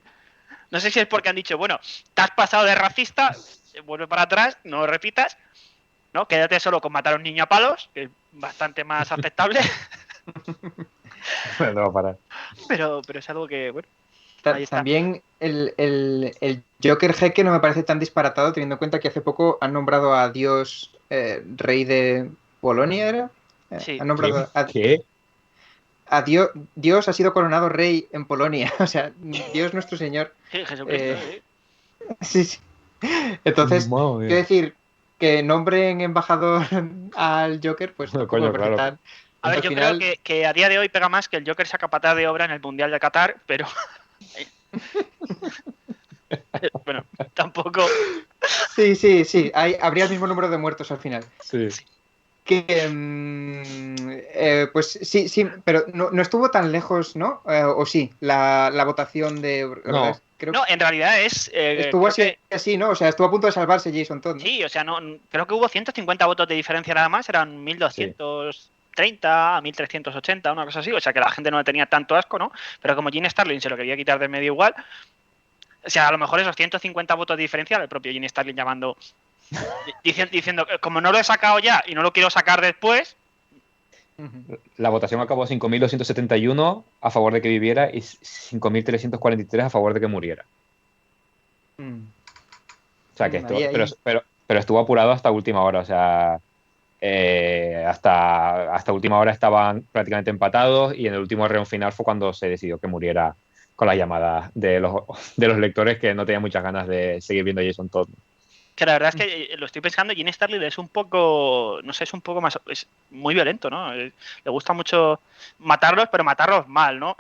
[SPEAKER 4] No sé si es porque han dicho, bueno, te has pasado de racista, vuelve para atrás, no lo repitas, ¿no? Quédate solo con matar a un niño a palos, que es bastante más aceptable.
[SPEAKER 2] No va a parar.
[SPEAKER 4] Pero es algo que, bueno.
[SPEAKER 1] También el Joker jeque no me parece tan disparatado, teniendo en cuenta que hace poco han nombrado a Dios rey de Polonia, ¿era?
[SPEAKER 4] Sí.
[SPEAKER 1] Han nombrado
[SPEAKER 2] ¿Qué?
[SPEAKER 1] A Dios ha sido coronado rey en Polonia. O sea, Dios nuestro Señor.
[SPEAKER 4] Sí, Jesucristo.
[SPEAKER 1] Sí. Entonces, quiero decir, que nombren embajador al Joker, pues no,
[SPEAKER 2] coño, claro.
[SPEAKER 4] A ver, yo creo que a día de hoy pega más que el Joker sea capataz de obra en el Mundial de Qatar, pero... bueno, tampoco...
[SPEAKER 1] Sí. Habría el mismo número de muertos al final.
[SPEAKER 2] Sí.
[SPEAKER 1] Que, pues sí, pero no estuvo tan lejos, ¿no? ¿O sí? La votación de...
[SPEAKER 2] No.
[SPEAKER 4] No, en realidad es...
[SPEAKER 1] estuvo así, ¿no? O sea, estuvo a punto de salvarse Jason Todd, ¿no?
[SPEAKER 4] Sí, o sea, creo que hubo 150 votos de diferencia nada más, eran 1230 a 1380, una cosa así, o sea que la gente no le tenía tanto asco, ¿no? Pero como Jim Starlin se lo quería quitar de medio igual, o sea, a lo mejor esos 150 votos de diferencia, el propio Jim Starlin llamando, diciendo, como no lo he sacado ya y no lo quiero sacar después...
[SPEAKER 2] La votación acabó 5.271 a favor de que viviera y 5.343 a favor de que muriera. O sea que esto, pero estuvo apurado hasta última hora, o sea, hasta última hora estaban prácticamente empatados y en el último reón final fue cuando se decidió que muriera con las llamadas de los lectores que no tenían muchas ganas de seguir viendo a Jason Todd.
[SPEAKER 4] Que la verdad es que lo estoy pensando, Gene Starlin es un poco, no sé, es un poco más, es muy violento, ¿no? Le gusta mucho matarlos, pero matarlos mal, ¿no?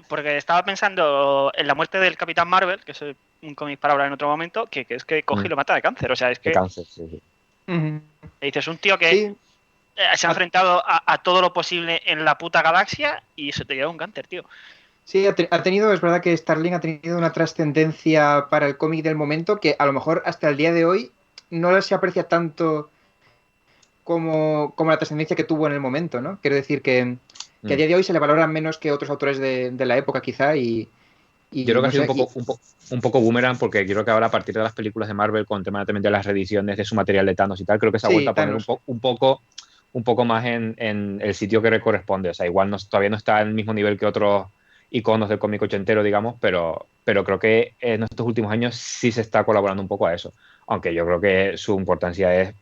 [SPEAKER 4] Porque estaba pensando en la muerte del Capitán Marvel, que es un cómic para hablar en otro momento, que es que coge y lo mata de cáncer. O sea, es que
[SPEAKER 2] De cáncer, sí.
[SPEAKER 4] le dices un tío que
[SPEAKER 1] Sí,
[SPEAKER 4] se ha enfrentado a todo lo posible en la puta galaxia y se te lleva un cáncer, tío.
[SPEAKER 1] sí, ha tenido, es verdad que Starling ha tenido una trascendencia para el cómic del momento que a lo mejor hasta el día de hoy no se aprecia tanto como la trascendencia que tuvo en el momento, ¿no? Quiero decir que a día de hoy se le valora menos que otros autores de la época, quizá, y
[SPEAKER 2] yo creo que
[SPEAKER 1] no
[SPEAKER 2] ha sido
[SPEAKER 1] sé,
[SPEAKER 2] un poco boomerang, porque creo que ahora a partir de las películas de Marvel, con el tema también de las reediciones de su material de Thanos y tal, creo que se ha
[SPEAKER 1] sí,
[SPEAKER 2] vuelto a poner
[SPEAKER 1] Thanos.
[SPEAKER 2] un poco más en el sitio que le corresponde. O sea, igual todavía no está al mismo nivel que otros iconos del cómic ochentero, digamos, pero creo que en estos últimos años sí se está colaborando un poco a eso. Aunque yo creo que su importancia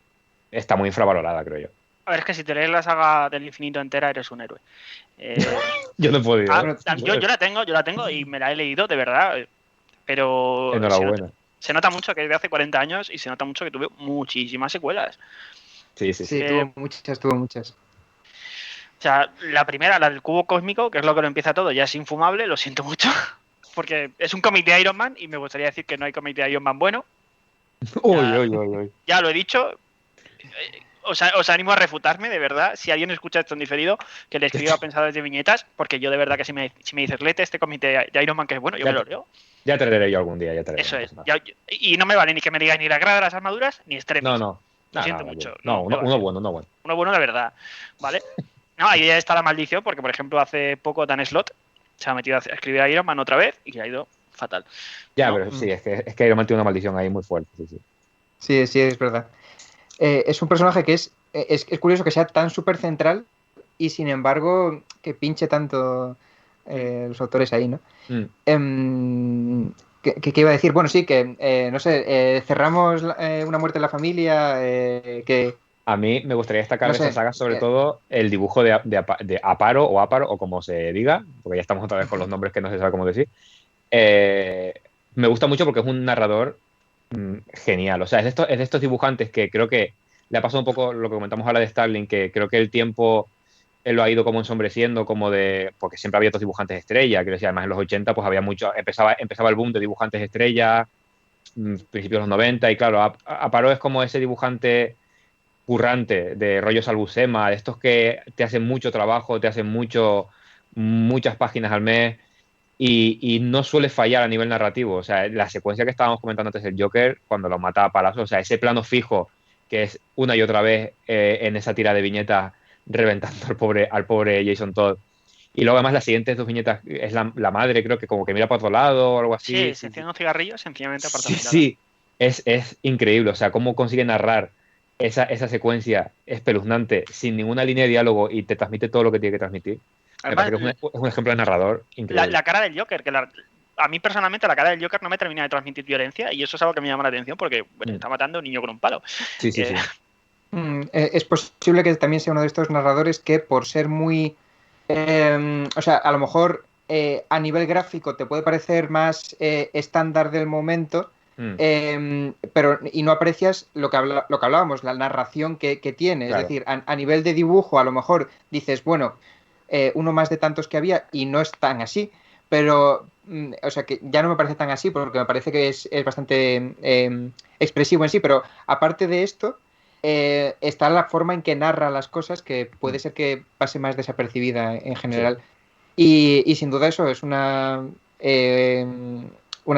[SPEAKER 2] está muy infravalorada, creo yo.
[SPEAKER 4] A ver, es que si te lees la saga del infinito entera, eres un héroe.
[SPEAKER 2] Yo no he podido.
[SPEAKER 1] Bueno,
[SPEAKER 4] yo la tengo y me la he leído, de verdad. Pero
[SPEAKER 2] Enhorabuena.
[SPEAKER 4] se nota mucho que es de hace 40 años y se nota mucho que tuve muchísimas secuelas.
[SPEAKER 2] Sí.
[SPEAKER 1] sí, tuvo muchas.
[SPEAKER 4] O sea, la primera, la del cubo cósmico, que es lo que lo empieza todo, ya es infumable, lo siento mucho. Porque es un cómic de Iron Man y me gustaría decir que no hay cómic de Iron Man bueno.
[SPEAKER 2] Uy.
[SPEAKER 4] Ya lo he dicho. Os animo a refutarme, de verdad. Si alguien escucha esto en diferido, que le escriba pensadores de viñetas, porque yo de verdad que si me dices, léete este cómic de Iron Man que es bueno, yo me lo leo.
[SPEAKER 2] Ya te leeré yo algún día, ya te leeré.
[SPEAKER 4] Eso es. Y no me vale ni que me digáis ni la grada de las armaduras, ni extremis.
[SPEAKER 2] No.
[SPEAKER 4] Lo siento mucho.
[SPEAKER 2] No, uno bueno.
[SPEAKER 4] Uno bueno de verdad. ¿Vale? No, ahí está la maldición, porque por ejemplo hace poco Dan Slott se ha metido a escribir a Iron Man otra vez y le ha ido fatal.
[SPEAKER 2] Ya,
[SPEAKER 4] ¿no?
[SPEAKER 2] pero sí, es que Iron Man tiene una maldición ahí muy fuerte.
[SPEAKER 1] Sí, es verdad. Es un personaje que es curioso que sea tan súper central y sin embargo que pinche tanto los autores ahí, ¿no? ¿Qué iba a decir? Bueno, sí, que no sé, cerramos Una muerte en la familia, que...
[SPEAKER 2] A mí me gustaría destacar
[SPEAKER 1] No
[SPEAKER 2] de
[SPEAKER 1] sé,
[SPEAKER 2] esa saga sobre todo el dibujo de Aparo o como se diga, porque ya estamos otra vez con los nombres que no se sabe cómo decir. Me gusta mucho porque es un narrador genial. O sea, es de estos dibujantes que creo que le ha pasado un poco lo que comentamos ahora de Starling, que creo que el tiempo él lo ha ido como ensombreciendo, porque siempre había otros dibujantes estrella, que decía, además en los 80 pues había mucho, empezaba el boom de dibujantes estrella, principios de los 90, y claro, Aparo es como ese dibujante currante de rollos Albusema, de estos que te hacen mucho trabajo, te hacen muchas páginas al mes y no suele fallar a nivel narrativo. O sea, la secuencia que estábamos comentando antes del Joker, cuando lo mata a palazos, o sea, ese plano fijo que es una y otra vez en esa tira de viñetas reventando al pobre Jason Todd. Y luego además las siguientes dos viñetas es la madre, creo que como que mira por otro lado o algo así.
[SPEAKER 4] Sí, se enciende un cigarrillo, sencillamente aparta la mirada.
[SPEAKER 2] Sí, es increíble. O sea, cómo consigue narrar esa secuencia espeluznante sin ninguna línea de diálogo y te transmite todo lo que tiene que transmitir.
[SPEAKER 4] Además,
[SPEAKER 2] Me parece que es un ejemplo de narrador increíble.
[SPEAKER 4] la cara del Joker, que a mí personalmente la cara del Joker no me termina de transmitir violencia y eso es algo que me llama la atención porque está matando a un niño con un palo.
[SPEAKER 2] Sí.
[SPEAKER 1] Es posible que también sea uno de estos narradores que por ser muy... o sea, a lo mejor a nivel gráfico te puede parecer más estándar del momento, pero y no aprecias lo que hablábamos, la narración que tiene. Claro. Es decir, a nivel de dibujo a lo mejor dices, bueno, uno más de tantos que había y no es tan así, pero o sea que ya no me parece tan así porque me parece que es bastante expresivo en sí, pero aparte de esto está la forma en que narra las cosas que puede ser que pase más desapercibida en general. Sí. Y sin duda eso es una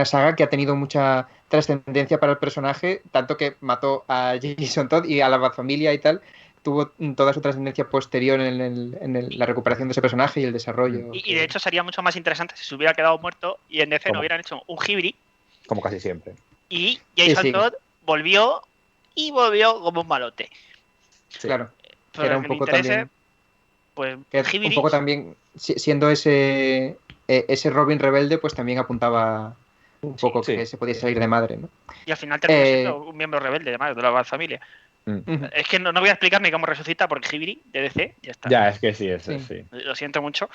[SPEAKER 1] saga que ha tenido mucha trascendencia para el personaje, tanto que mató a Jason Todd y a la familia y tal, tuvo toda su trascendencia posterior en la recuperación de ese personaje y el desarrollo.
[SPEAKER 4] Y de hecho sería mucho más interesante si se hubiera quedado muerto y en DC no hubieran hecho un hibri.
[SPEAKER 2] Como casi siempre.
[SPEAKER 4] Y Jason Todd volvió como un malote.
[SPEAKER 1] Sí. Claro.
[SPEAKER 4] Pero
[SPEAKER 1] era un poco también...
[SPEAKER 4] Pues
[SPEAKER 1] un poco también, siendo ese Robin rebelde, pues también apuntaba un poco que se podía salir de madre, ¿no?
[SPEAKER 4] Y al final terminó siendo un miembro rebelde, además, de la familia.
[SPEAKER 1] Ujú.
[SPEAKER 4] Es que no voy a explicar ni cómo resucita porque Hibiri, de DC, ya está.
[SPEAKER 2] Ya, es que sí, eso
[SPEAKER 1] Sí.
[SPEAKER 2] sí.
[SPEAKER 4] Lo siento mucho.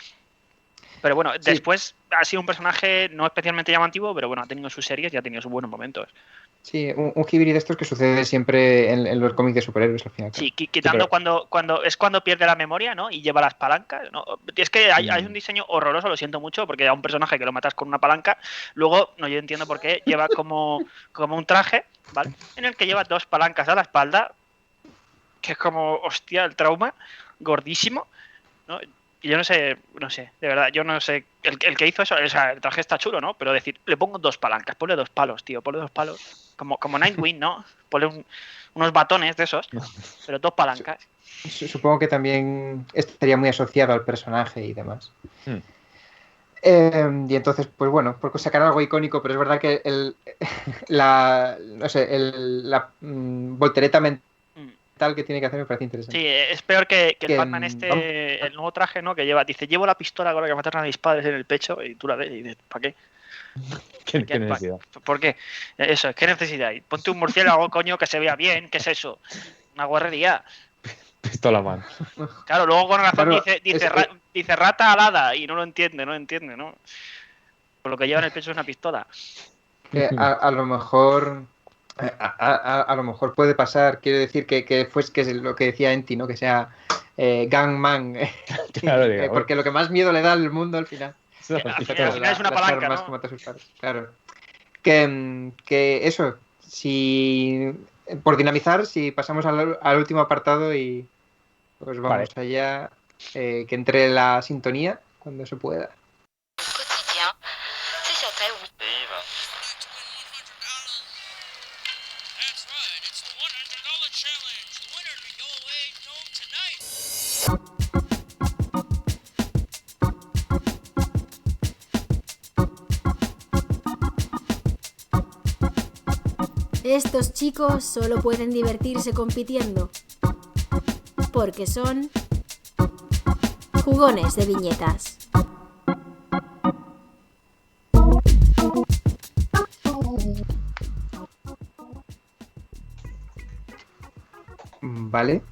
[SPEAKER 4] Pero bueno,
[SPEAKER 1] Sí.
[SPEAKER 4] después ha sido un personaje no especialmente llamativo, pero bueno, ha tenido sus series y ha tenido sus buenos momentos.
[SPEAKER 1] Sí, un hibrid de estos que sucede siempre en los cómics de superhéroes al final.
[SPEAKER 4] Sí, quitando
[SPEAKER 2] pero-
[SPEAKER 4] cuando pierde la memoria, ¿no? Y lleva las palancas, ¿no? Es que hay un
[SPEAKER 2] Mm.
[SPEAKER 4] diseño horroroso, lo siento mucho, porque a un personaje que lo matas con una palanca, luego, no, yo entiendo por qué, lleva como un traje, ¿vale? En el que lleva 2 palancas a la espalda, que es como, hostia, el trauma, gordísimo, ¿no? Y yo no sé, de verdad, yo no sé. El que hizo eso, o sea, el traje está chulo, ¿no? Pero decir, le pongo 2 palancas, ponle 2 palos, tío, ponle 2 palos. Como Nightwing, ¿no? Ponle unos batones de esos, pero 2 palancas.
[SPEAKER 1] Supongo que también estaría muy asociado al personaje y demás.
[SPEAKER 2] Mm.
[SPEAKER 1] Y entonces, pues bueno, por sacar algo icónico, pero es verdad que la voltereta mental que tiene que hacer me parece interesante.
[SPEAKER 4] Sí, es peor que el Batman
[SPEAKER 1] vamos.
[SPEAKER 4] el nuevo traje, ¿no? Que llevo la pistola con la que mataron a mis padres en el pecho y tú la ves y dices, ¿para qué?
[SPEAKER 2] ¿Qué necesidad?
[SPEAKER 4] ¿Por qué? Eso, ¿qué necesidad hay? Ponte un murciélago, coño, que se vea bien, ¿qué es eso? Una guarrería.
[SPEAKER 2] Pistola man.
[SPEAKER 4] Claro, luego con razón
[SPEAKER 1] Claro,
[SPEAKER 4] dice rata alada y no lo entiende, ¿no? Por lo que lleva en el pecho es una pistola.
[SPEAKER 1] que a lo mejor a lo mejor puede pasar, quiero decir que es lo que decía Enti, ¿no? Que sea Gangman,
[SPEAKER 2] Claro, digo,
[SPEAKER 1] porque lo que más miedo le da al mundo al final
[SPEAKER 4] Al final es una
[SPEAKER 1] las
[SPEAKER 4] palanca,
[SPEAKER 1] armas
[SPEAKER 4] ¿no?
[SPEAKER 1] que mata a sus padres. Claro. Que eso, si por dinamizar, si pasamos al último apartado y pues vamos allá, que entre la sintonía cuando se pueda.
[SPEAKER 3] Estos chicos solo pueden divertirse compitiendo, porque son jugones de viñetas.
[SPEAKER 1] Vale.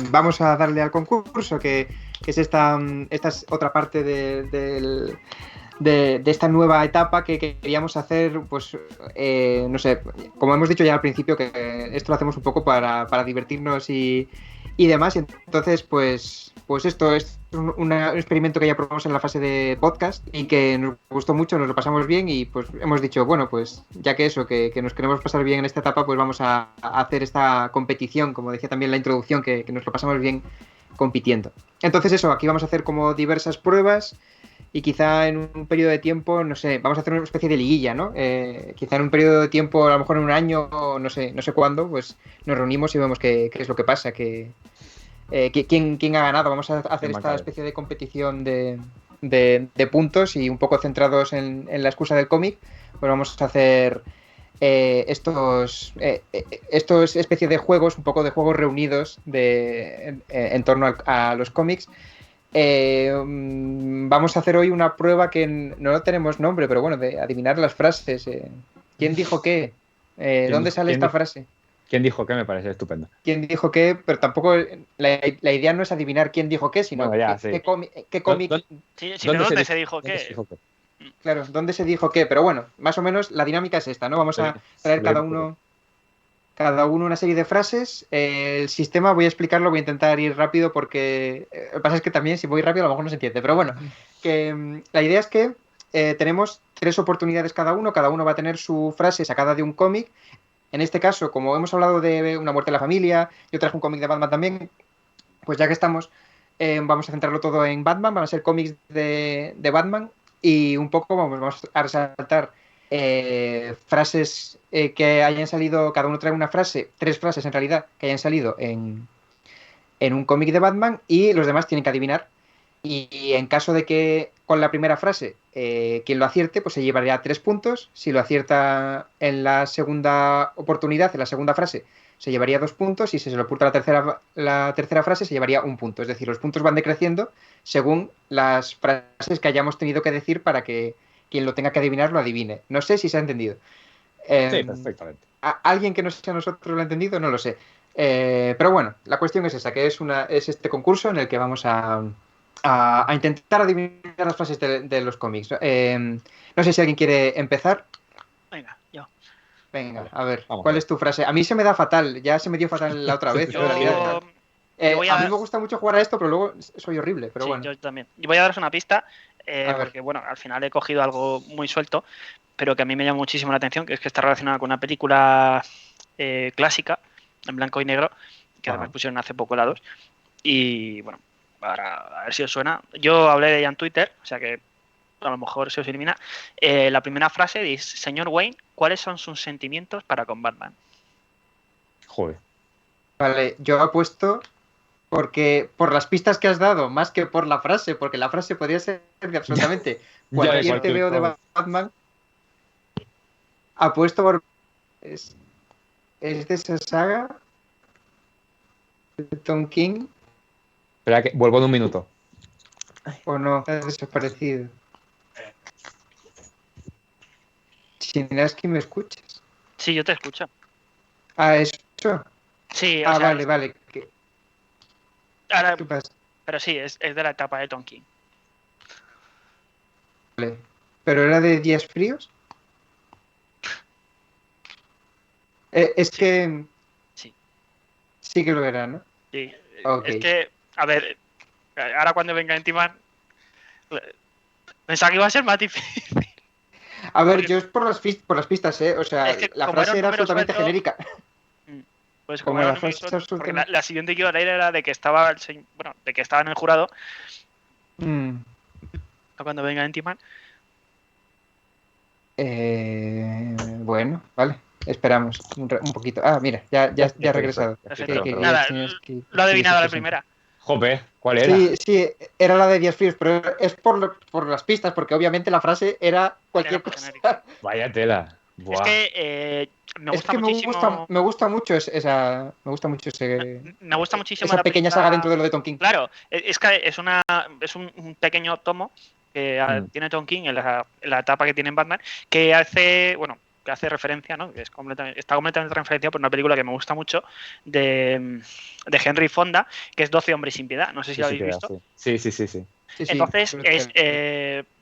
[SPEAKER 1] Vamos a darle al concurso, que es esta es otra parte de esta nueva etapa que queríamos hacer, pues, no sé, como hemos dicho ya al principio, que esto lo hacemos un poco para divertirnos y demás. Y entonces, pues esto es un experimento que ya probamos en la fase de podcast y que nos gustó mucho, nos lo pasamos bien y pues hemos dicho, bueno, pues ya que eso, que nos queremos pasar bien en esta etapa, pues vamos a hacer esta competición, como decía también la introducción, que nos lo pasamos bien compitiendo. Entonces eso, aquí vamos a hacer como diversas pruebas y quizá en un periodo de tiempo, no sé, vamos a hacer una especie de liguilla, ¿no? Quizá en un periodo de tiempo, a lo mejor en un año, no sé cuándo, pues nos reunimos y vemos qué es lo que pasa, quién ha ganado. Vamos a hacer esta especie de competición de puntos y un poco centrados en la excusa del cómic, pues vamos a hacer estos especie de juegos, un poco de juegos reunidos en torno a los cómics. Vamos a hacer hoy una prueba que no tenemos nombre, pero bueno, de adivinar las frases. ¿Quién dijo qué? ¿Dónde sale esta frase?
[SPEAKER 2] ¿Quién dijo qué? Me parece estupendo.
[SPEAKER 1] ¿Quién dijo qué? Pero tampoco la idea no es adivinar quién dijo qué, sino qué cómic.
[SPEAKER 4] ¿Dónde se dijo qué?
[SPEAKER 1] Claro, ¿dónde se dijo qué? Pero bueno, más o menos la dinámica es esta, ¿no? Vamos a traer cada uno una serie de frases. El sistema, voy a explicarlo, voy a intentar ir rápido porque lo que pasa es que también si voy rápido a lo mejor no se entiende. Pero bueno, que la idea es que tenemos 3 oportunidades cada uno va a tener su frase sacada de un cómic. En este caso, como hemos hablado de Una muerte en la familia, yo traje un cómic de Batman también, pues ya que estamos, vamos a centrarlo todo en Batman, van a ser cómics de Batman y un poco vamos a resaltar frases que hayan salido, cada uno trae una frase, 3 frases en realidad, que hayan salido en un cómic de Batman y los demás tienen que adivinar. Y en caso de que con la primera frase quien lo acierte, pues se llevaría 3 puntos. Si lo acierta en la segunda oportunidad, en la segunda frase, se llevaría 2 puntos. Y si se lo oculta la tercera frase, se llevaría 1 punto. Es decir, los puntos van decreciendo según las frases que hayamos tenido que decir para que quien lo tenga que adivinar lo adivine. No sé si se ha entendido.
[SPEAKER 2] Sí, perfectamente.
[SPEAKER 1] alguien que no sea nosotros lo ha entendido, no lo sé. Pero bueno, la cuestión es esa, que es este concurso en el que vamos a intentar adivinar las frases de los cómics. No sé si alguien quiere empezar.
[SPEAKER 4] Venga, yo.
[SPEAKER 1] Venga,
[SPEAKER 2] Vale,
[SPEAKER 1] a ver,
[SPEAKER 2] vamos
[SPEAKER 1] ¿cuál
[SPEAKER 2] a ver.
[SPEAKER 1] es tu frase? A mí se me da fatal, ya se me dio fatal la otra vez, en realidad.
[SPEAKER 4] Yo voy
[SPEAKER 1] A mí me gusta mucho jugar a esto, pero luego soy horrible, pero
[SPEAKER 4] sí,
[SPEAKER 1] bueno.
[SPEAKER 4] yo también. Y voy a daros una pista,
[SPEAKER 1] A ver.
[SPEAKER 4] porque bueno, al final he cogido algo muy suelto, pero que a mí me llama muchísimo la atención, que es que está relacionada con una película clásica, en blanco y negro, que además
[SPEAKER 2] Ajá.
[SPEAKER 4] pusieron hace poco la 2. Y bueno, a ver si os suena. Yo hablé de ella en Twitter, o sea que a lo mejor se os elimina. La primera frase dice: señor Wayne, ¿cuáles son sus sentimientos para con Batman?
[SPEAKER 2] Joder.
[SPEAKER 1] Vale, yo apuesto porque por las pistas que has dado, más que por la frase, porque la frase podría ser de absolutamente
[SPEAKER 2] Ya de
[SPEAKER 1] cualquier
[SPEAKER 2] cualquier
[SPEAKER 1] TVO de
[SPEAKER 2] cosa.
[SPEAKER 1] Batman. Apuesto por... ¿Es de esa saga? ¿De Tom King?
[SPEAKER 2] Espera que vuelvo en un minuto.
[SPEAKER 1] ¿O no? Ha desaparecido. Chinaski, ¿me escuchas?
[SPEAKER 4] Sí, yo te escucho.
[SPEAKER 1] Ah, eso.
[SPEAKER 4] Sí, o
[SPEAKER 1] Ah,
[SPEAKER 4] sea,
[SPEAKER 1] vale.
[SPEAKER 4] ahora,
[SPEAKER 1] ¿Qué pasa?
[SPEAKER 4] pero sí, es de la etapa de Tom King.
[SPEAKER 1] Vale. ¿Pero era de días fríos? Es
[SPEAKER 4] Sí.
[SPEAKER 1] que...
[SPEAKER 4] Sí.
[SPEAKER 1] Sí que lo era, ¿no?
[SPEAKER 4] Sí.
[SPEAKER 1] Ok.
[SPEAKER 4] Es que, a ver, ahora cuando venga Intimar, pensaba que iba a ser más difícil.
[SPEAKER 1] A ver,
[SPEAKER 4] Porque
[SPEAKER 1] yo es por las pistas, ¿eh? O sea,
[SPEAKER 4] es que
[SPEAKER 1] la
[SPEAKER 4] como era un
[SPEAKER 1] frase era
[SPEAKER 4] número
[SPEAKER 1] absolutamente
[SPEAKER 4] suelto,
[SPEAKER 1] genérica.
[SPEAKER 4] pues como
[SPEAKER 1] Como
[SPEAKER 4] era
[SPEAKER 1] la
[SPEAKER 4] un número
[SPEAKER 1] frase
[SPEAKER 4] suelto, porque
[SPEAKER 1] absolutamente...
[SPEAKER 4] la siguiente que iba a leer era de que estaba bueno, de que estaba en el jurado cuando venga Intimar.
[SPEAKER 1] Bueno, vale. Esperamos un poquito. Ah, mira, ya ha
[SPEAKER 2] Estoy,
[SPEAKER 1] regresado.
[SPEAKER 4] Perfecto.
[SPEAKER 2] perdón.
[SPEAKER 1] Díaz
[SPEAKER 4] Nada,
[SPEAKER 1] tienes que
[SPEAKER 4] lo he
[SPEAKER 1] sigue
[SPEAKER 4] adivinado a la
[SPEAKER 1] presente.
[SPEAKER 4] primera.
[SPEAKER 2] Jope, ¿cuál era?
[SPEAKER 1] Sí, era la de Días Fríos, pero es por las pistas, porque obviamente la frase era cualquier
[SPEAKER 4] Era
[SPEAKER 1] cosa.
[SPEAKER 4] genérica.
[SPEAKER 2] Vaya tela.
[SPEAKER 4] Es
[SPEAKER 2] Buah.
[SPEAKER 4] que me
[SPEAKER 1] Es
[SPEAKER 4] gusta
[SPEAKER 1] que
[SPEAKER 4] muchísimo.
[SPEAKER 1] me gusta mucho me gusta mucho
[SPEAKER 4] Me gusta muchísimo
[SPEAKER 1] esa
[SPEAKER 4] la
[SPEAKER 1] pequeña saga
[SPEAKER 4] película.
[SPEAKER 1] dentro de lo de Tom King.
[SPEAKER 4] Claro, es que es un pequeño tomo que tiene Tom King en la etapa que tiene en Batman, que hace referencia, ¿no? Que está completamente referenciado por una película que me gusta mucho de Henry Fonda, que es 12 hombres sin piedad. No sé si
[SPEAKER 2] Sí,
[SPEAKER 4] lo
[SPEAKER 2] sí,
[SPEAKER 4] habéis
[SPEAKER 2] queda,
[SPEAKER 4] visto.
[SPEAKER 2] sí. Sí.
[SPEAKER 1] Sí.
[SPEAKER 4] Entonces, es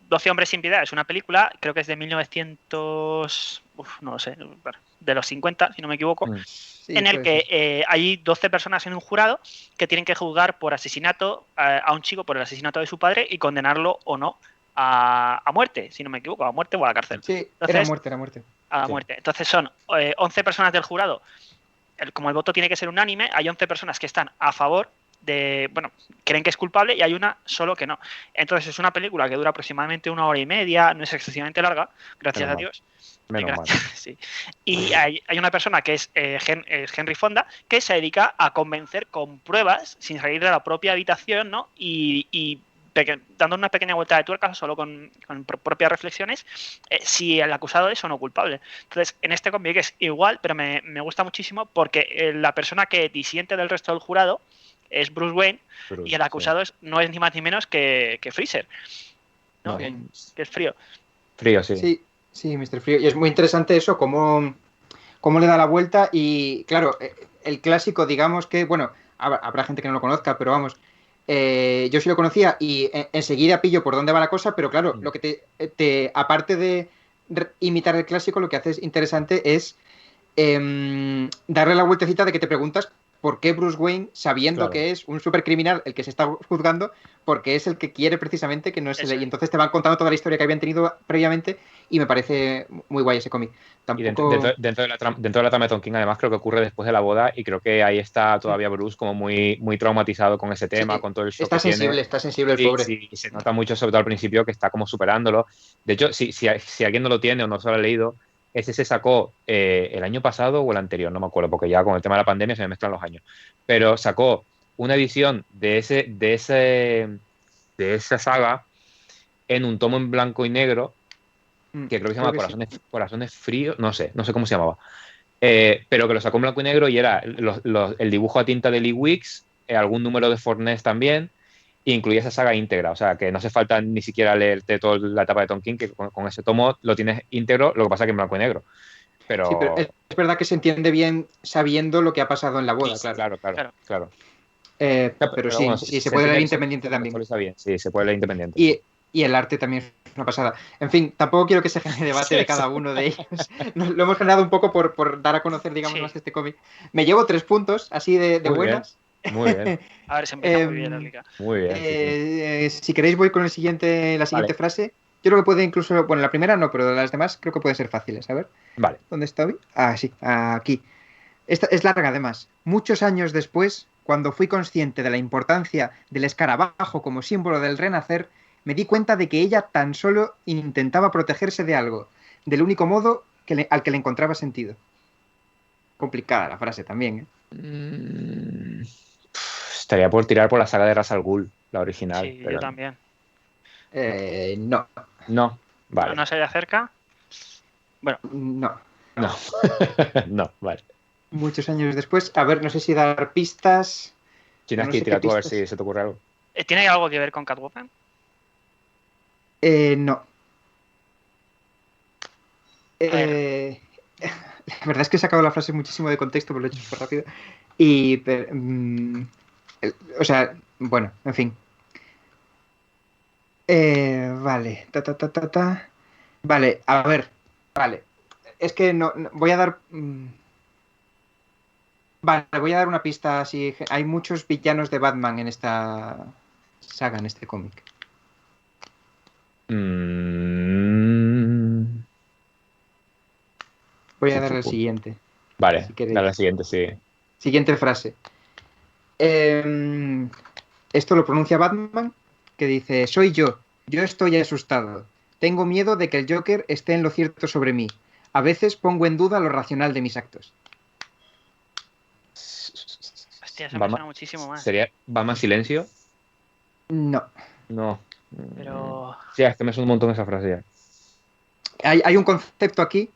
[SPEAKER 4] 12 hombres sin piedad. Es una película, creo que es de 1900, no lo sé, de los 50, si no me equivoco,
[SPEAKER 1] Sí,
[SPEAKER 4] en el
[SPEAKER 1] puede ser.
[SPEAKER 4] que hay 12 personas en un jurado que tienen que juzgar por asesinato a un chico por el asesinato de su padre y condenarlo o no a muerte, si no me equivoco, a muerte o a la cárcel.
[SPEAKER 1] Sí,
[SPEAKER 4] Entonces,
[SPEAKER 1] era muerte.
[SPEAKER 4] a
[SPEAKER 2] Sí.
[SPEAKER 4] muerte. Entonces son 11 personas del jurado. Como el voto tiene que ser unánime, hay 11 personas que están a favor creen que es culpable y hay una solo que no. Entonces es una película que dura aproximadamente 1 hora y media, no es excesivamente larga, gracias a Dios.
[SPEAKER 2] Menos mal.
[SPEAKER 4] Sí. Y hay una persona que es Henry Fonda que se dedica a convencer con pruebas sin salir de la propia habitación, ¿no? Y dando una pequeña vuelta de tuerca solo con propias reflexiones, si el acusado es o no culpable. Entonces, en este cómic es igual, pero me gusta muchísimo porque la persona que disiente del resto del jurado es Bruce Wayne y el acusado no es ni más ni menos que Freezer, ¿no?
[SPEAKER 2] No.
[SPEAKER 4] Que es frío.
[SPEAKER 2] Frío, sí.
[SPEAKER 1] Sí, Mr. Frío. Y es muy interesante eso, cómo le da la vuelta y, claro, el clásico, digamos que, bueno, habrá gente que no lo conozca, pero vamos, yo sí lo conocía y enseguida pillo por dónde va la cosa, pero claro, lo que aparte de imitar el clásico, lo que hace es interesante es darle la vueltecita de que te preguntas por qué Bruce Wayne, sabiendo que es un supercriminal el que se está juzgando, porque es el que quiere precisamente que no se le... Y entonces te van contando toda la historia que habían tenido previamente y me parece muy guay ese cómic. Tampoco...
[SPEAKER 2] Y dentro de la trama de Tom King, además, creo que ocurre después de la boda y creo que ahí está todavía Bruce como muy, muy traumatizado con ese tema, con todo el shock que tiene.
[SPEAKER 1] Está sensible el pobre.
[SPEAKER 2] Sí, y se nota mucho, sobre todo al principio, que está como superándolo. De hecho, si alguien no lo tiene o no se lo ha leído, ese se sacó el año pasado o el anterior, no me acuerdo, porque ya con el tema de la pandemia se me mezclan los años. Pero sacó una edición de esa saga en un tomo en blanco y negro, que creo que se llama Corazones Fríos, no sé cómo se llamaba. Pero que lo sacó en blanco y negro y era el dibujo a tinta de Lee Wicks, algún número de Fornés también, e incluía esa saga íntegra. O sea, que no hace falta ni siquiera leerte toda la etapa de Tom King, que con ese tomo lo tienes íntegro, lo que pasa que en blanco y negro. pero...
[SPEAKER 1] Sí, pero es verdad que se entiende bien sabiendo lo que ha pasado en la boda,
[SPEAKER 2] Sí,
[SPEAKER 1] claro.
[SPEAKER 2] claro.
[SPEAKER 1] Pero sí,
[SPEAKER 2] bueno,
[SPEAKER 1] sí, se puede leer independiente
[SPEAKER 2] se
[SPEAKER 1] también.
[SPEAKER 2] contextualiza bien, sí, se puede leer independiente.
[SPEAKER 1] Y el arte también es una pasada. En fin, tampoco quiero que se genere debate
[SPEAKER 2] Sí,
[SPEAKER 1] de cada uno de ellos. Lo hemos generado un poco por dar a conocer, digamos,
[SPEAKER 4] Sí.
[SPEAKER 1] más este cómic. Me llevo 3 puntos, así de
[SPEAKER 2] Muy bien.
[SPEAKER 1] buenas.
[SPEAKER 2] Muy bien,
[SPEAKER 4] A ver, se empieza muy bien la liga.
[SPEAKER 2] muy bien. Sí.
[SPEAKER 1] Si queréis voy con la siguiente
[SPEAKER 2] Vale.
[SPEAKER 1] frase. Yo creo que puede incluso, bueno, la primera no, pero las demás creo que pueden ser fáciles. A ver,
[SPEAKER 2] Vale.
[SPEAKER 1] ¿dónde está hoy? Ah, sí, aquí. Esta es larga además. Muchos años después, cuando fui consciente de la importancia del escarabajo como símbolo del renacer, me di cuenta de que ella tan solo intentaba protegerse de algo, del único modo al que le encontraba sentido. Complicada la frase también, ¿eh?
[SPEAKER 2] Estaría por tirar por la saga de Ra's al Ghul, la original.
[SPEAKER 4] Sí,
[SPEAKER 2] pero
[SPEAKER 4] yo también.
[SPEAKER 1] No.
[SPEAKER 2] No, vale.
[SPEAKER 4] ¿No se acerca? Bueno.
[SPEAKER 1] No.
[SPEAKER 2] No. No, vale.
[SPEAKER 1] Muchos años después. A ver, no sé si dar pistas.
[SPEAKER 2] Tienes que tirar tú a ver si se te ocurre algo.
[SPEAKER 4] ¿Tiene algo que ver con Catwoman?
[SPEAKER 1] No. La verdad es que he sacado la frase muchísimo de contexto, pero lo he hecho súper rápido. O sea, bueno, en fin. Vale. Vale, a ver. Vale. Es que no voy a dar. Vale, voy a dar una pista así. Hay muchos villanos de Batman en esta saga, en este cómic. Voy a dar el siguiente.
[SPEAKER 2] Vale, si dale la siguiente, sí.
[SPEAKER 1] Siguiente frase. Esto lo pronuncia Batman, que dice: soy yo estoy asustado. Tengo miedo de que el Joker esté en lo cierto sobre mí. A veces pongo en duda lo racional de mis actos.
[SPEAKER 4] Hostia, eso me suena muchísimo más.
[SPEAKER 2] ¿Sería Batman Silencio?
[SPEAKER 1] No.
[SPEAKER 2] No.
[SPEAKER 4] Pero...
[SPEAKER 2] Sí, es que me suena un montón esa frase ya.
[SPEAKER 1] Hay un concepto aquí.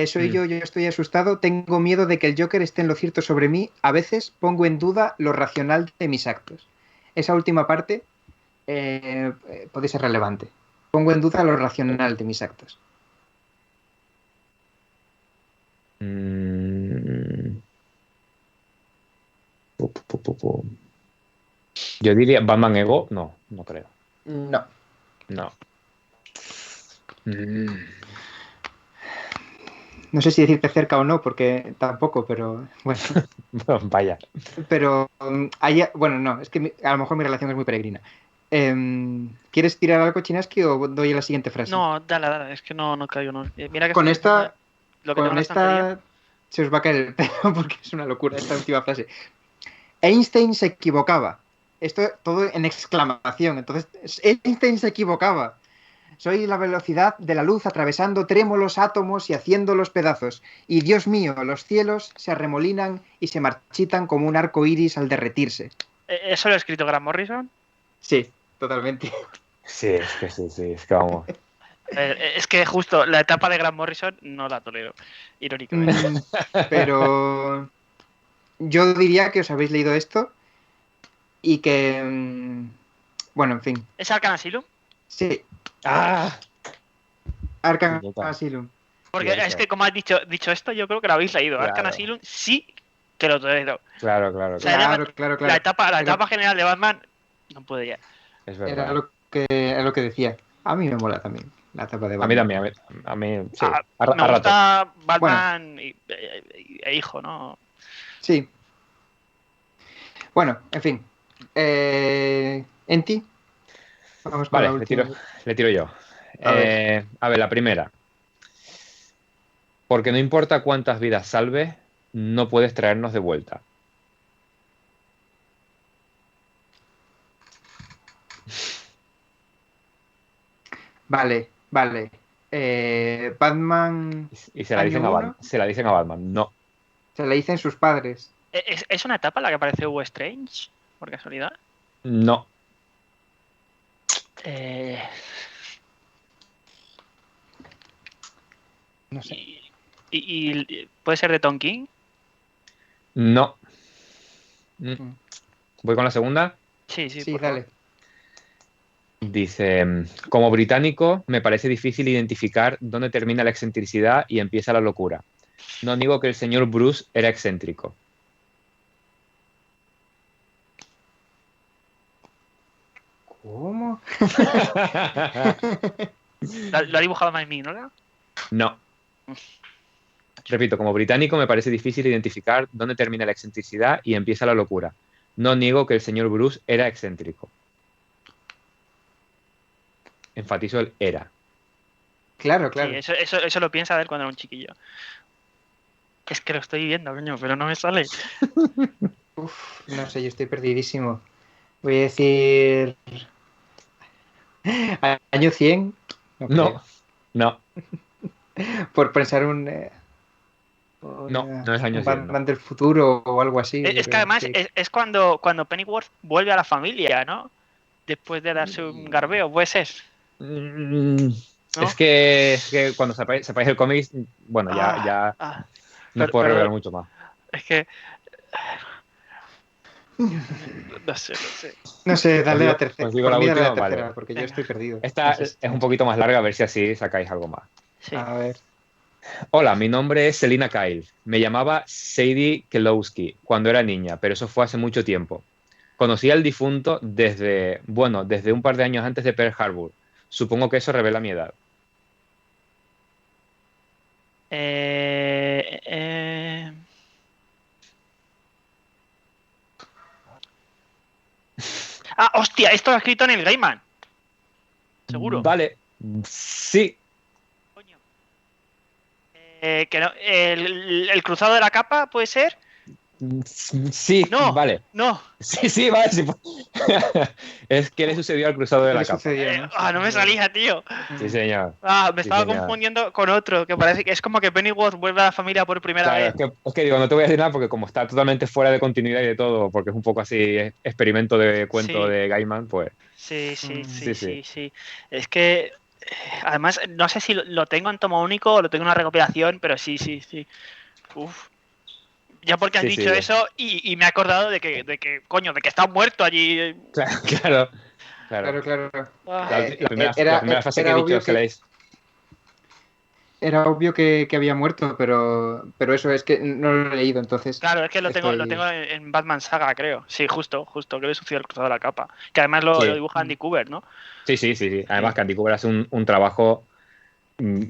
[SPEAKER 1] Soy yo estoy asustado. Tengo miedo de que el Joker esté en lo cierto sobre mí. A veces pongo en duda lo racional de mis actos. Esa última parte puede ser relevante. Pongo en duda lo racional de mis actos.
[SPEAKER 2] Yo diría Batman Ego. No creo.
[SPEAKER 1] No. No sé si decirte cerca o no, porque tampoco, pero bueno.
[SPEAKER 2] Vaya.
[SPEAKER 1] Pero bueno, no, es que a lo mejor mi relación es muy peregrina. ¿Quieres tirar algo, Chinaski, o doy la siguiente frase?
[SPEAKER 4] No, dale, es que no caigo. No. Mira que
[SPEAKER 1] con esta se os va a caer el pelo porque es una locura esta última frase. Einstein se equivocaba. Esto todo en exclamación. Entonces, Einstein se equivocaba. Soy la velocidad de la luz atravesando trémolos átomos y haciéndolos pedazos. Y Dios mío, los cielos se arremolinan y se marchitan como un arco iris al derretirse.
[SPEAKER 4] ¿Eso lo ha escrito Grant Morrison?
[SPEAKER 1] Sí, totalmente.
[SPEAKER 2] Sí, es que vamos.
[SPEAKER 4] Es que justo la etapa de Grant Morrison no la tolero, irónicamente.
[SPEAKER 1] Pero yo diría que os habéis leído esto y que... bueno, en fin.
[SPEAKER 4] ¿Es Arkham Asylum?
[SPEAKER 1] Sí.
[SPEAKER 2] ¡Ah!
[SPEAKER 1] Arkham Asylum.
[SPEAKER 4] Porque es que como has dicho esto, yo creo que lo habéis leído. Claro. Arkham Asylum sí que lo tolero.
[SPEAKER 2] Claro.
[SPEAKER 4] O sea, claro. La etapa general de Batman no puede ya.
[SPEAKER 2] Es verdad.
[SPEAKER 1] Era lo que decía. A mí me mola también la etapa de Batman.
[SPEAKER 2] A mí también. A mí sí.
[SPEAKER 4] Me gusta Batman e hijo, ¿no?
[SPEAKER 1] Sí. Bueno, en fin. ¿Enti? Vamos con la última.
[SPEAKER 2] Le tiro yo. A ver, la primera. Porque no importa cuántas vidas salves, no puedes traernos de vuelta.
[SPEAKER 1] Vale. Batman...
[SPEAKER 2] Y se la dicen a Batman. Se la dicen a Batman, no.
[SPEAKER 1] Se la dicen sus padres.
[SPEAKER 4] ¿Es una etapa en la que aparece Hugo Strange? ¿Por casualidad?
[SPEAKER 2] No.
[SPEAKER 1] No sé.
[SPEAKER 4] ¿Y puede ser de Tom King?
[SPEAKER 2] No. ¿Voy con la segunda?
[SPEAKER 4] Sí,
[SPEAKER 1] dale.
[SPEAKER 2] Dice, como británico me parece difícil identificar dónde termina la excentricidad y empieza la locura. No digo que el señor Bruce era excéntrico.
[SPEAKER 1] ¿Cómo?
[SPEAKER 4] Lo ha dibujado Mike Mignola.
[SPEAKER 2] No. Repito, como británico me parece difícil identificar dónde termina la excentricidad y empieza la locura. No niego que el señor Bruce era excéntrico. Enfatizo el era.
[SPEAKER 1] Claro,
[SPEAKER 4] Sí,
[SPEAKER 1] claro.
[SPEAKER 4] eso lo piensa de él cuando era un chiquillo. Es que lo estoy viendo, coño, pero no me sale.
[SPEAKER 1] Uf, no sé, yo estoy perdidísimo. Voy a decir... ¿Año 100? No
[SPEAKER 2] No,
[SPEAKER 1] creo.
[SPEAKER 2] no,
[SPEAKER 1] Por pensar un...
[SPEAKER 2] no es año
[SPEAKER 1] un
[SPEAKER 2] 100, no.
[SPEAKER 1] Batman del futuro o algo así.
[SPEAKER 4] Es que
[SPEAKER 1] Pero
[SPEAKER 4] además es cuando Pennyworth vuelve a la familia, ¿no? Después de darse un garbeo, puede ser,
[SPEAKER 2] Mm,
[SPEAKER 4] ¿no?
[SPEAKER 2] es que cuando sepáis el cómic, bueno, ya no os puedo revelar
[SPEAKER 4] Perdón,
[SPEAKER 2] mucho más.
[SPEAKER 4] es que no sé.
[SPEAKER 1] No sé, dale la tercera.
[SPEAKER 2] Os digo
[SPEAKER 1] Por
[SPEAKER 2] la
[SPEAKER 1] mí dale la
[SPEAKER 2] última,
[SPEAKER 1] tercera,
[SPEAKER 2] vale.
[SPEAKER 1] porque yo
[SPEAKER 4] Venga.
[SPEAKER 1] estoy perdido.
[SPEAKER 2] Esta es un poquito más larga, a ver si así sacáis algo más.
[SPEAKER 4] Sí.
[SPEAKER 1] A ver.
[SPEAKER 2] Hola, mi nombre es Selina Kyle. Me llamaba Sadie Kelowski cuando era niña, pero eso fue hace mucho tiempo. Conocí al difunto desde un par de años antes de Pearl Harbor. Supongo que eso revela mi edad.
[SPEAKER 4] Eh, eh, hostia, esto lo ha escrito Neil Gaiman. Seguro.
[SPEAKER 2] Vale, sí,
[SPEAKER 4] Coño. Que no, el cruzado de la capa, ¿puede ser?
[SPEAKER 2] sí,
[SPEAKER 4] No,
[SPEAKER 2] vale.
[SPEAKER 4] no.
[SPEAKER 2] Sí, vale. Sí. Es que le sucedió al cruzado de
[SPEAKER 1] ¿Qué
[SPEAKER 2] la
[SPEAKER 1] le
[SPEAKER 2] capa.
[SPEAKER 1] sucedió, no?
[SPEAKER 4] No me salía, tío.
[SPEAKER 2] Sí, señor.
[SPEAKER 4] Me
[SPEAKER 2] Sí,
[SPEAKER 4] estaba
[SPEAKER 2] señor.
[SPEAKER 4] confundiendo con otro, que parece que es como que Pennyworth vuelve a la familia por primera
[SPEAKER 2] Claro,
[SPEAKER 4] vez.
[SPEAKER 2] es que digo, no te voy a decir nada porque como está totalmente fuera de continuidad y de todo, porque es un poco así experimento de cuento
[SPEAKER 4] Sí,
[SPEAKER 2] de Gaiman, pues
[SPEAKER 4] sí.
[SPEAKER 2] sí.
[SPEAKER 4] Es que, además, no sé si lo tengo en tomo único o lo tengo en una recopilación, pero sí. Uf. Ya porque has
[SPEAKER 2] Sí,
[SPEAKER 4] dicho eso y me he acordado de que, coño, de que está muerto allí.
[SPEAKER 2] Claro.
[SPEAKER 1] Claro.
[SPEAKER 2] La,
[SPEAKER 1] Eh,
[SPEAKER 2] la primera frase que he dicho es que leéis.
[SPEAKER 1] era obvio que había muerto, pero eso es que no lo he leído, entonces
[SPEAKER 4] Claro, es que lo tengo
[SPEAKER 1] estoy...
[SPEAKER 4] en Batman Saga, creo. Sí, justo, que le sucedió el cruzado de la capa. Que además lo
[SPEAKER 2] Sí,
[SPEAKER 4] dibuja Andy Cooper, ¿no?
[SPEAKER 2] sí. Además, que Andy Cooper hace un trabajo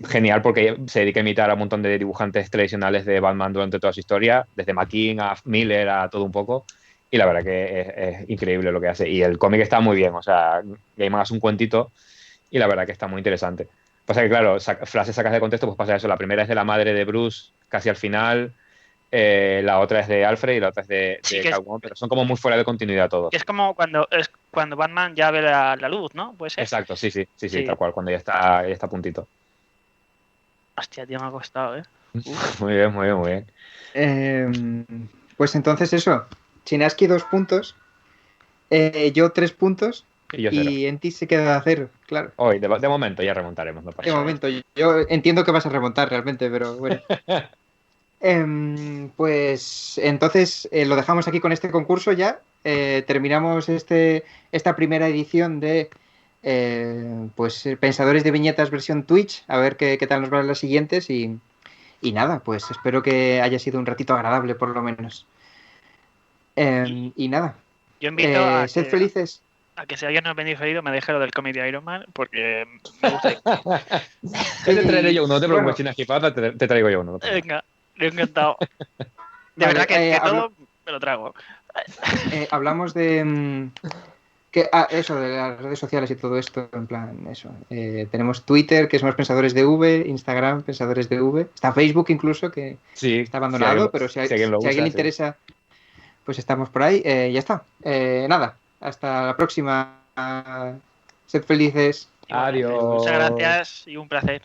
[SPEAKER 2] genial porque se dedica a imitar a un montón de dibujantes tradicionales de Batman durante toda su historia, desde McKean a Miller a todo un poco. Y la verdad que es increíble lo que hace. Y el cómic está muy bien. O sea, Gaiman hace un cuentito y la verdad que está muy interesante. Pasa que, claro, frases sacas de contexto, pues pasa eso. La primera es de la madre de Bruce, casi al final. La otra es de Alfred y la otra es de
[SPEAKER 4] Sí,
[SPEAKER 2] Catwoman, pero son como muy fuera de continuidad todos.
[SPEAKER 4] que es como cuando Batman ya ve la luz, ¿no? ¿Puede ser?
[SPEAKER 2] Exacto, sí,
[SPEAKER 4] Sí.
[SPEAKER 2] tal cual, cuando ya está a puntito.
[SPEAKER 4] Hostia, tío, me ha costado, ¿eh?
[SPEAKER 2] Muy bien.
[SPEAKER 1] Pues entonces eso, Chinaski 2 puntos, yo 3 puntos
[SPEAKER 2] Y yo cero.
[SPEAKER 1] y en ti se queda 0, claro.
[SPEAKER 2] Hoy, de momento, ya remontaremos, no pasa
[SPEAKER 1] De
[SPEAKER 2] nada.
[SPEAKER 1] momento, yo entiendo que vas a remontar realmente, pero bueno. Pues entonces lo dejamos aquí con este concurso ya. Terminamos esta primera edición de pues Pensadores de Viñetas versión Twitch. A ver qué tal nos van las siguientes y nada, pues espero que haya sido un ratito agradable por lo menos. Y nada,
[SPEAKER 4] Yo invito
[SPEAKER 1] sed felices.
[SPEAKER 4] a que si alguien no ha venido ferido me deje lo del cómic de Iron Man porque me gusta.
[SPEAKER 2] Ya te traeré yo uno, no te preocupes,
[SPEAKER 1] Bueno,
[SPEAKER 2] China Esquipada, te traigo yo uno. No pasa nada.
[SPEAKER 4] Venga, me he encantado. De
[SPEAKER 1] vale,
[SPEAKER 4] verdad que todo me lo trago.
[SPEAKER 1] hablamos de eso, de las redes sociales y todo esto, en plan, eso. Tenemos Twitter, que somos Pensadores de V, Instagram, Pensadores de V. Está Facebook incluso, que
[SPEAKER 2] Sí,
[SPEAKER 1] está abandonado, pero si
[SPEAKER 2] alguien lo
[SPEAKER 1] a alguien le
[SPEAKER 2] sí.
[SPEAKER 1] interesa, pues estamos por ahí. Ya está. Nada, hasta la próxima. Sed felices.
[SPEAKER 2] Adiós.
[SPEAKER 4] Muchas gracias y un placer.